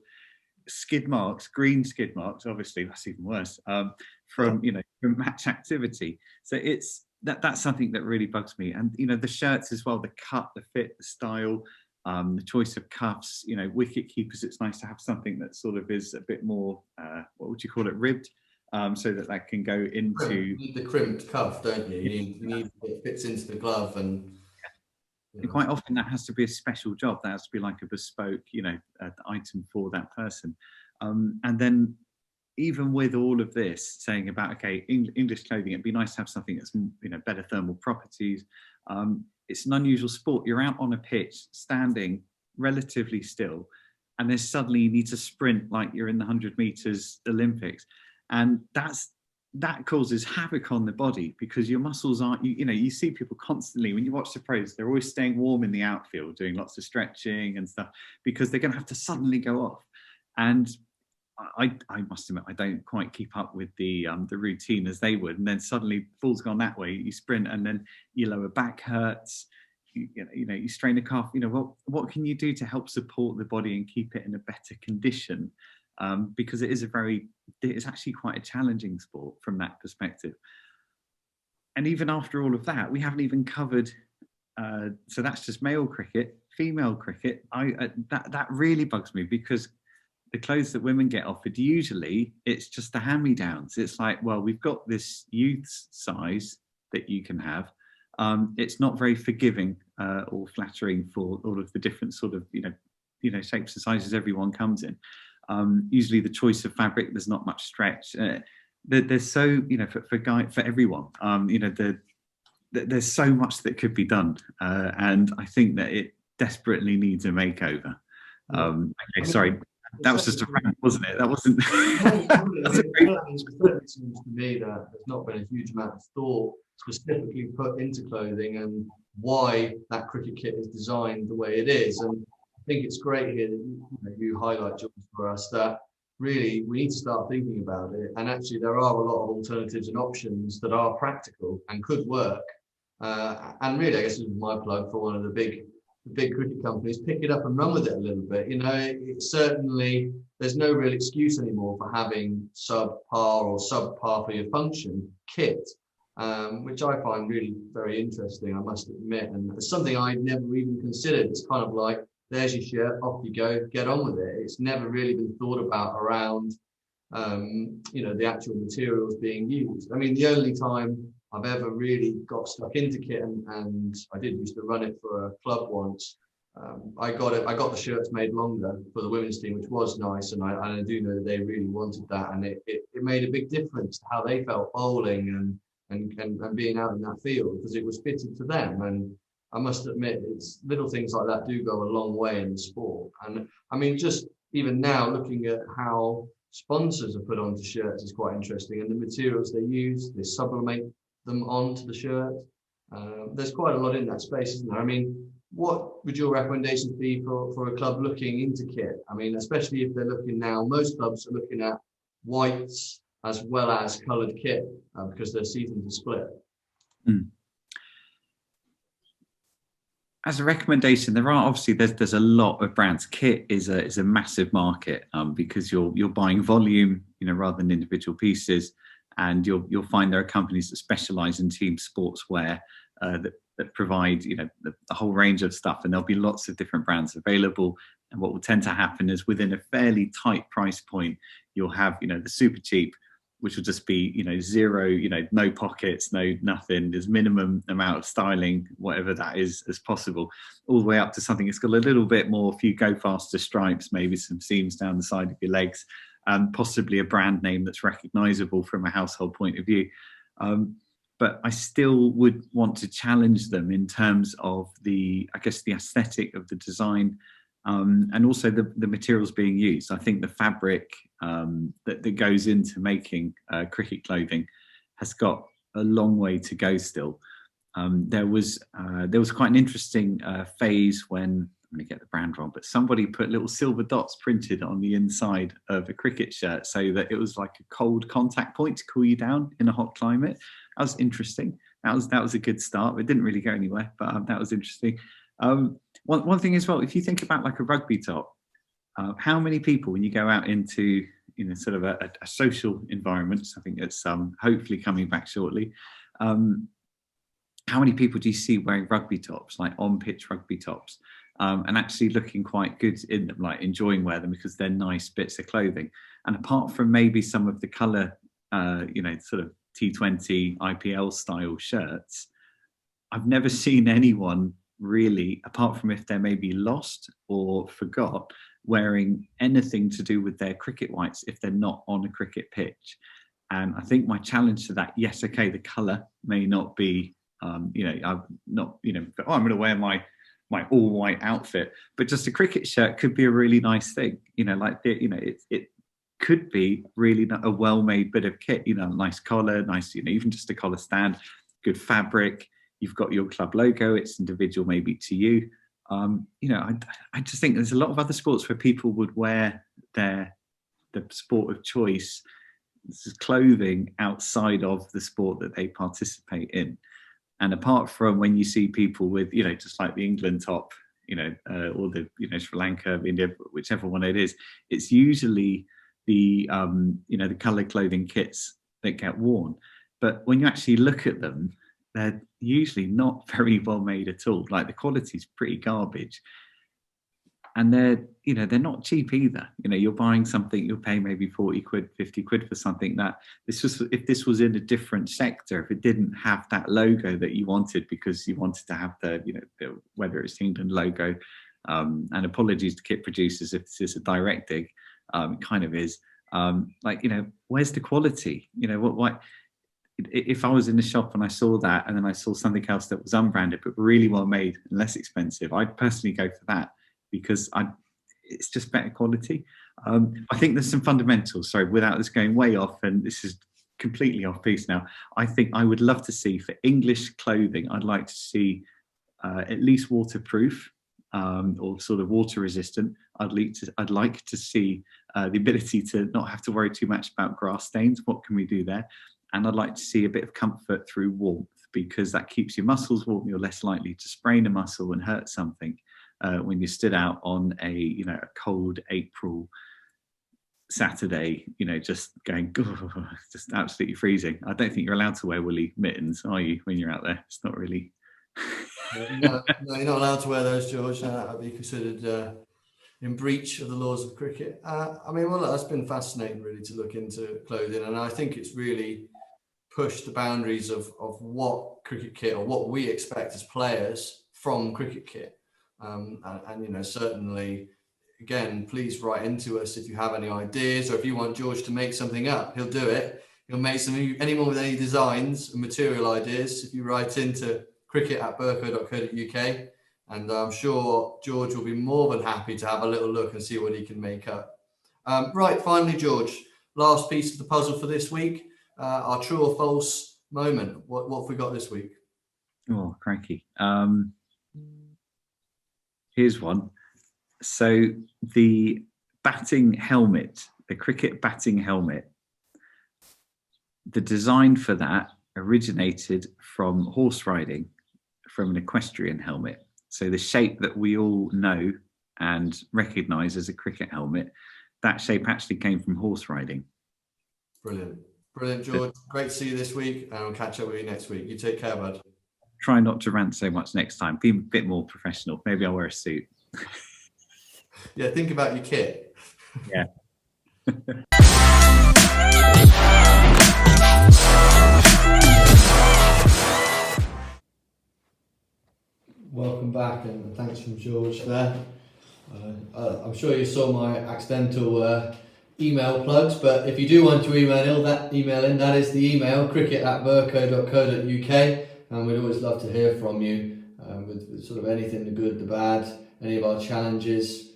[SPEAKER 8] skid marks, green skid marks. Obviously, that's even worse, from match activity. So that's something that really bugs me. And the shirts as well, the cut, the fit, the style, the choice of cuffs. Wicket keepers, it's nice to have something that sort of is a bit more, what would you call it, ribbed, so that can go into.
[SPEAKER 1] You need the crimped cuff, don't you? You need it fits into the glove, and
[SPEAKER 8] quite often that has to be a special job. That has to be like a bespoke, item for that person. And then even with all of this saying about, okay, English clothing, it'd be nice to have something that's, better thermal properties. It's an unusual sport. You're out on a pitch, standing relatively still, and then suddenly you need to sprint like you're in the 100 meters Olympics. And that causes havoc on the body, because your muscles aren't, you see people constantly, when you watch the pros, they're always staying warm in the outfield, doing lots of stretching and stuff, because they're going to have to suddenly go off. And I must admit, I don't quite keep up with the routine as they would. And then suddenly ball's gone that way, you sprint, and then your lower back hurts, you strain a calf. What can you do to help support the body and keep it in a better condition? Because it's actually quite a challenging sport from that perspective. And even after all of that, we haven't even covered, so that's just male cricket. Female cricket, that really bugs me, because the clothes that women get offered, usually it's just the hand-me-downs. It's like, well, we've got this youth size that you can have. It's not very forgiving or flattering for all of the different sort of, shapes and sizes everyone comes in. Usually the choice of fabric, there's not much stretch. There's so, for everyone, there's so much that could be done. And I think that it desperately needs a makeover. Okay, sorry, that was just a rant, wasn't it? That wasn't. That's a great.
[SPEAKER 1] It certainly seems to me that there's not been a huge amount of thought specifically put into clothing and why that cricket kit is designed the way it is. And I think it's great here that you highlight, George, for us, that really we need to start thinking about it. And actually, there are a lot of alternatives and options that are practical and could work. And really, I guess this is my plug for one of the big cricket companies. Pick it up and run with it a little bit. It certainly, there's no real excuse anymore for having subpar for your function kit, which I find really very interesting, I must admit. And it's something I never even considered. It's kind of like, there's your shirt, off you go, get on with it. It's never really been thought about around, the actual materials being used. I mean, the only time I've ever really got stuck into kit, and I did used to run it for a club once. I got the shirts made longer for the women's team, which was nice, and I do know that they really wanted that, and it made a big difference to how they felt bowling and being out in that field, because it was fitted to them. And I must admit, it's little things like that do go a long way in the sport. And I mean, just even now looking at how sponsors are put onto shirts is quite interesting, and the materials they use, they sublimate them onto the shirt. There's quite a lot in that space, isn't there? I mean, what would your recommendations be for a club looking into kit? I mean, especially if they're looking now, most clubs are looking at whites as well as coloured kit because their seasons are split.
[SPEAKER 8] As a recommendation, there are obviously there's a lot of brands. Kit is a massive market because you're buying volume, rather than individual pieces, and you'll find there are companies that specialise in team sportswear that provide the whole range of stuff, and there'll be lots of different brands available. And what will tend to happen is within a fairly tight price point, you'll have the super cheap, which will just be, zero, no pockets, no nothing. There's minimum amount of styling, whatever that is, as possible, all the way up to something that's got a little bit more, a few go faster stripes, maybe some seams down the side of your legs, and possibly a brand name that's recognizable from a household point of view. But I still would want to challenge them in terms of the aesthetic of the design, and also the materials being used. I think the fabric that goes into making cricket clothing has got a long way to go still. There was quite an interesting phase when, I'm going to get the brand wrong, but somebody put little silver dots printed on the inside of a cricket shirt so that it was like a cold contact point to cool you down in a hot climate. That was interesting. That was a good start. It didn't really go anywhere, but that was interesting. One thing as well, if you think about like a rugby top, how many people, when you go out into sort of a social environment, something that's hopefully coming back shortly, how many people do you see wearing rugby tops, like on-pitch rugby tops, and actually looking quite good in them, like enjoying wearing them because they're nice bits of clothing? And apart from maybe some of the colour, sort of T20 IPL style shirts, I've never seen anyone really, apart from if they're maybe lost or forgot, wearing anything to do with their cricket whites if they're not on a cricket pitch. And I think my challenge to that, yes, okay, the colour may not be, I'm not, I'm going to wear my all white outfit, but just a cricket shirt could be a really nice thing, it could be really a well-made bit of kit, nice collar, nice, even just a collar stand, good fabric. You've got your club logo, it's individual maybe to you. I just think there's a lot of other sports where people would wear the sport of choice clothing outside of the sport that they participate in. And apart from when you see people with, just like the England top, or the, Sri Lanka, India, whichever one it is, it's usually the, the coloured clothing kits that get worn. But when you actually look at them, they're usually not very well made at all. Like the quality's pretty garbage. And they're not cheap either. You're buying something, you'll pay maybe 40 quid, 50 quid for something that if this was in a different sector, if it didn't have that logo that you wanted because you wanted to have the whether it's the England logo, and apologies to kit producers if this is a direct dig, it kind of is. Where's the quality? Why? If I was in the shop and I saw that and then I saw something else that was unbranded but really well made and less expensive, I'd personally go for that because it's just better quality. I think there's some fundamentals, sorry, without this going way off, and this is completely off piece now. I think I would love to see for English clothing, I'd like to see at least waterproof or sort of water resistant. I'd like to see the ability to not have to worry too much about grass stains. What can we do there? And I'd like to see a bit of comfort through warmth, because that keeps your muscles warm. You're less likely to sprain a muscle and hurt something when you stood out on a cold April Saturday, just going, just absolutely freezing. I don't think you're allowed to wear woolly mittens, are you, when you're out there? It's not really.
[SPEAKER 1] No, you're not allowed to wear those, George. That would be considered in breach of the laws of cricket. That's been fascinating, really, to look into clothing, and I think it's really pushed the boundaries of what cricket kit or what we expect as players from cricket kit. Certainly, again, please write into us if you have any ideas, or if you want George to make something up, he'll do it. He'll make anyone with any designs and material ideas. If you write into cricket@berrco.co.uk, and I'm sure George will be more than happy to have a little look and see what he can make up. Right, finally, George, last piece of the puzzle for this week, our true or false moment. What have we got this week?
[SPEAKER 8] Oh, cranky. Here's one. So the batting helmet, the cricket batting helmet, the design for that originated from horse riding, from an equestrian helmet. So the shape that we all know and recognise as a cricket helmet, that shape actually came from horse riding.
[SPEAKER 1] Brilliant, George. Great to see you this week, and I'll catch up with you next week. You take care, bud.
[SPEAKER 8] Try not to rant so much next time. Be a bit more professional. Maybe I'll wear a suit.
[SPEAKER 1] Yeah, think about your kit.
[SPEAKER 8] Yeah.
[SPEAKER 1] Welcome back, and thanks from George there. I'm sure you saw my accidental email plugs, but if you do want to email in, that is the email, cricket@berrco.co.uk, and we'd always love to hear from you with sort of anything, the good, the bad, any of our challenges.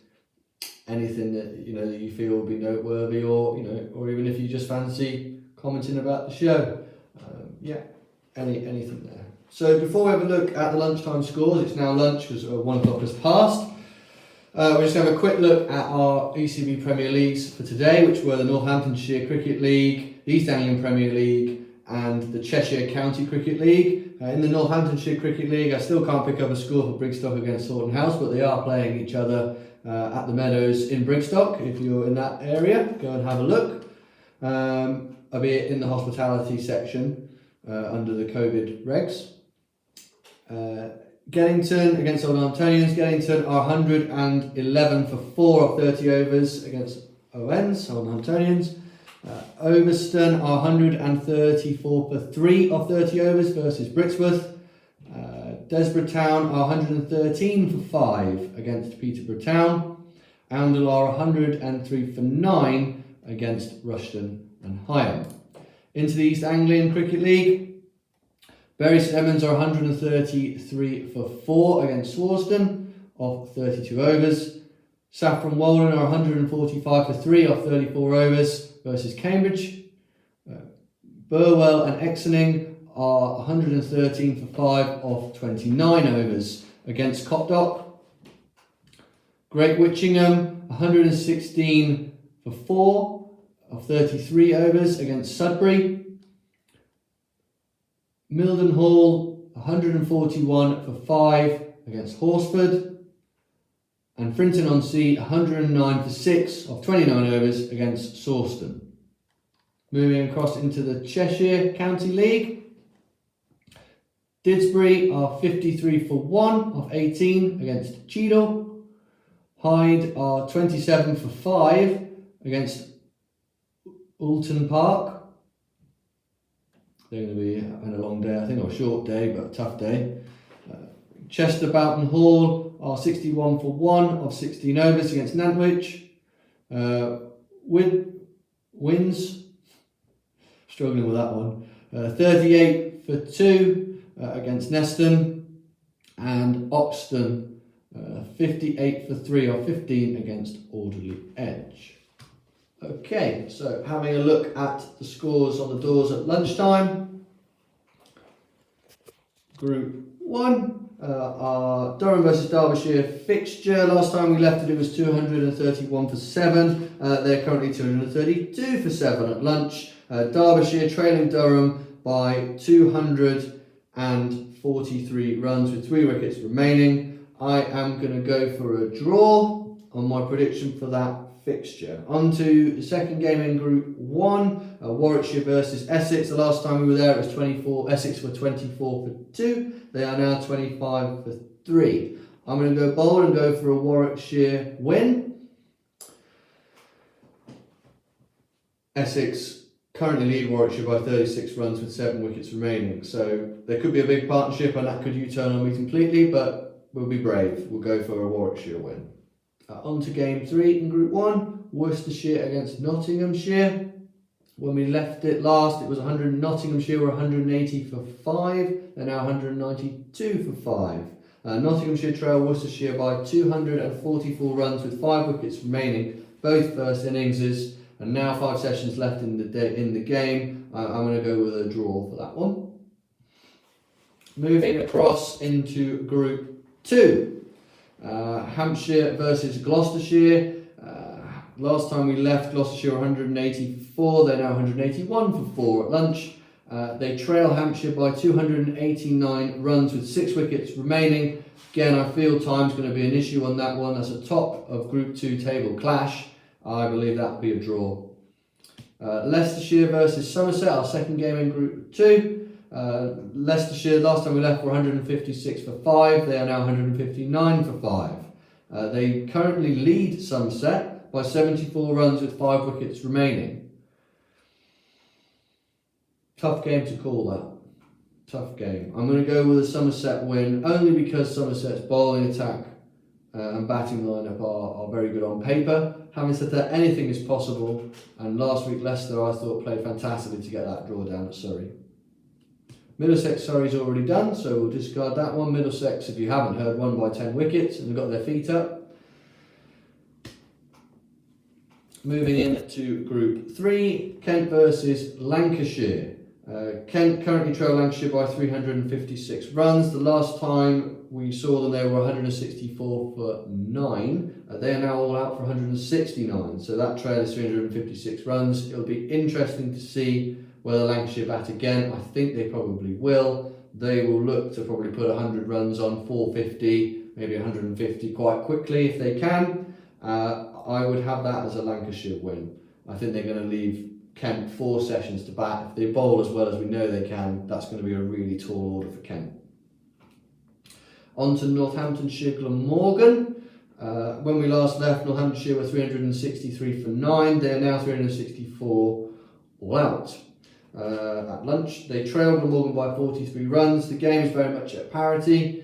[SPEAKER 1] anything that that you feel would be noteworthy, or or even if you just fancy commenting about the show. Anything there. So before we have a look at the lunchtime scores, it's now lunch because 1 o'clock has passed. We're just going to have a quick look at our ECB Premier Leagues for today, which were the Northamptonshire Cricket League, the East Anglian Premier League, and the Cheshire County Cricket League. In the Northamptonshire Cricket League, I still can't pick up a score for Brigstock against Thornton House, but they are playing each other at the Meadows in Brigstock. If you're in that area, go and have a look. Albeit in the hospitality section under the COVID regs. Geddington against Oldhamptonians. Geddington are 111 for 4 of 30 overs against ONs, Oldhamptonians. Overston are 134 for 3 of 30 overs versus Brixworth. Desborough Town are 113 for 5 against Peterborough Town. Oundle are 103 for 9 against Rushden and Higham. Into the East Anglian Cricket League. Bury St Edmunds are 133 for 4 against Swarsden of 32 overs. Saffron Walden are 145 for 3 of 34 overs versus Cambridge. Burwell and Exening are 113 for 5 of 29 overs against Copdock. Great Witchingham 116 for 4 of 33 overs against Sudbury. Mildenhall 141 for 5 against Horsford, and Frinton-on-Sea 109 for 6 of 29 overs against Sawston. Moving across into the Cheshire County League, Didsbury are 53 for 1 of 18 against Cheadle. Hyde are 27 for 5 against Alton Park. They're going to be having a long day, I think, or a short day, but a tough day. Chester Boughton Hall are 61 for 1 of 16 overs against Nantwich. Wins, struggling with that one, 38 for 2 against Neston. And Oxton, 58 for 3 of 15 against Alderley Edge. Okay, so having a look at the scores on the doors at lunchtime. Group 1, our Durham versus Derbyshire fixture. Last time we left it was 231 for 7. They're currently 232 for 7 at lunch. Derbyshire trailing Durham by 243 runs with 3 wickets remaining. I am going to go for a draw on my prediction for that fixture. On to the second game in Group 1, Warwickshire versus Essex. The last time we were there it was 24. Essex were 24 for 2. They are now 25 for 3. I'm going to go bold and go for a Warwickshire win. Essex currently lead Warwickshire by 36 runs with 7 wickets remaining. So there could be a big partnership and that could U-turn on me completely, but we'll be brave. We'll go for a Warwickshire win. On to game 3 in Group 1, Worcestershire against Nottinghamshire. When we left it last, it was Nottinghamshire were 180 for 5. They're now 192 for 5. Nottinghamshire trail Worcestershire by 244 runs with 5 wickets remaining, both first inningses, and now 5 sessions left in the game. I'm going to go with a draw for that one. Moving across into Group 2. Hampshire versus Gloucestershire. Last time we left, Gloucestershire were 184. They're now 181 for 4 at lunch. They trail Hampshire by 289 runs with 6 wickets remaining. Again, I feel time's going to be an issue on that one. That's a top of Group 2 table clash. I believe that will be a draw. Leicestershire versus Somerset, our second game in Group 2. Leicestershire, last time we left, were 156 for 5. They are now 159 for 5. They currently lead Somerset by 74 runs with 5 wickets remaining. Tough game to call that. Tough game. I'm going to go with a Somerset win, only because Somerset's bowling attack and batting lineup are very good on paper. Having said that, anything is possible, and last week Leicester I thought played fantastically to get that draw down at Surrey. Middlesex Surrey's already done, so we'll discard that one. Middlesex, if you haven't heard, won by 10 wickets and they've got their feet up. Moving in to Group 3, Kent versus Lancashire. Kent currently trail Lancashire by 356 runs. The last time we saw them, they were 164 for 9. They are now all out for 169, so that trail is 356 runs. It'll be interesting to see whether Lancashire bat again. I think they probably will. They will look to probably put 100 runs on 450, maybe 150 quite quickly if they can. I would have that as a Lancashire win. I think they're going to leave Kent 4 sessions to bat. If they bowl as well as we know they can, that's going to be a really tall order for Kent. On to Northamptonshire Glamorgan. When we last left, Northamptonshire were 363 for 9. They are now 364 all out. At lunch, they trailed Glamorgan by 43 runs. The game is very much at parity.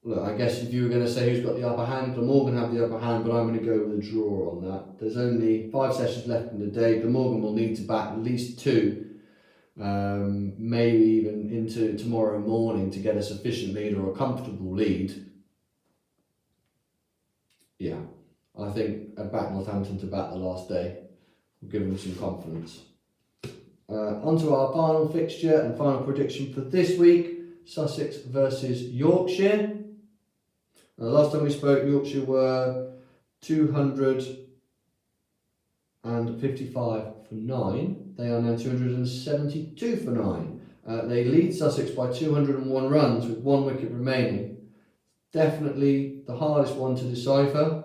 [SPEAKER 1] Look, I guess if you were going to say who's got the upper hand, Glamorgan have the upper hand, but I'm going to go with a draw on that. There's only 5 sessions left in the day. Glamorgan will need to bat at least 2, maybe even into tomorrow morning to get a sufficient lead or a comfortable lead. Yeah, I think I'd back Northampton to bat the last day. We'll give them some confidence. On to our final fixture and final prediction for this week, Sussex versus Yorkshire. Last time we spoke, Yorkshire were 255 for 9. They are now 272 for 9. They lead Sussex by 201 runs with 1 wicket remaining. Definitely the hardest one to decipher.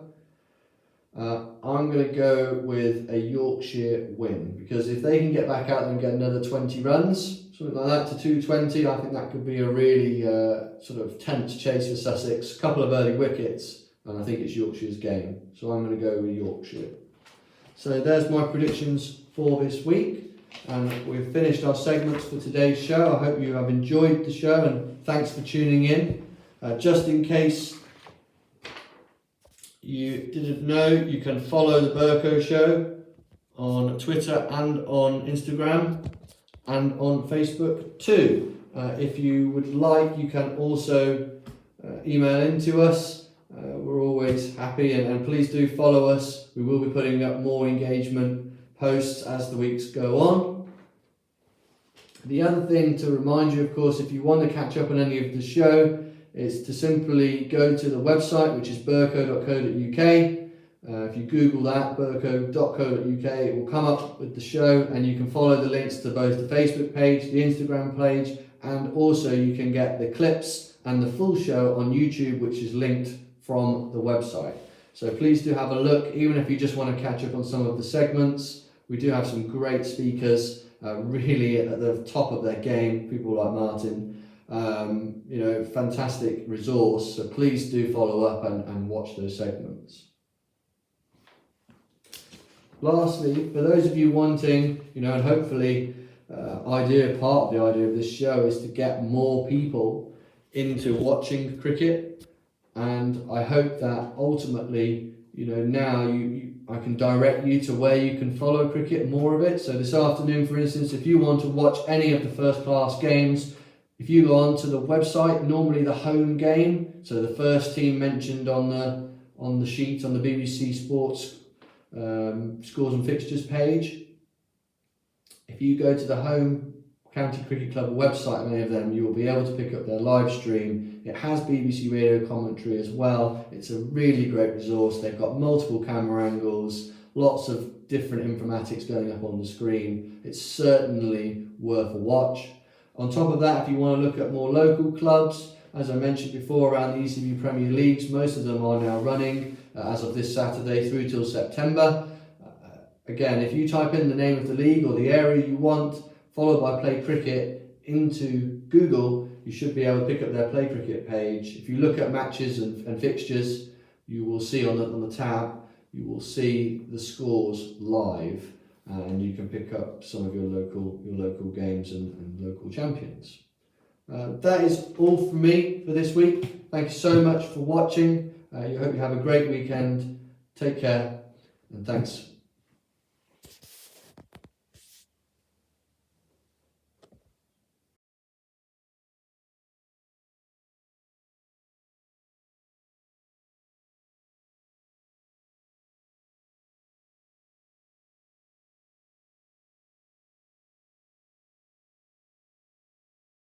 [SPEAKER 1] I'm going to go with a Yorkshire win, because if they can get back out there and get another 20 runs, something like that, to 220, I think that could be a really sort of tense chase for Sussex. A couple of early wickets, and I think it's Yorkshire's game. So I'm going to go with Yorkshire. So there's my predictions for this week, and we've finished our segments for today's show. I hope you have enjoyed the show, and thanks for tuning in. Just in case you didn't know, you can follow the Berrco Show on Twitter and on Instagram and on Facebook too. If you would like, you can also email in to us. We're always happy, and please do follow us. We will be putting up more engagement posts as the weeks go on. The other thing to remind you, of course, if you want to catch up on any of the show, is to simply go to the website, which is berrco.co.uk. If you Google that, berrco.co.uk, it will come up with the show, and you can follow the links to both the Facebook page, the Instagram page, and also you can get the clips and the full show on YouTube, which is linked from the website. So please do have a look, even if you just want to catch up on some of the segments. We do have some great speakers, really at the top of their game, people like Martin. Fantastic resource, so please do follow up and watch those segments. Lastly, for those of you wanting, and hopefully part of the idea of this show is to get more people into watching cricket, and I hope that ultimately, now I can direct you to where you can follow cricket, more of it. So this afternoon, for instance, if you want to watch any of the first class games, if you go onto the website, normally the home game, so the first team mentioned on the sheet on the BBC Sports scores and fixtures page, if you go to the home County Cricket Club website of any of them, you will be able to pick up their live stream. It has BBC radio commentary as well. It's a really great resource. They've got multiple camera angles, lots of different informatics going up on the screen. It's certainly worth a watch. On top of that, if you want to look at more local clubs, as I mentioned before, around the ECB Premier Leagues, most of them are now running as of this Saturday through till September. Again, if you type in the name of the league or the area you want, followed by Play Cricket into Google, you should be able to pick up their Play Cricket page. If you look at matches and fixtures, you will see on the tab, you will see the scores live, and you can pick up some of your local games and local champions. That is all from me for this week. Thank you so much for watching. I hope you have a great weekend. Take care, and thanks